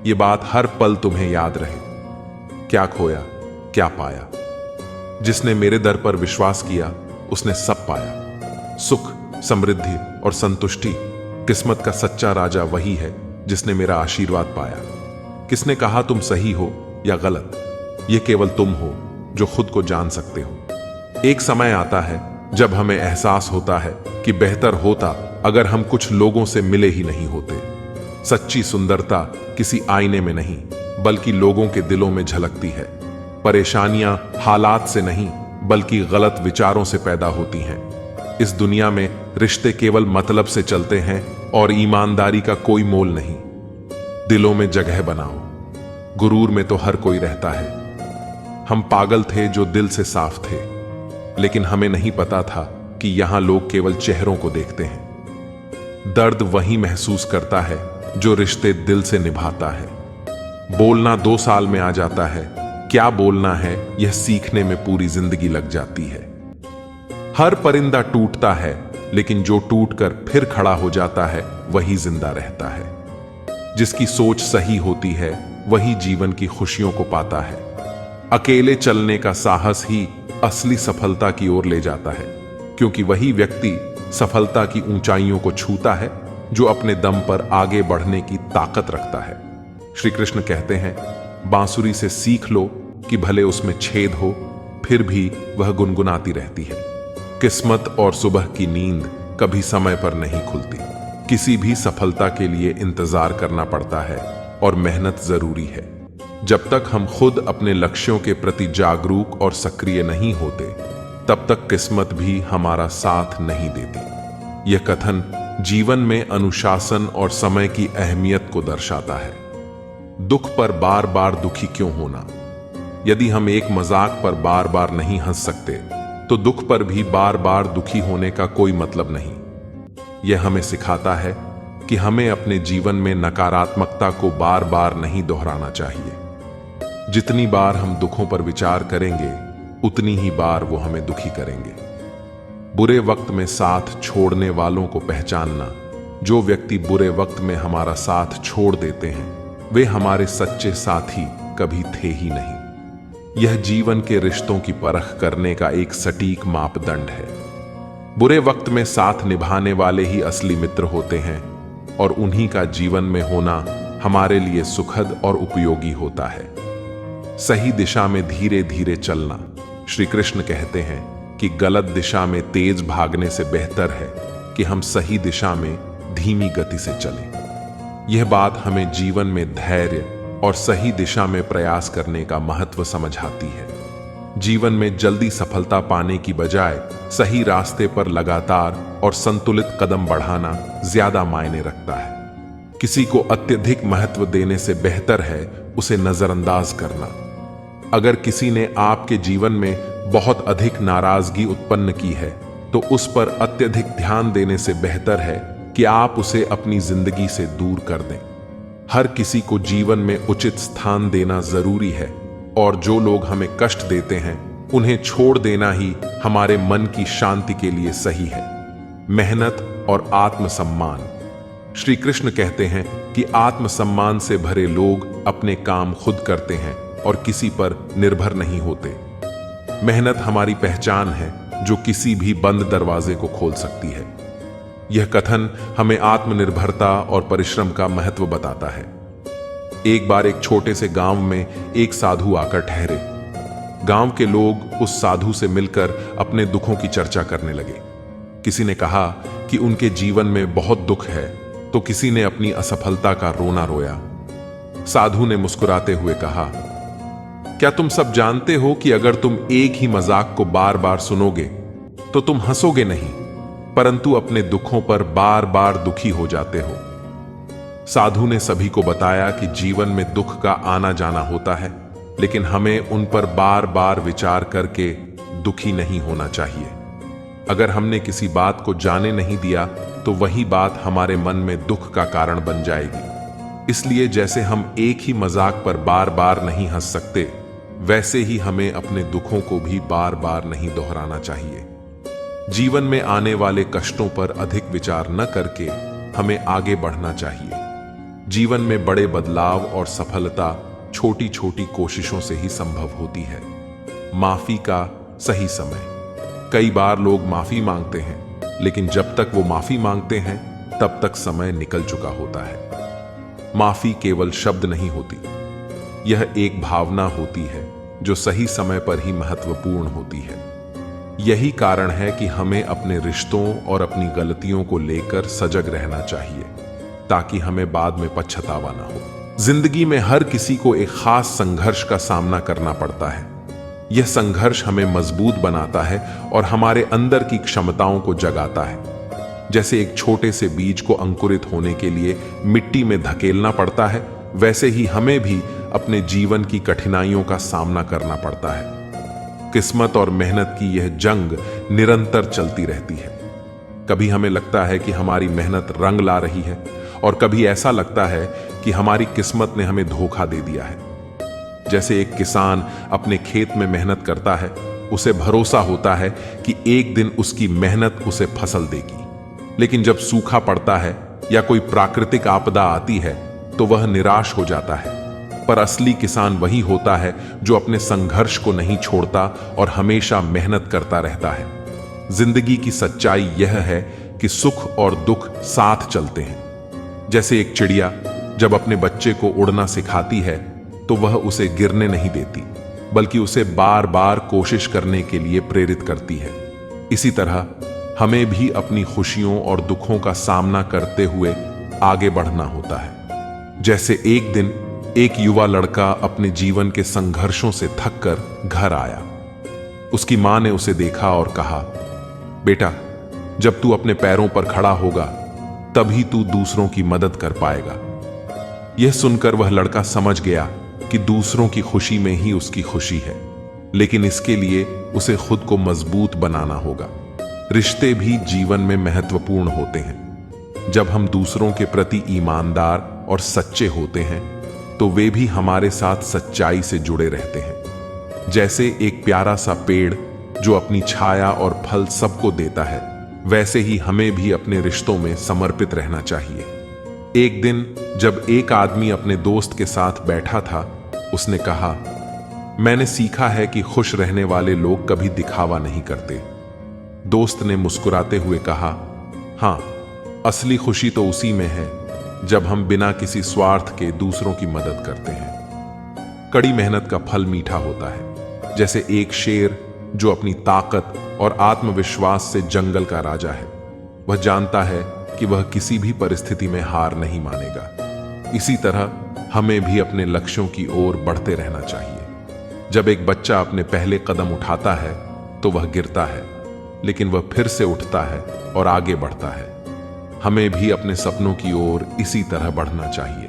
ये बात हर पल तुम्हें याद रहे। क्या खोया क्या पाया, जिसने मेरे दर पर विश्वास किया उसने सब पाया। सुख, समृद्धि और संतुष्टि, किस्मत का सच्चा राजा वही है जिसने मेरा आशीर्वाद पाया। किसने कहा तुम सही हो या गलत, यह केवल तुम हो जो खुद को जान सकते हो। एक समय आता है जब हमें एहसास होता है कि बेहतर होता अगर हम कुछ लोगों से मिले ही नहीं होते। सच्ची सुंदरता किसी आईने में नहीं बल्कि लोगों के दिलों में झलकती है। परेशानियां हालात से नहीं बल्कि गलत विचारों से पैदा होती हैं। इस दुनिया में रिश्ते केवल मतलब से चलते हैं और ईमानदारी का कोई मोल नहीं। दिलों में जगह बनाओ, गुरूर में तो हर कोई रहता है। हम पागल थे जो दिल से साफ थे, लेकिन हमें नहीं पता था कि यहां लोग केवल चेहरों को देखते हैं। दर्द वही महसूस करता है जो रिश्ते दिल से निभाता है। बोलना 2 साल में आ जाता है, क्या बोलना है यह सीखने में पूरी जिंदगी लग जाती है। हर परिंदा टूटता है, लेकिन जो टूटकर फिर खड़ा हो जाता है वही जिंदा रहता है। जिसकी सोच सही होती है वही जीवन की खुशियों को पाता है। अकेले चलने का साहस ही असली सफलता की ओर ले जाता है, क्योंकि वही व्यक्ति सफलता की ऊंचाइयों को छूता है जो अपने दम पर आगे बढ़ने की ताकत रखता है। श्री कृष्ण कहते हैं, बांसुरी से सीख लो कि भले उसमें छेद हो फिर भी वह गुनगुनाती रहती है। किस्मत और सुबह की नींद कभी समय पर नहीं खुलती। किसी भी सफलता के लिए इंतजार करना पड़ता है और मेहनत जरूरी है। जब तक हम खुद अपने लक्ष्यों के प्रति जागरूक और सक्रिय नहीं होते, तब तक किस्मत भी हमारा साथ नहीं देती। यह कथन जीवन में अनुशासन और समय की अहमियत को दर्शाता है। दुख पर बार बार दुखी क्यों होना? यदि हम एक मजाक पर बार बार नहीं हंस सकते, तो दुख पर भी बार बार दुखी होने का कोई मतलब नहीं। यह हमें सिखाता है कि हमें अपने जीवन में नकारात्मकता को बार बार नहीं दोहराना चाहिए। जितनी बार हम दुखों पर विचार करेंगे, उतनी ही बार वो हमें दुखी करेंगे। बुरे वक्त में साथ छोड़ने वालों को पहचानना। जो व्यक्ति बुरे वक्त में हमारा साथ छोड़ देते हैं, वे हमारे सच्चे साथी कभी थे ही नहीं। यह जीवन के रिश्तों की परख करने का एक सटीक मापदंड है। बुरे वक्त में साथ निभाने वाले ही असली मित्र होते हैं और उन्हीं का जीवन में होना हमारे लिए सुखद और उपयोगी होता है। सही दिशा में धीरे धीरे चलना। श्री कृष्ण कहते हैं कि गलत दिशा में तेज भागने से बेहतर है कि हम सही दिशा में धीमी गति से चलें। यह बात हमें जीवन में धैर्य और सही दिशा में प्रयास करने का महत्व समझाती है। जीवन में जल्दी सफलता पाने की बजाय सही रास्ते पर लगातार और संतुलित कदम बढ़ाना ज्यादा मायने रखता है। किसी को अत्यधिक महत्व देने से बेहतर है उसे नजरअंदाज करना। अगर किसी ने आपके जीवन में बहुत अधिक नाराजगी उत्पन्न की है, तो उस पर अत्यधिक ध्यान देने से बेहतर है कि आप उसे अपनी जिंदगी से दूर कर दें। हर किसी को जीवन में उचित स्थान देना जरूरी है और जो लोग हमें कष्ट देते हैं उन्हें छोड़ देना ही हमारे मन की शांति के लिए सही है। मेहनत और आत्मसम्मान। श्री कृष्ण कहते हैं कि आत्मसम्मान से भरे लोग अपने काम खुद करते हैं और किसी पर निर्भर नहीं होते। मेहनत हमारी पहचान है जो किसी भी बंद दरवाजे को खोल सकती है। यह कथन हमें आत्मनिर्भरता और परिश्रम का महत्व बताता है। एक बार एक छोटे से गांव में एक साधु आकर ठहरे। गांव के लोग उस साधु से मिलकर अपने दुखों की चर्चा करने लगे। किसी ने कहा कि उनके जीवन में बहुत दुख है, तो किसी ने अपनी असफलता का रोना रोया। साधु ने मुस्कुराते हुए कहा, क्या तुम सब जानते हो कि अगर तुम एक ही मजाक को बार बार सुनोगे तो तुम हंसोगे नहीं, परंतु अपने दुखों पर बार बार दुखी हो जाते हो। साधु ने सभी को बताया कि जीवन में दुख का आना जाना होता है, लेकिन हमें उन पर बार बार विचार करके दुखी नहीं होना चाहिए। अगर हमने किसी बात को जाने नहीं दिया तो वही बात हमारे मन में दुख का कारण बन जाएगी। इसलिए जैसे हम एक ही मजाक पर बार बार नहीं हंस सकते, वैसे ही हमें अपने दुखों को भी बार बार नहीं दोहराना चाहिए। जीवन में आने वाले कष्टों पर अधिक विचार न करके हमें आगे बढ़ना चाहिए। जीवन में बड़े बदलाव और सफलता छोटी छोटी कोशिशों से ही संभव होती है। माफी का सही समय। कई बार लोग माफी मांगते हैं, लेकिन जब तक वो माफी मांगते हैं तब तक समय निकल चुका होता है। माफी केवल शब्द नहीं होती, यह एक भावना होती है जो सही समय पर ही महत्वपूर्ण होती है। यही कारण है कि हमें अपने रिश्तों और अपनी गलतियों को लेकर सजग रहना चाहिए, ताकि हमें बाद में पछतावा ना हो। जिंदगी में हर किसी को एक खास संघर्ष का सामना करना पड़ता है। यह संघर्ष हमें मजबूत बनाता है और हमारे अंदर की क्षमताओं को जगाता है। जैसे एक छोटे से बीज को अंकुरित होने के लिए मिट्टी में धकेलना पड़ता है, वैसे ही हमें भी अपने जीवन की कठिनाइयों का सामना करना पड़ता है। किस्मत और मेहनत की यह जंग निरंतर चलती रहती है। कभी हमें लगता है कि हमारी मेहनत रंग ला रही है, और कभी ऐसा लगता है कि हमारी किस्मत ने हमें धोखा दे दिया है। जैसे एक किसान अपने खेत में मेहनत करता है, उसे भरोसा होता है कि एक दिन उसकी मेहनत उसे फसल देगी, लेकिन जब सूखा पड़ता है या कोई प्राकृतिक आपदा आती है तो वह निराश हो जाता है। पर असली किसान वही होता है जो अपने संघर्ष को नहीं छोड़ता और हमेशा मेहनत करता रहता है। जिंदगी की सच्चाई यह है कि सुख और दुख साथ चलते हैं। जैसे एक चिड़िया जब अपने बच्चे को उड़ना सिखाती है तो वह उसे गिरने नहीं देती, बल्कि उसे बार बार कोशिश करने के लिए प्रेरित करती है। इसी तरह हमें भी अपनी खुशियों और दुखों का सामना करते हुए आगे बढ़ना होता है। जैसे एक दिन एक युवा लड़का अपने जीवन के संघर्षों से थककर घर आया। उसकी मां ने उसे देखा और कहा, बेटा, जब तू अपने पैरों पर खड़ा होगा तभी तू दूसरों की मदद कर पाएगा। यह सुनकर वह लड़का समझ गया कि दूसरों की खुशी में ही उसकी खुशी है, लेकिन इसके लिए उसे खुद को मजबूत बनाना होगा। रिश्ते भी जीवन में महत्वपूर्ण होते हैं। जब हम दूसरों के प्रति ईमानदार और सच्चे होते हैं तो वे भी हमारे साथ सच्चाई से जुड़े रहते हैं। जैसे एक प्यारा सा पेड़ जो अपनी छाया और फल सबको देता है, वैसे ही हमें भी अपने रिश्तों में समर्पित रहना चाहिए। एक दिन जब एक आदमी अपने दोस्त के साथ बैठा था, उसने कहा, मैंने सीखा है कि खुश रहने वाले लोग कभी दिखावा नहीं करते। दोस्त ने मुस्कुराते हुए कहा, हां, असली खुशी तो उसी में है जब हम बिना किसी स्वार्थ के दूसरों की मदद करते हैं। कड़ी मेहनत का फल मीठा होता है। जैसे एक शेर जो अपनी ताकत और आत्मविश्वास से जंगल का राजा है। वह जानता है कि वह किसी भी परिस्थिति में हार नहीं मानेगा। इसी तरह हमें भी अपने लक्ष्यों की ओर बढ़ते रहना चाहिए। जब एक बच्चा अपने पहले कदम उठाता है तो वह गिरता है, लेकिन वह फिर से उठता है और आगे बढ़ता है। हमें भी अपने सपनों की ओर इसी तरह बढ़ना चाहिए।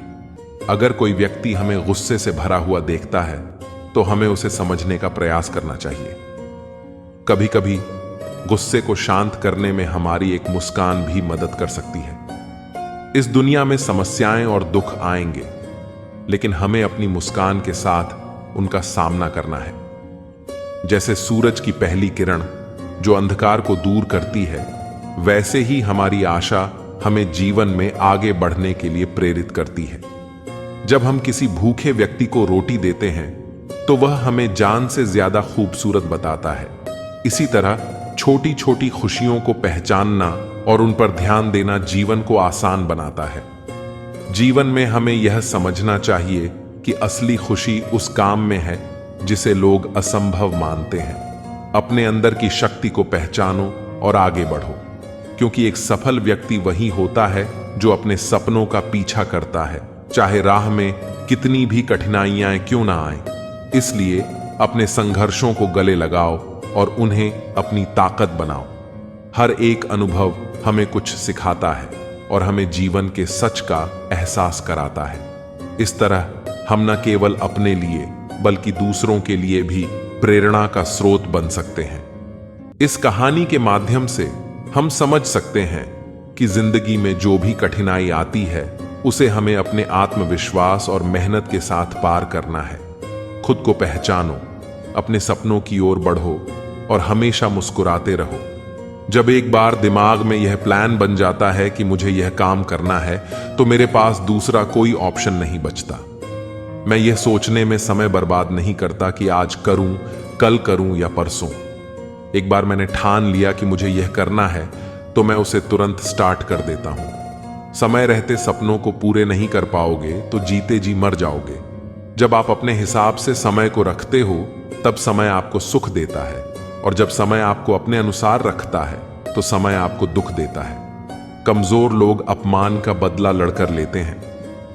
अगर कोई व्यक्ति हमें गुस्से से भरा हुआ देखता है तो हमें उसे समझने का प्रयास करना चाहिए। कभी कभी गुस्से को शांत करने में हमारी एक मुस्कान भी मदद कर सकती है। इस दुनिया में समस्याएं और दुख आएंगे, लेकिन हमें अपनी मुस्कान के साथ उनका सामना करना है। जैसे सूरज की पहली किरण जो अंधकार को दूर करती है, वैसे ही हमारी आशा हमें जीवन में आगे बढ़ने के लिए प्रेरित करती है। जब हम किसी भूखे व्यक्ति को रोटी देते हैं तो वह हमें जान से ज्यादा खूबसूरत बताता है। इसी तरह छोटी छोटी खुशियों को पहचानना और उन पर ध्यान देना जीवन को आसान बनाता है। जीवन में हमें यह समझना चाहिए कि असली खुशी उस काम में है जिसे लोग असंभव मानते हैं। अपने अंदर की शक्ति को पहचानो और आगे बढ़ो, क्योंकि एक सफल व्यक्ति वही होता है जो अपने सपनों का पीछा करता है, चाहे राह में कितनी भी कठिनाइयां क्यों ना आए। इसलिए अपने संघर्षों को गले लगाओ और उन्हें अपनी ताकत बनाओ। हर एक अनुभव हमें कुछ सिखाता है और हमें जीवन के सच का एहसास कराता है। इस तरह हम न केवल अपने लिए बल्कि दूसरों के लिए भी प्रेरणा का स्रोत बन सकते हैं। इस कहानी के माध्यम से हम समझ सकते हैं कि जिंदगी में जो भी कठिनाई आती है उसे हमें अपने आत्मविश्वास और मेहनत के साथ पार करना है। खुद को पहचानो, अपने सपनों की ओर बढ़ो और हमेशा मुस्कुराते रहो। जब एक बार दिमाग में यह प्लान बन जाता है कि मुझे यह काम करना है तो मेरे पास दूसरा कोई ऑप्शन नहीं बचता। मैं यह सोचने में समय बर्बाद नहीं करता कि आज करूं, कल करूं या परसों। एक बार मैंने ठान लिया कि मुझे यह करना है तो मैं उसे तुरंत स्टार्ट कर देता हूं। समय रहते सपनों को पूरे नहीं कर पाओगे तो जीते जी मर जाओगे। जब आप अपने हिसाब से समय को रखते हो तब समय आपको सुख देता है, और जब समय आपको अपने अनुसार रखता है तो समय आपको दुख देता है। कमजोर लोग अपमान का बदला लड़कर लेते हैं,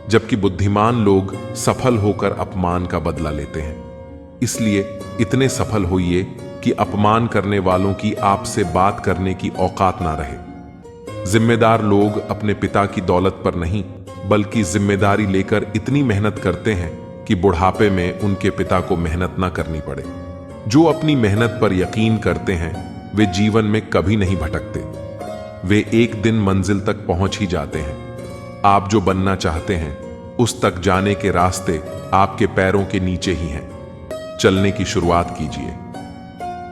जबकि बुद्धिमान लोग सफल होकर अपमान का बदला लेते हैं। इसलिए इतने सफल होइए कि अपमान करने वालों की आपसे बात करने की औकात ना रहे। जिम्मेदार लोग अपने पिता की दौलत पर नहीं बल्कि जिम्मेदारी लेकर इतनी मेहनत करते हैं कि बुढ़ापे में उनके पिता को मेहनत ना करनी पड़े। जो अपनी मेहनत पर यकीन करते हैं वे जीवन में कभी नहीं भटकते। वे एक दिन मंजिल तक पहुंच ही जाते हैं। आप जो बनना चाहते हैं उस तक जाने के रास्ते आपके पैरों के नीचे ही हैं। चलने की शुरुआत कीजिए।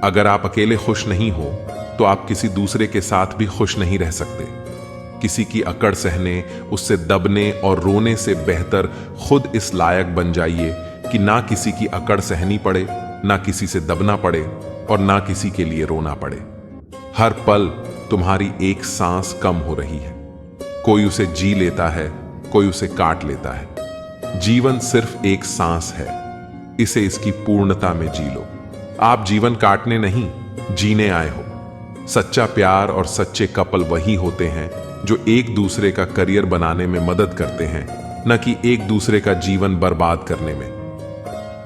अगर आप अकेले खुश नहीं हो तो आप किसी दूसरे के साथ भी खुश नहीं रह सकते। किसी की अकड़ सहने, उससे दबने और रोने से बेहतर खुद इस लायक बन जाइए कि ना किसी की अकड़ सहनी पड़े, ना किसी से दबना पड़े और ना किसी के लिए रोना पड़े। हर पल तुम्हारी एक सांस कम हो रही है। कोई उसे जी लेता है, कोई उसे काट लेता है। जीवन सिर्फ एक सांस है, इसे इसकी पूर्णता में जी लो। आप जीवन काटने नहीं, जीने आए हो। सच्चा प्यार और सच्चे कपल वही होते हैं जो एक दूसरे का करियर बनाने में मदद करते हैं, न कि एक दूसरे का जीवन बर्बाद करने में।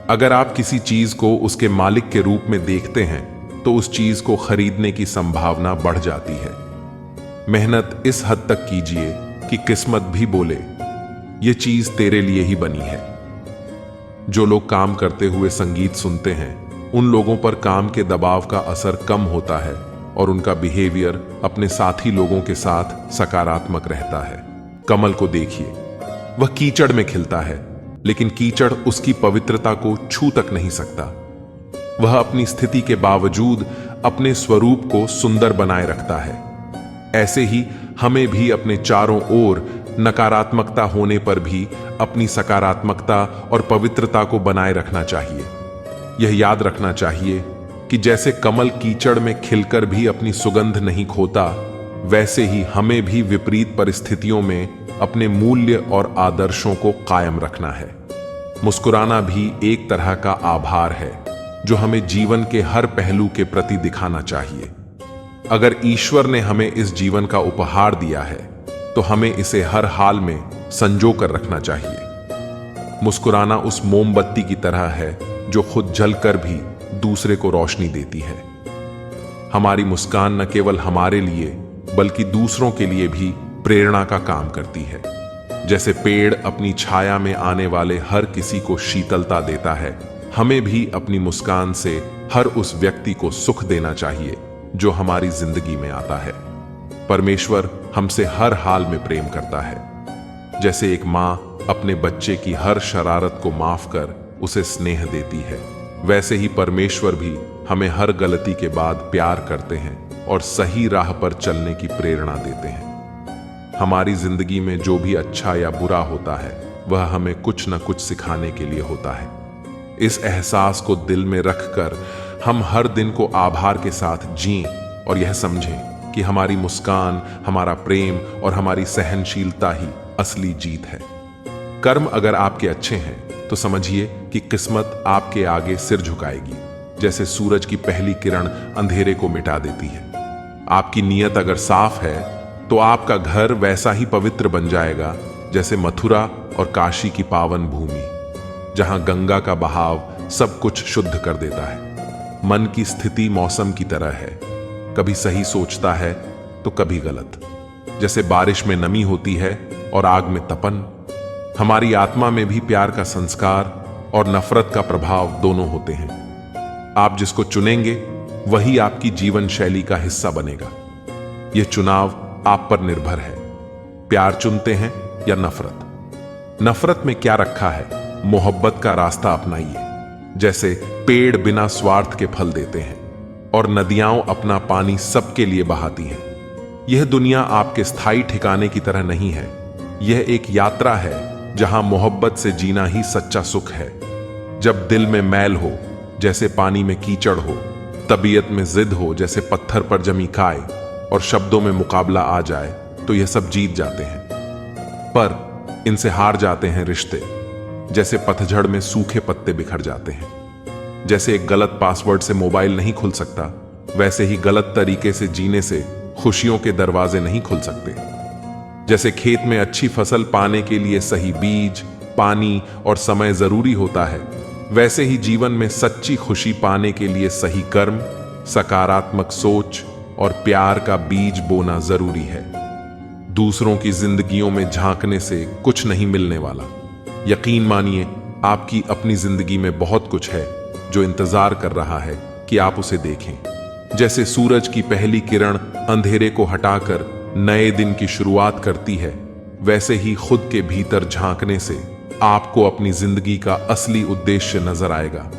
अगर आप किसी चीज को उसके मालिक के रूप में देखते हैं तो उस चीज को खरीदने की संभावना बढ़ जाती है। मेहनत इस हद तक कीजिए कि किस्मत भी बोले ये चीज तेरे लिए ही बनी है। जो लोग काम करते हुए संगीत सुनते हैं उन लोगों पर काम के दबाव का असर कम होता है और उनका बिहेवियर अपने साथी लोगों के साथ सकारात्मक रहता है। कमल को देखिए, वह कीचड़ में खिलता है लेकिन कीचड़ उसकी पवित्रता को छू तक नहीं सकता। वह अपनी स्थिति के बावजूद अपने स्वरूप को सुंदर बनाए रखता है। ऐसे ही हमें भी अपने चारों ओर नकारात्मकता होने पर भी अपनी सकारात्मकता और पवित्रता को बनाए रखना चाहिए। यह याद रखना चाहिए कि जैसे कमल कीचड़ में खिलकर भी अपनी सुगंध नहीं खोता, वैसे ही हमें भी विपरीत परिस्थितियों में अपने मूल्य और आदर्शों को कायम रखना है। मुस्कुराना भी एक तरह का आभार है जो हमें जीवन के हर पहलू के प्रति दिखाना चाहिए। अगर ईश्वर ने हमें इस जीवन का उपहार दिया है तो हमें इसे हर हाल में संजो कर रखना चाहिए। मुस्कुराना उस मोमबत्ती की तरह है जो खुद जलकर भी दूसरे को रोशनी देती है। हमारी मुस्कान न केवल हमारे लिए बल्कि दूसरों के लिए भी प्रेरणा का काम करती है। जैसे पेड़ अपनी छाया में आने वाले हर किसी को शीतलता देता है, हमें भी अपनी मुस्कान से हर उस व्यक्ति को सुख देना चाहिए जो हमारी जिंदगी में आता है। परमेश्वर हमसे हर हाल में प्रेम करता है। जैसे एक माँ अपने बच्चे की हर शरारत को माफ कर उसे स्नेह देती है, वैसे ही परमेश्वर भी हमें हर गलती के बाद प्यार करते हैं और सही राह पर चलने की प्रेरणा देते हैं। हमारी जिंदगी में जो भी अच्छा या बुरा होता है वह हमें कुछ न कुछ सिखाने के लिए होता है। इस एहसास को दिल में रखकर हम हर दिन को आभार के साथ जिएं और यह समझें कि हमारी मुस्कान, हमारा प्रेम और हमारी सहनशीलता ही असली जीत है। कर्म अगर आपके अच्छे हैं तो समझिए कि किस्मत आपके आगे सिर झुकाएगी, जैसे सूरज की पहली किरण अंधेरे को मिटा देती है। आपकी नीयत अगर साफ है तो आपका घर वैसा ही पवित्र बन जाएगा जैसे मथुरा और काशी की पावन भूमि, जहां गंगा का बहाव सब कुछ शुद्ध कर देता है। मन की स्थिति मौसम की तरह है, कभी सही सोचता है तो कभी गलत। जैसे बारिश में नमी होती है और आग में तपन, हमारी आत्मा में भी प्यार का संस्कार और नफरत का प्रभाव दोनों होते हैं। आप जिसको चुनेंगे वही आपकी जीवन शैली का हिस्सा बनेगा। यह चुनाव आप पर निर्भर है। प्यार चुनते हैं या नफरत? नफरत में क्या रखा है? मोहब्बत का रास्ता अपनाइए। जैसे पेड़ बिना स्वार्थ के फल देते हैं और नदियां अपना पानी सबके लिए बहाती हैं। यह दुनिया आपके स्थायी ठिकाने की तरह नहीं है। यह एक यात्रा है जहां मोहब्बत से जीना ही सच्चा सुख है। जब दिल में मैल हो जैसे पानी में कीचड़ हो, तबीयत में जिद हो जैसे पत्थर पर जमी खाए, और शब्दों में मुकाबला आ जाए तो यह सब जीत जाते हैं। पर इनसे हार जाते हैं रिश्ते, जैसे पतझड़ में सूखे पत्ते बिखर जाते हैं। जैसे एक गलत पासवर्ड से मोबाइल नहीं खुल सकता, वैसे ही गलत तरीके से जीने से खुशियों के दरवाजे नहीं खुल सकते। जैसे खेत में अच्छी फसल पाने के लिए सही बीज, पानी और समय जरूरी होता है, वैसे ही जीवन में सच्ची खुशी पाने के लिए सही कर्म, सकारात्मक सोच और प्यार का बीज बोना जरूरी है। दूसरों की जिंदगियों में झांकने से कुछ नहीं मिलने वाला। यकीन मानिए, आपकी अपनी जिंदगी में बहुत कुछ है जो इंतजार कर रहा है कि आप उसे देखें। जैसे सूरज की पहली किरण अंधेरे को हटाकर नए दिन की शुरुआत करती है, वैसे ही खुद के भीतर झांकने से आपको अपनी जिंदगी का असली उद्देश्य नजर आएगा।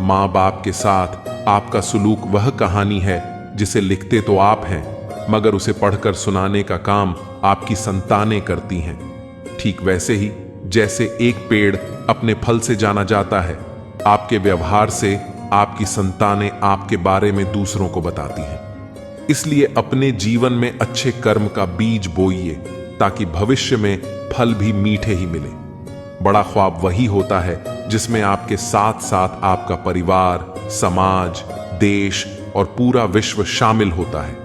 माँ बाप के साथ आपका सुलूक वह कहानी है जिसे लिखते तो आप हैं, मगर उसे पढ़कर सुनाने का काम आपकी संतानें करती हैं। ठीक वैसे ही जैसे एक पेड़ अपने फल से जाना जाता है, आपके व्यवहार से आपकी संतानें आपके बारे में दूसरों को बताती हैं। इसलिए अपने जीवन में अच्छे कर्म का बीज बोइए ताकि भविष्य में फल भी मीठे ही मिले। बड़ा ख्वाब वही होता है जिसमें आपके साथ साथ आपका परिवार, समाज, देश और पूरा विश्व शामिल होता है।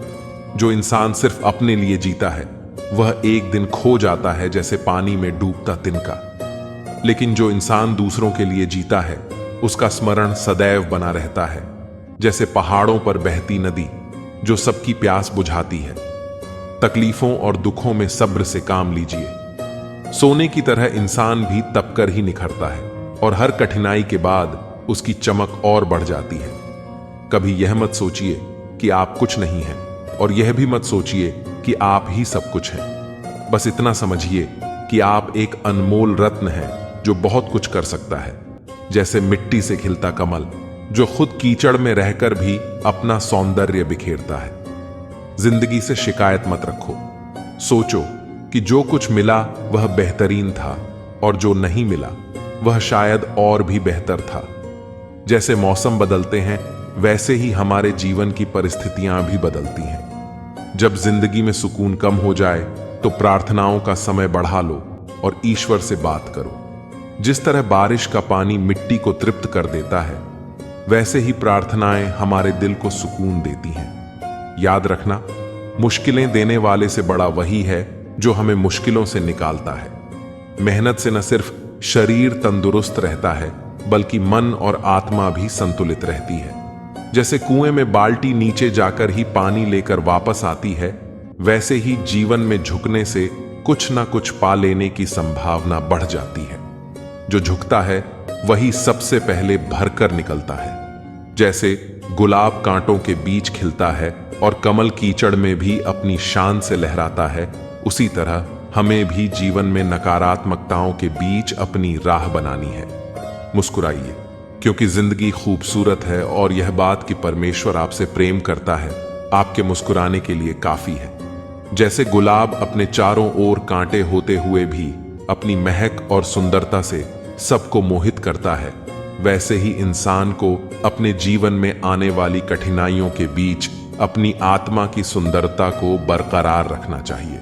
जो इंसान सिर्फ अपने लिए जीता है वह एक दिन खो जाता है जैसे पानी में डूबता तिनका। लेकिन जो इंसान दूसरों के लिए जीता है उसका स्मरण सदैव बना रहता है, जैसे पहाड़ों पर बहती नदी जो सबकी प्यास बुझाती है। तकलीफों और दुखों में सब्र से काम लीजिए। सोने की तरह इंसान भी तपकर ही निखरता है और हर कठिनाई के बाद उसकी चमक और बढ़ जाती है। कभी यह मत सोचिए कि आप कुछ नहीं हैं और यह भी मत सोचिए कि आप ही सब कुछ हैं। बस इतना समझिए कि आप एक अनमोल रत्न हैं जो बहुत कुछ कर सकता है। जैसे मिट्टी से खिलता कमल जो खुद कीचड़ में रहकर भी अपना सौंदर्य बिखेरता है। जिंदगी से शिकायत मत रखो। सोचो कि जो कुछ मिला वह बेहतरीन था और जो नहीं मिला वह शायद और भी बेहतर था। जैसे मौसम बदलते हैं वैसे ही हमारे जीवन की परिस्थितियां भी बदलती हैं। जब जिंदगी में सुकून कम हो जाए तो प्रार्थनाओं का समय बढ़ा लो और ईश्वर से बात करो। जिस तरह बारिश का पानी मिट्टी को तृप्त कर देता है, वैसे ही प्रार्थनाएं हमारे दिल को सुकून देती हैं। याद रखना, मुश्किलें देने वाले से बड़ा वही है जो हमें मुश्किलों से निकालता है। मेहनत से न सिर्फ शरीर तंदुरुस्त रहता है बल्कि मन और आत्मा भी संतुलित रहती है। जैसे कुएं में बाल्टी नीचे जाकर ही पानी लेकर वापस आती है, वैसे ही जीवन में झुकने से कुछ ना कुछ पा लेने की संभावना बढ़ जाती है। जो झुकता है वही सबसे पहले भरकर निकलता है। जैसे गुलाब कांटों के बीच खिलता है और कमल कीचड़ में भी अपनी शान से लहराता है, उसी तरह हमें भी जीवन में नकारात्मकताओं के बीच अपनी राह बनानी है। मुस्कुराइए, क्योंकि जिंदगी खूबसूरत है और यह बात कि परमेश्वर आपसे प्रेम करता है आपके मुस्कुराने के लिए काफी है। जैसे गुलाब अपने चारों ओर कांटे होते हुए भी अपनी महक और सुंदरता से सबको मोहित करता है, वैसे ही इंसान को अपने जीवन में आने वाली कठिनाइयों के बीच अपनी आत्मा की सुंदरता को बरकरार रखना चाहिए।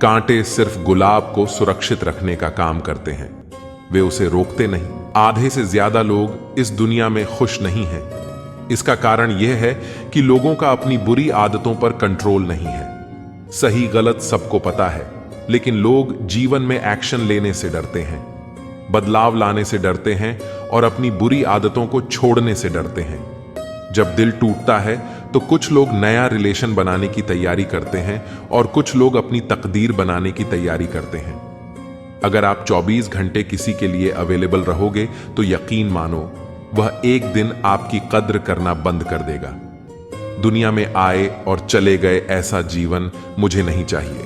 कांटे सिर्फ गुलाब को सुरक्षित रखने का काम करते हैं, वे उसे रोकते नहीं। आधे से ज्यादा लोग इस दुनिया में खुश नहीं हैं। इसका कारण यह है कि लोगों का अपनी बुरी आदतों पर कंट्रोल नहीं है। सही गलत सबको पता है, लेकिन लोग जीवन में एक्शन लेने से डरते हैं, बदलाव लाने से डरते हैं और अपनी बुरी आदतों को छोड़ने से डरते हैं। जब दिल टूटता है तो कुछ लोग नया रिलेशन बनाने की तैयारी करते हैं और कुछ लोग अपनी तकदीर बनाने की तैयारी करते हैं। अगर आप 24 घंटे किसी के लिए अवेलेबल रहोगे तो यकीन मानो वह एक दिन आपकी कद्र करना बंद कर देगा। दुनिया में आए और चले गए ऐसा जीवन मुझे नहीं चाहिए।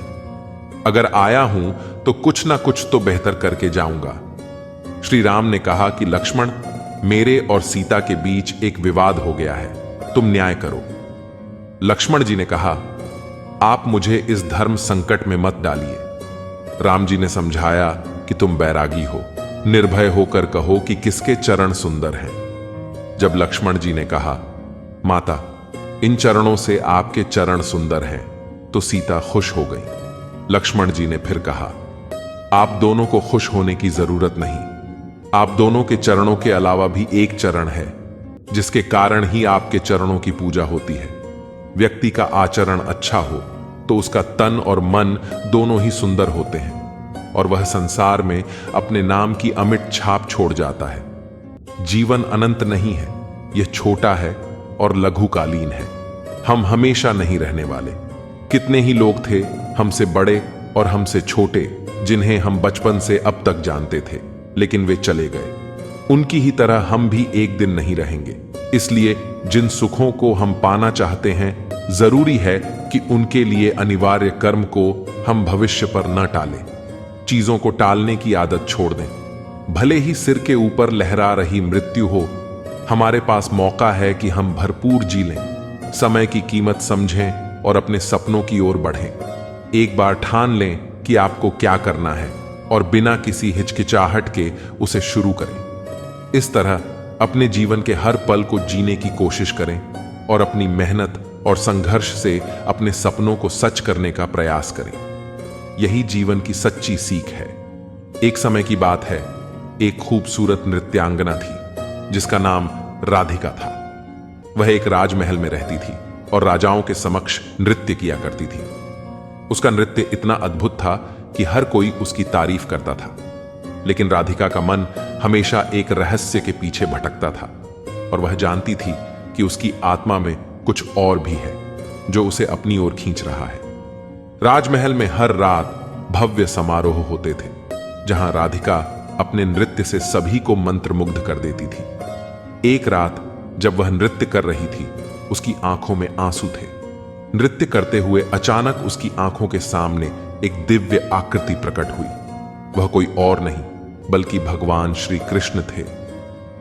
अगर आया हूं तो कुछ ना कुछ तो बेहतर करके जाऊंगा। श्री राम ने कहा कि लक्ष्मण, मेरे और सीता के बीच एक विवाद हो गया है, तुम न्याय करो। लक्ष्मण जी ने कहा, आप मुझे इस धर्म संकट में मत डालिए। राम जी ने समझाया कि तुम बैरागी हो, निर्भय होकर कहो कि किसके चरण सुंदर हैं। जब लक्ष्मण जी ने कहा, माता, इन चरणों से आपके चरण सुंदर हैं, तो सीता खुश हो गई। लक्ष्मण जी ने फिर कहा, आप दोनों को खुश होने की जरूरत नहीं। आप दोनों के चरणों के अलावा भी एक चरण है जिसके कारण ही आपके चरणों की पूजा होती है। व्यक्ति का आचरण अच्छा हो तो उसका तन और मन दोनों ही सुंदर होते हैं और वह संसार में अपने नाम की अमिट छाप छोड़ जाता है। जीवन अनंत नहीं है, यह छोटा है और लघुकालीन है। हम हमेशा नहीं रहने वाले। कितने ही लोग थे हमसे बड़े और हमसे छोटे जिन्हें हम बचपन से अब तक जानते थे, लेकिन वे चले गए। उनकी ही तरह हम भी एक दिन नहीं रहेंगे। इसलिए जिन सुखों को हम पाना चाहते हैं, जरूरी है कि उनके लिए अनिवार्य कर्म को हम भविष्य पर न टालें। चीजों को टालने की आदत छोड़ दें। भले ही सिर के ऊपर लहरा रही मृत्यु हो, हमारे पास मौका है कि हम भरपूर जी लें, समय की कीमत समझें और अपने सपनों की ओर बढ़ें। एक बार ठान लें कि आपको क्या करना है और बिना किसी हिचकिचाहट के उसे शुरू करें। इस तरह अपने जीवन के हर पल को जीने की कोशिश करें और अपनी मेहनत और संघर्ष से अपने सपनों को सच करने का प्रयास करें। यही जीवन की सच्ची सीख है। एक समय की बात है, एक खूबसूरत नृत्यांगना थी जिसका नाम राधिका था। वह एक राजमहल में रहती थी और राजाओं के समक्ष नृत्य किया करती थी। उसका नृत्य इतना अद्भुत था कि हर कोई उसकी तारीफ करता था, लेकिन राधिका का मन हमेशा एक रहस्य के पीछे भटकता था और वह जानती थी कि उसकी आत्मा में कुछ और भी है जो उसे अपनी ओर खींच रहा है। राजमहल में हर रात भव्य समारोह होते थे जहां राधिका अपने नृत्य से सभी को मंत्रमुग्ध कर देती थी। एक रात जब वह नृत्य कर रही थी, उसकी आंखों में आंसू थे। नृत्य करते हुए अचानक उसकी आंखों के सामने एक दिव्य आकृति प्रकट हुई। वह कोई और नहीं बल्कि भगवान श्री कृष्ण थे।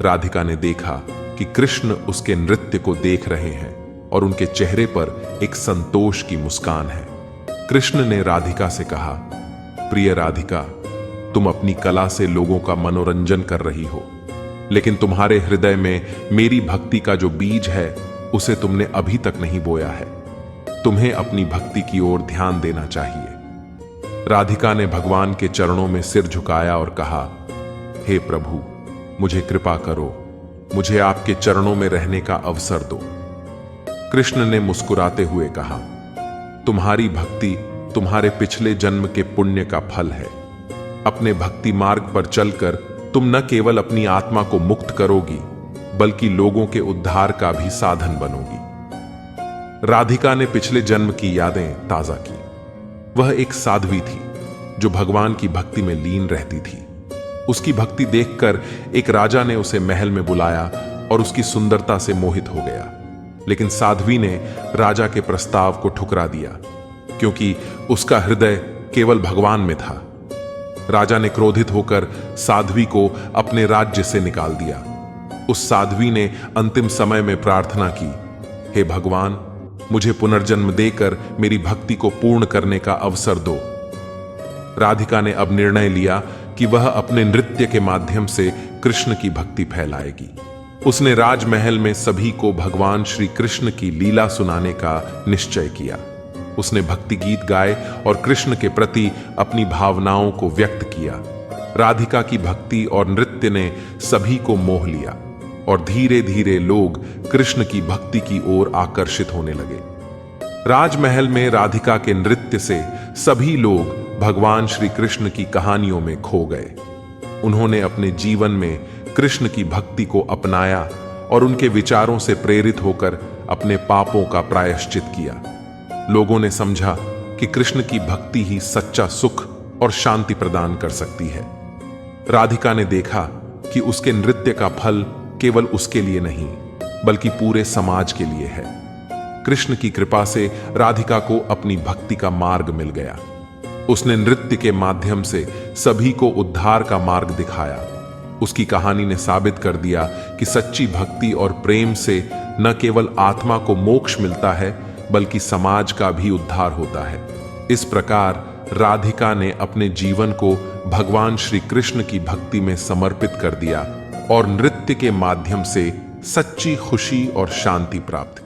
राधिका ने देखा कि कृष्ण उसके नृत्य को देख रहे हैं और उनके चेहरे पर एक संतोष की मुस्कान है। कृष्ण ने राधिका से कहा, प्रिय राधिका, तुम अपनी कला से लोगों का मनोरंजन कर रही हो, लेकिन तुम्हारे हृदय में मेरी भक्ति का जो बीज है उसे तुमने अभी तक नहीं बोया है। तुम्हें अपनी भक्ति की ओर ध्यान देना चाहिए। राधिका ने भगवान के चरणों में सिर झुकाया और कहा, हे प्रभु, मुझे कृपा करो, मुझे आपके चरणों में रहने का अवसर दो। कृष्ण ने मुस्कुराते हुए कहा, तुम्हारी भक्ति तुम्हारे पिछले जन्म के पुण्य का फल है। अपने भक्ति मार्ग पर चलकर तुम न केवल अपनी आत्मा को मुक्त करोगी बल्कि लोगों के उद्धार का भी साधन बनोगी। राधिका ने पिछले जन्म की यादें ताजा की। वह एक साध्वी थी जो भगवान की भक्ति में लीन रहती थी। उसकी भक्ति देखकर एक राजा ने उसे महल में बुलाया और उसकी सुंदरता से मोहित हो गया, लेकिन साध्वी ने राजा के प्रस्ताव को ठुकरा दिया क्योंकि उसका हृदय केवल भगवान में था। राजा ने क्रोधित होकर साध्वी को अपने राज्य से निकाल दिया। उस साध्वी ने अंतिम समय में प्रार्थना की, हे भगवान, मुझे पुनर्जन्म देकर मेरी भक्ति को पूर्ण करने का अवसर दो। राधिका ने अब निर्णय लिया कि वह अपने नृत्य के माध्यम से कृष्ण की भक्ति फैलाएगी। उसने राजमहल में सभी को भगवान श्री कृष्ण की लीला सुनाने का निश्चय किया। उसने भक्ति गीत गाए और कृष्ण के प्रति अपनी भावनाओं को व्यक्त किया। राधिका की भक्ति और नृत्य ने सभी को मोह लिया और धीरे धीरे लोग कृष्ण की भक्ति की ओर आकर्षित होने लगे। राजमहल में राधिका के नृत्य से सभी लोग भगवान श्री कृष्ण की कहानियों में खो गए। उन्होंने अपने जीवन में कृष्ण की भक्ति को अपनाया और उनके विचारों से प्रेरित होकर अपने पापों का प्रायश्चित किया। लोगों ने समझा कि कृष्ण की भक्ति ही सच्चा सुख और शांति प्रदान कर सकती है। राधिका ने देखा कि उसके नृत्य का फल केवल उसके लिए नहीं बल्कि पूरे समाज के लिए है। कृष्ण की कृपा से राधिका को अपनी भक्ति का मार्ग मिल गया। उसने नृत्य के माध्यम से सभी को उद्धार का मार्ग दिखाया। उसकी कहानी ने साबित कर दिया कि सच्ची भक्ति और प्रेम से न केवल आत्मा को मोक्ष मिलता है बल्कि समाज का भी उद्धार होता है। इस प्रकार राधिका ने अपने जीवन को भगवान श्री कृष्ण की भक्ति में समर्पित कर दिया और नृत्य के माध्यम से सच्ची खुशी और शांति प्राप्त की।